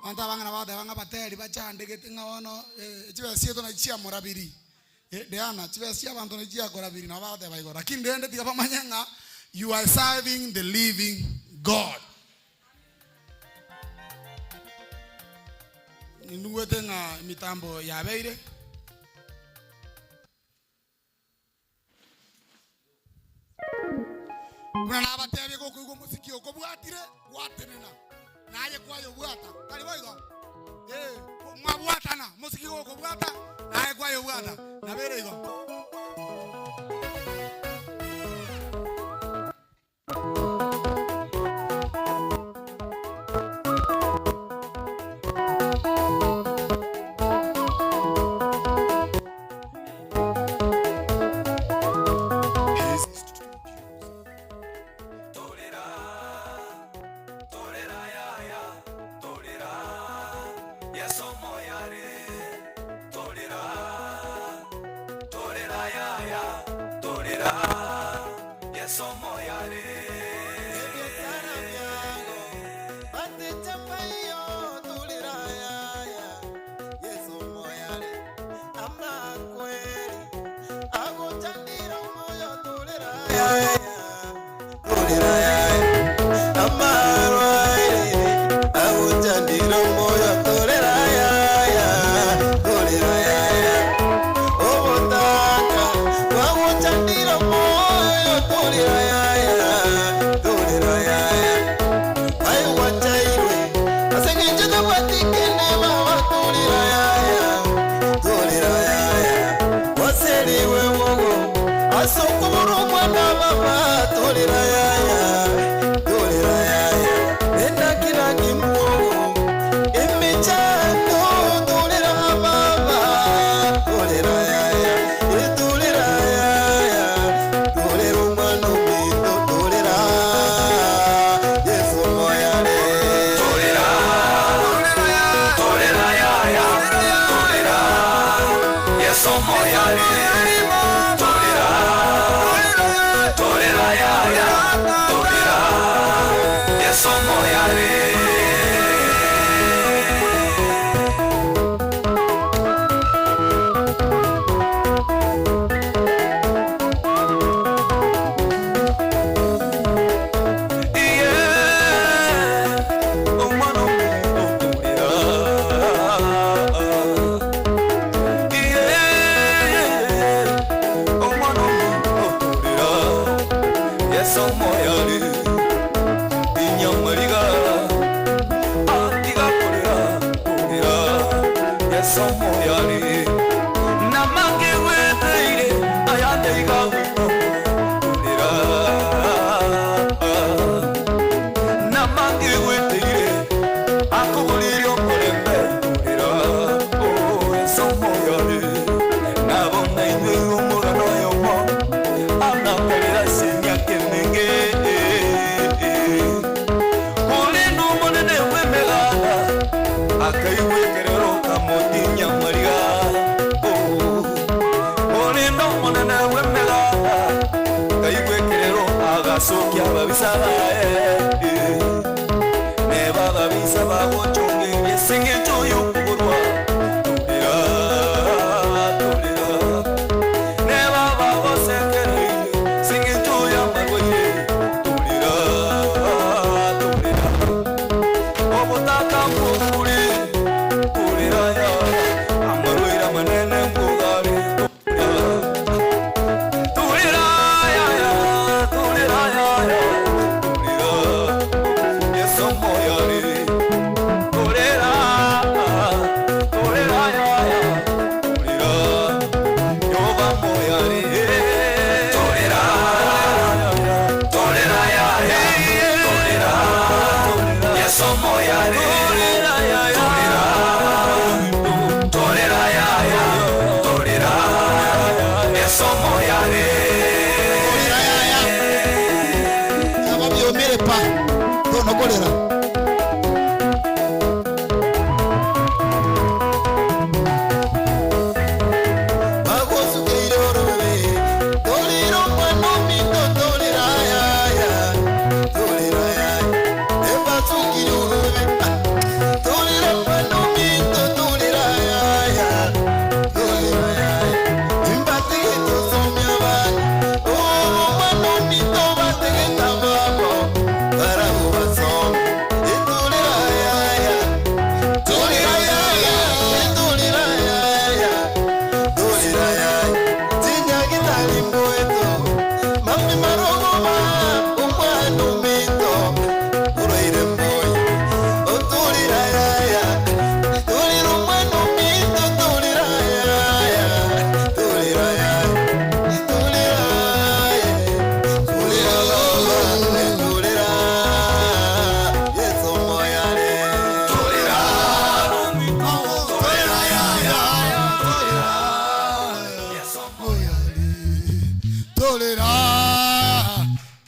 Anta banga na banga bateri bachandegete ngawono chibesie to na chia morabiri deana chibesie abantu na chia korabiri na bade baigora lakini ndende tika pamanyanga. You are serving the living God. Ninduwete nga mitambo ya beire kuna na bateri ko kugo musiki ko bwatire watenena naye kwayo bwata tali boigo mwabwatana musiki kubwata nae kwa yo bwata na bere igo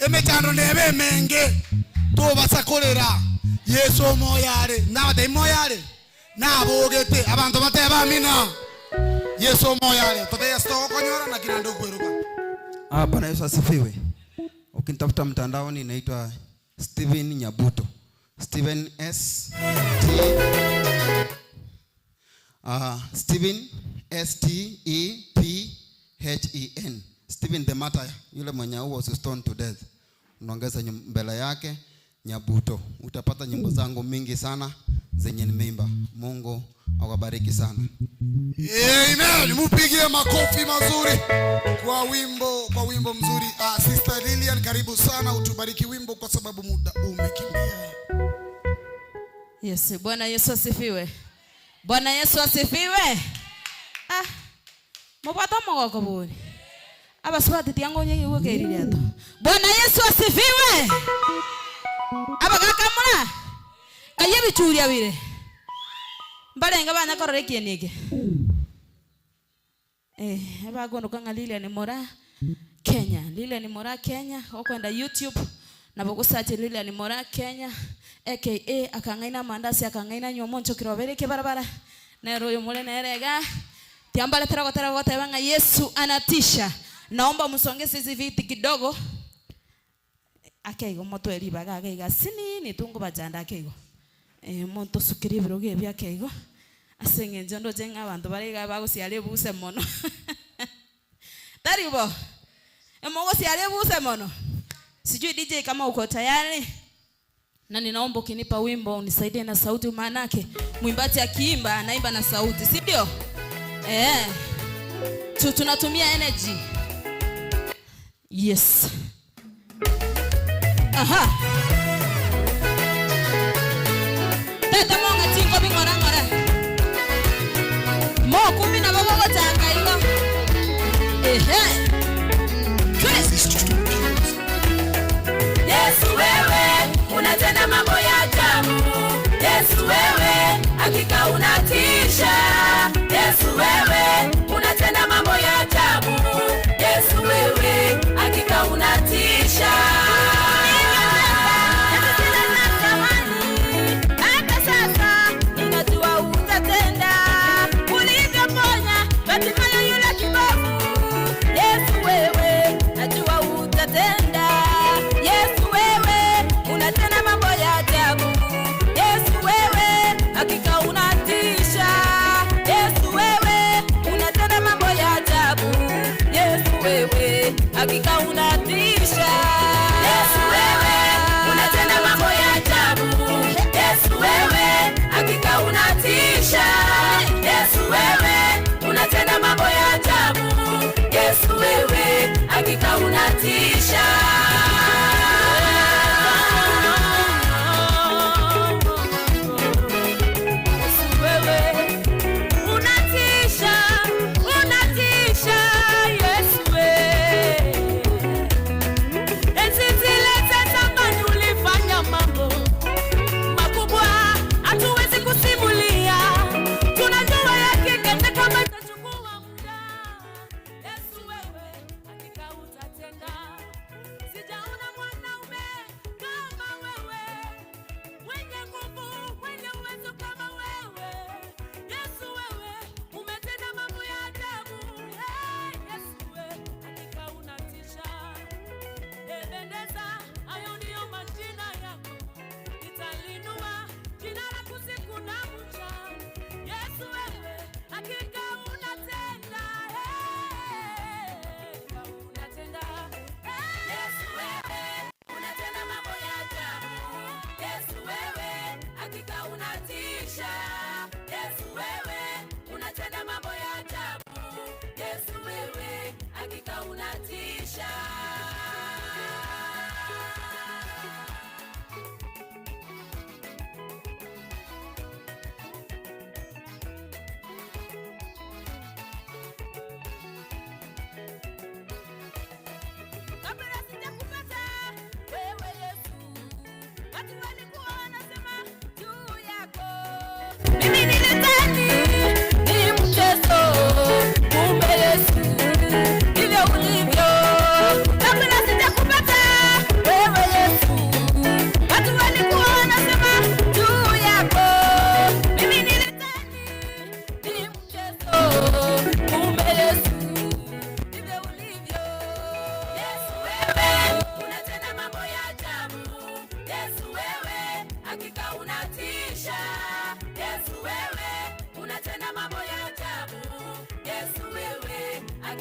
emechando nebe menge to basakolera Yesu moyare na de moyare na bogete abantu bateba mina Yesu moyare tote sto konyora na kinando kweruka. Bwana Yesu asifiwe. Ukinitafuta mtandaoni inaitwa Steven Nyabuto. Steven Steven STEPHEN. Steven the martyr, yule mwenye was stoned to death. Unaongeza mbele yake Nyabuto. Utapata nyimbo zangu mingi sana zenye nimeimba. Mungu awabariki sana. Amen. Mupigie makofi mazuri kwa wimbo mzuri. Sister Lilian, karibu sana utubariki wimbo kwa sababu muda umekimbia. Yes, Bwana Yesu asifiwe. Bwana Yesu asifiwe. Mupata mwako buni. Abaswati tiango nyenye uweke iliato. Bwana Yesu asifiwe. Abagakamula. Kayebi churia bire. Mbalenga bana korore kienige. Abagono kanga Lilian Mora Kenya. Lilian Mora Kenya. Okwenda YouTube. Nabogusaje Lilian Mora Kenya. aka akangaina mandasi akangaina nyomoncho kirobere ke barabara. Nero yomule nerega. Tiambale tera wote banga Yesu anatisha. Naomba msongeze hizi viti kidogo. Akaigo moto elibaga akaiga sini ni tungu bajanda akaigo. Monto sukiri broge bya akaigo. Asenge njondo jenga abantu barega bagusiale buse mono. Taribo. Emogo siale buse mono. Sijui DJ kama uko tayari. Na ninaomba ukinipa wimbo unisaidie na sauti, maana yake mwimbaji akiimba anaimba na sauti, si ndio? Tunatumia energy. Yes. Aha. Tata monga tingo bingora ngora. Mo kumi na baba wataka ilo. Yesu wewe unatenda mambo ya ajabu. Yesu wewe hakika unatisha. Yesu wewe unatenda mambo ya ajabu. Yesu wewe hakika unatisha. Hata sasa ninajua utatenda. Ulivyoponya Bartimayo yule kipofu. Yesu wewe najua utatenda. Yesu wewe unatenda mambo ya ajabu. Yesu wewe hakika unatisha.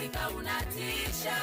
hakika unatisha.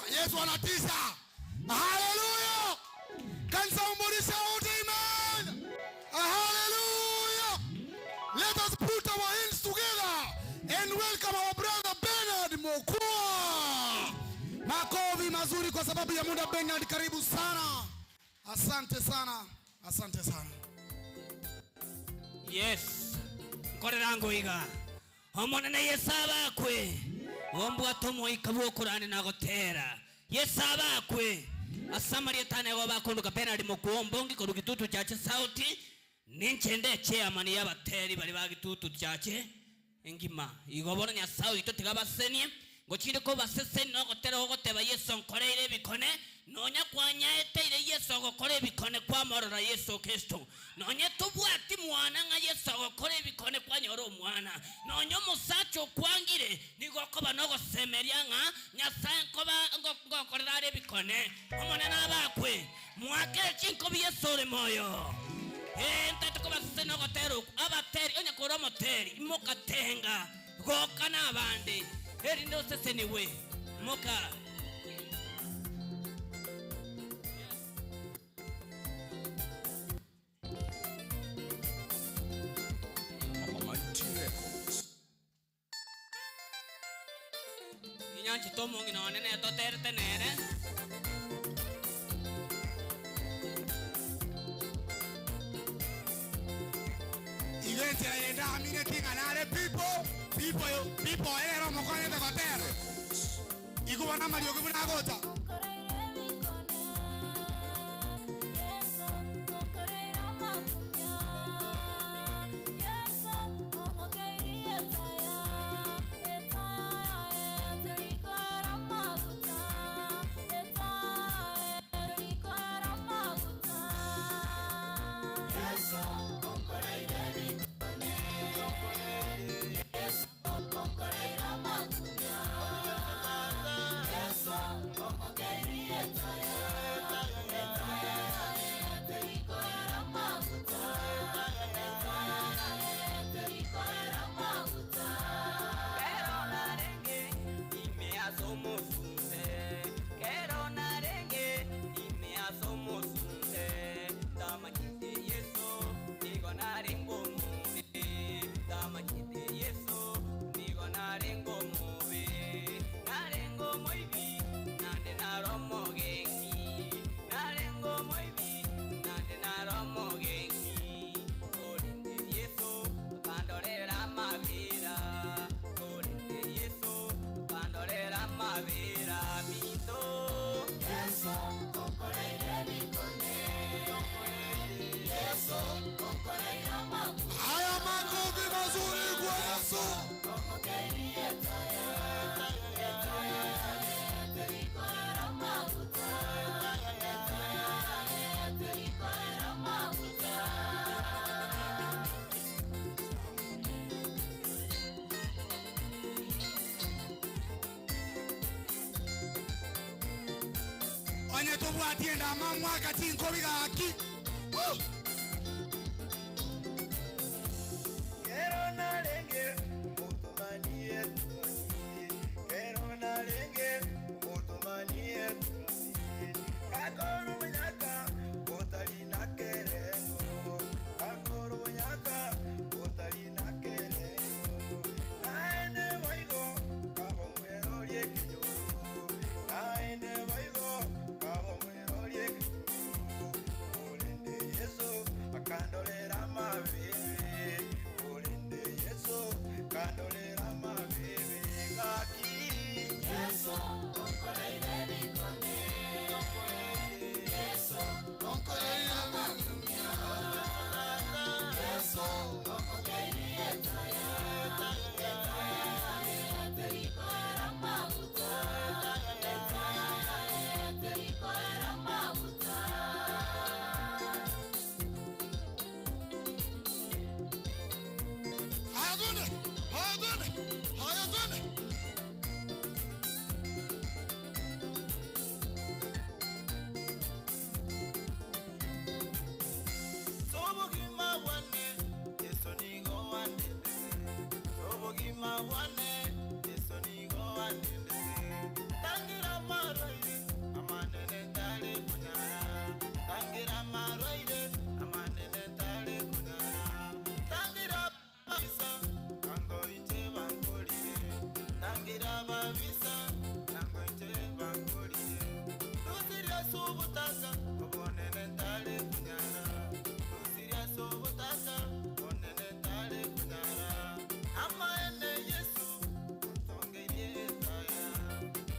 Yesu anatisha. Hallelujah. Can somebody shout amen? Hallelujah. Let us put our hands together and welcome our brother Bernard Mokua. Makofi mazuri kwa sababu ya muda. Bernard, karibu sana. Asante sana. Asante sana. Yes. Nkore rango iga. Omona na yesaba kwe. Ombu atomo ikabu Qur'ani na gotera. Yesaba kwe. Asamaria tane wabakonduka Bernard Mokua mbongi ko rugitutu cyache sauti. Ninchende chairman y'abateri bari bagitutu cyache. Engima igobona nya sauti totigabasenie. Ngochinde ko baseseni no gotera ogoteba Yesu nkoreire bikone. Nonya kwanya eteire Yesu ogokore bikone kwa morora Yesu Kristo. Nonya tubwati mwana nga Yesu ogokore bikone kwa nyoro mwana. Nonya musacho kwangire nigokoba no gosemeria nga Nyasaye nkoba ngokorera bikone. Omone nabakwe mwake chinko Yesu le moyo. Ntatu ko baseseni no gotero abateri onya koro moteri mokatenga gokana abande. Eri ndo seseni we moka. Inyanchi tomo ngino nene to terte nere. Iglesia yenda amine kinganare people ero mokone de gotere. Igubana Mario gubana gota. mavira mito. Yesu okoleire bikone. Yesu okoleire maguta. Haya makofi mazuri kwa Yesu. Okoleire taya. Terikoera maguta. Terikoera maguta. Onye tobwatie ndamamwa kati nkobi gaki. Quiero narengue, mutumanie tuanie. Quiero narengue, mutumanie tuanie. Kakoro bunyaka, botalina kerengo. Kakoro bunyaka, botalina kerengo. Naende waigo, kabo mwero liekiyo. Naende waigo, kabo mwero liekiyo. Olende Yesu, akandolera mavere. Olende Yesu, kandolera mavere. Gaki Yesu, okoleire bikone. Yesu, okoleire maguta. Yesu, okoleire taya. Terikoera maguta. Terikoera maguta. Hayadone. Sobogima wane, Yesu nigo wandende. Sobogima wane, Yesu nigo wandende. Tangira maroide, amanene tale kunyara. Tangira maroide, amanene tale kunyara. Tangira babisa, kango ite bangolire. Tangira babisa, kango ite bangolire. Tusiria subutaka, obonene tale kunyara. Tusiria subutaka, obonene tale kunyara. Ama ene Yesu, utongeire etaya.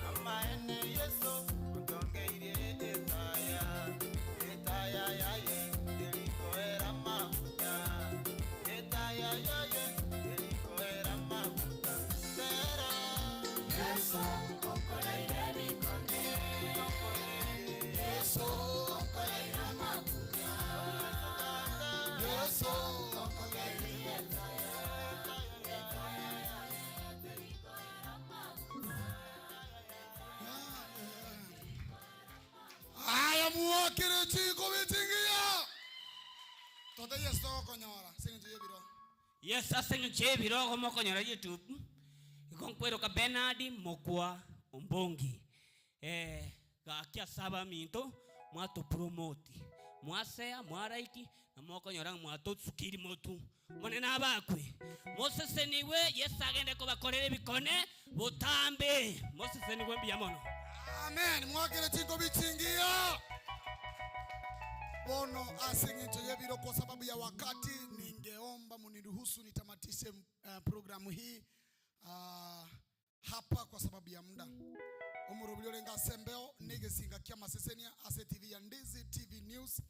Ama ene Yesu, utongeire etaya. Etaya yaye, terikoera maguta. Etaya yaye, terikoera maguta. Tera Yesu, okoleire bikone. Yesu, okoleire maguta. Yesu, okoleire etaya. Etaya yaye, terikoera maguta. Haya muokere chiko bitingia. Tote Yesu okonyora. Sinje biro. Yes, asenyo chebiro como konyora YouTube. Ikonkwero ka Bernard Mokwa Ombongi. Gakia saba minto mwato promote. Mwasea mwaraiki na mwakonyora mwato tsukiri motu. Monena abakwe. Moses niwe yesagende ko bakorere bikone butambe. Moses niwe mbiyamono. Amen. Mwakere chiko bitingia. Bono asengeto yebiro kwa sababu ya wakati ningeomba muniruhusu nitamatishe programu hii hapa kwa sababu ya muda. Umurubulio lenga sembeo Egesinga Kiamasesenia ase TV ya Ndizi TV News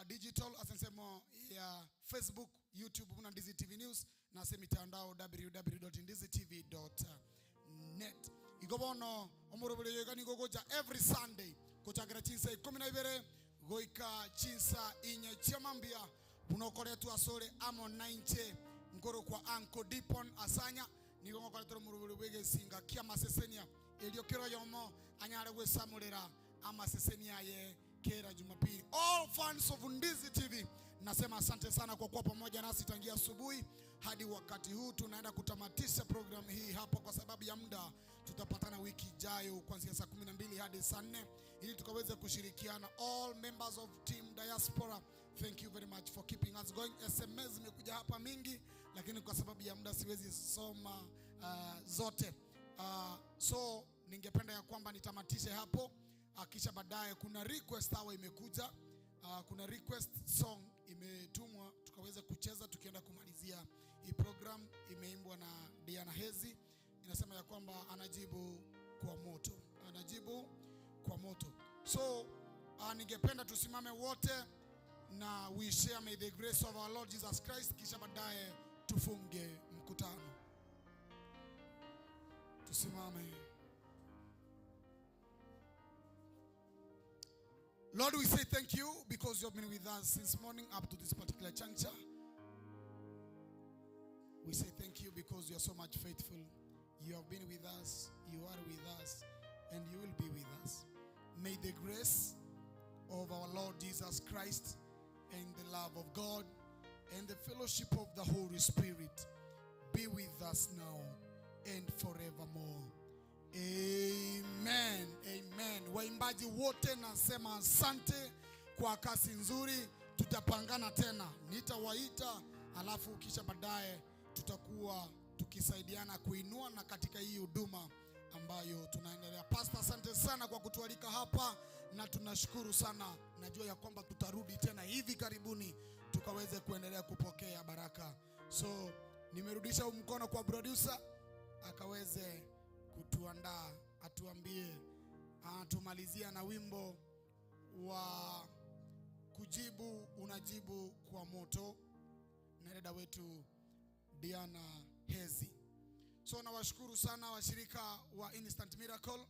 digital asensemo ya Facebook, YouTube na Ndizi TV News na ase mitandao www.ndizitv.net. Igobono umurubulio yegani gogoja every Sunday kuchakira chinsa 12 goika chinsa inye chiamambia bunokoretu asore amo 90 ngoro kwa anko dipon asanya nigongo koretero murubulio Egesinga Kiamasesenia eliokero yomo anyare wesamulera amasesenia ye kera Jumapili. All fans of Ndizi TV nasema asante sana kwa kuwa pamoja nasi tangia asubuhi hadi wakati huu. Tunaenda kutamatisha program hii hapa kwa sababu ya muda. Tutapatana wiki ijayo kuanzia saa 12 hadi saa 4 ili tukaweze kushirikiana. All members of team diaspora, thank you very much for keeping us going. SMS imekuja hapa mingi lakini kwa sababu ya muda siwezi soma zote. So ningependa ya kwamba nitamatishe hapo. Kisha baadaye kuna request hawa imekuja. Kuna request song imetumwa tukaweza kucheza tukienda kumalizia hii program. Imeimbwa na Diana Hezi. Inasema ya kwamba anajibu kwa moto, anajibu kwa moto. So ningependa tusimame wote na we share may the grace of our Lord Jesus Christ, kisha baadaye tufunge mkutano. Tusimame. Lord, we say thank you because you have been with us since morning up to this particular juncture. We say thank you because you are so much faithful. You have been with us, you are with us, and you will be with us. May the grace of our Lord Jesus Christ and the love of God and the fellowship of the Holy Spirit be with us now and forevermore. Amen. Amen. Waimbaji wote nasema asante kwa kazi nzuri. Tutapangana tena, nitawaita, alafu kisha baadaye tutakuwa tukisaidiana kuinua na katika hii huduma ambayo tunaendelea. Pastor, asante sana kwa kutualika hapa na tunashukuru sana. Najua ya kwamba tutarudi tena hivi karibuni tukaweze kuendelea kupokea baraka. So nimerudisha mkono kwa producer akaweze kutuandaa, atuambie, tumalizia na wimbo wa kujibu unajibu kwa moto na dada wetu Diana Hezi. So nawashukuru sana washirika wa Instant Miracle.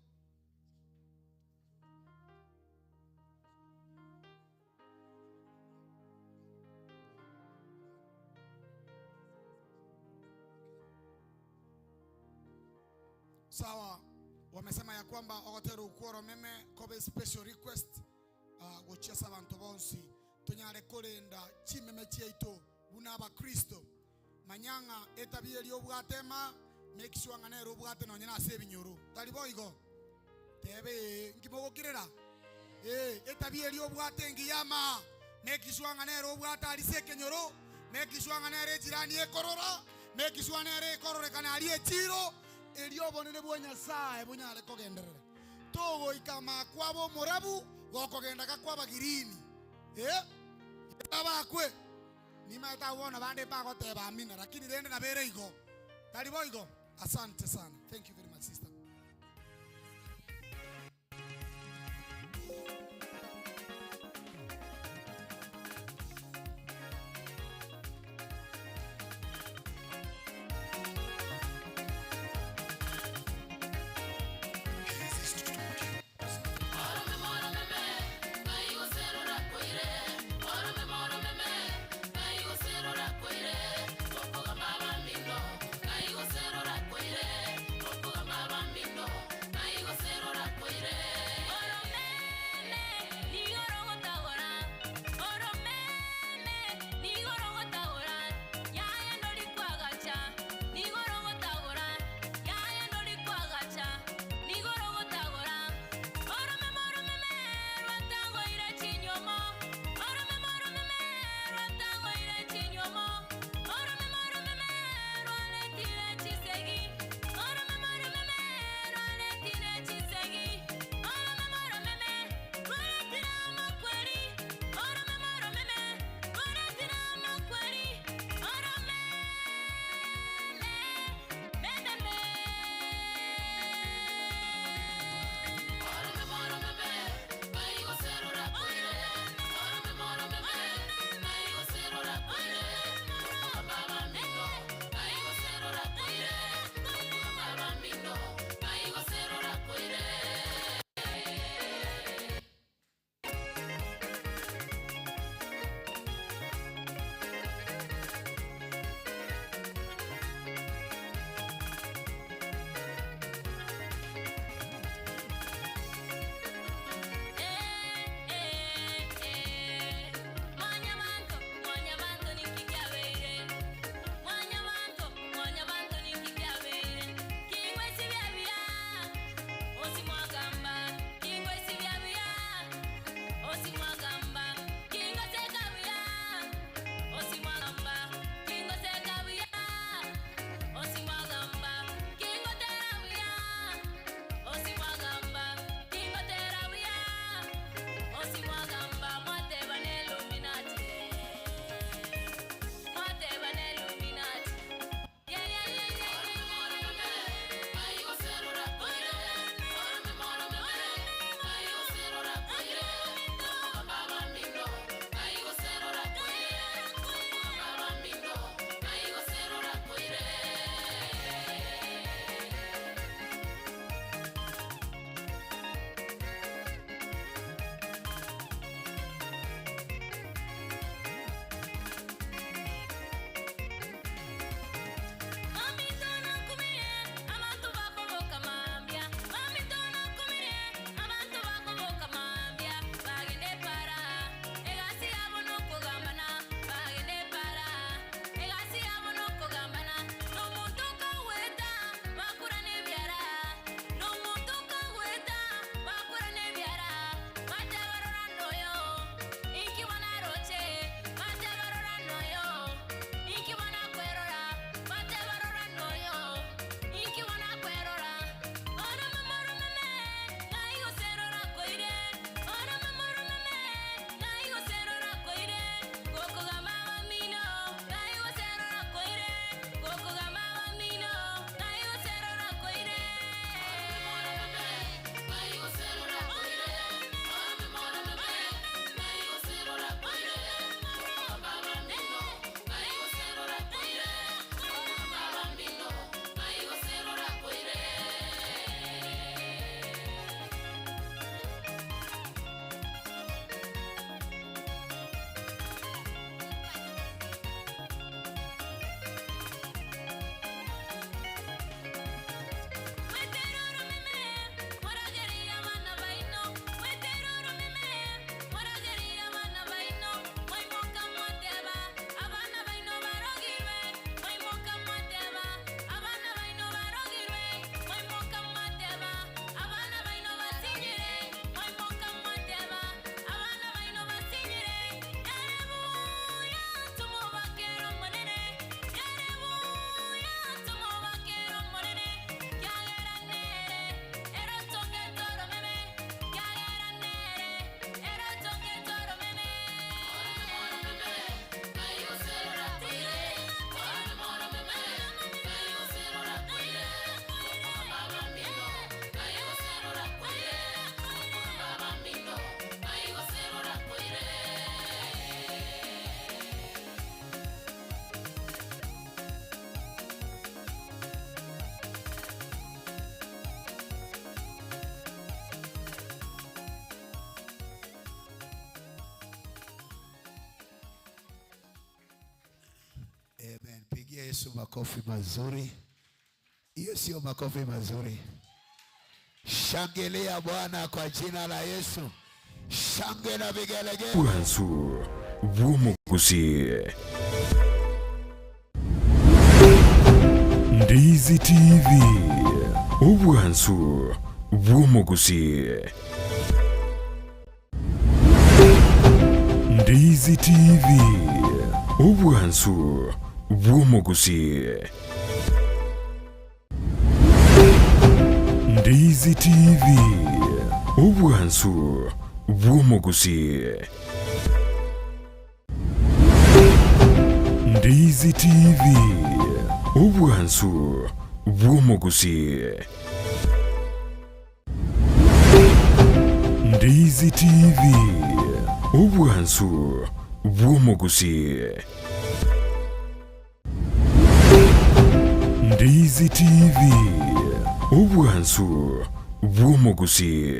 Sawa, wamesema ya kwamba ogotero ukoro meme kobe special request gochesa abantu bonsi tonyare kolenda chimeme chieito buna aba Kristo manyanga etabie lyo bwatema make sure ngane ro bwate no nyina ase binyuru tali boigo tebe ngibogokirera etabie lyo bwate ngiyama make sure ngane ro bwata ali sekenyoro make sure ngane re jirani ekorora make sure ngane re korore kana ali echiro eliobo nene bwonya sae bunyale kogenderera togo ikama kwabo morabu gokogenda kakwaba girini abakwe nimata wona bande bagoteba amina lakini rende na bere igo tali boigo. Asante sana. Thank you very much sister. Baba Yesu makofi mazuri. Hiyo sio makofi mazuri. Shangilia Bwana kwa jina la Yesu. Shangwe na vigelegele. Uhansu Wumugusi Ndizi TV Uhansu Wumugusi Ndizi TV Uhansu Wumugusi Ndizi TV Uhansu Wumugusi Ndizi TV Uhansu Wumugusi Ndizi TV Uhansu Wumugusi Ndizi TV Uhansu Wumugusi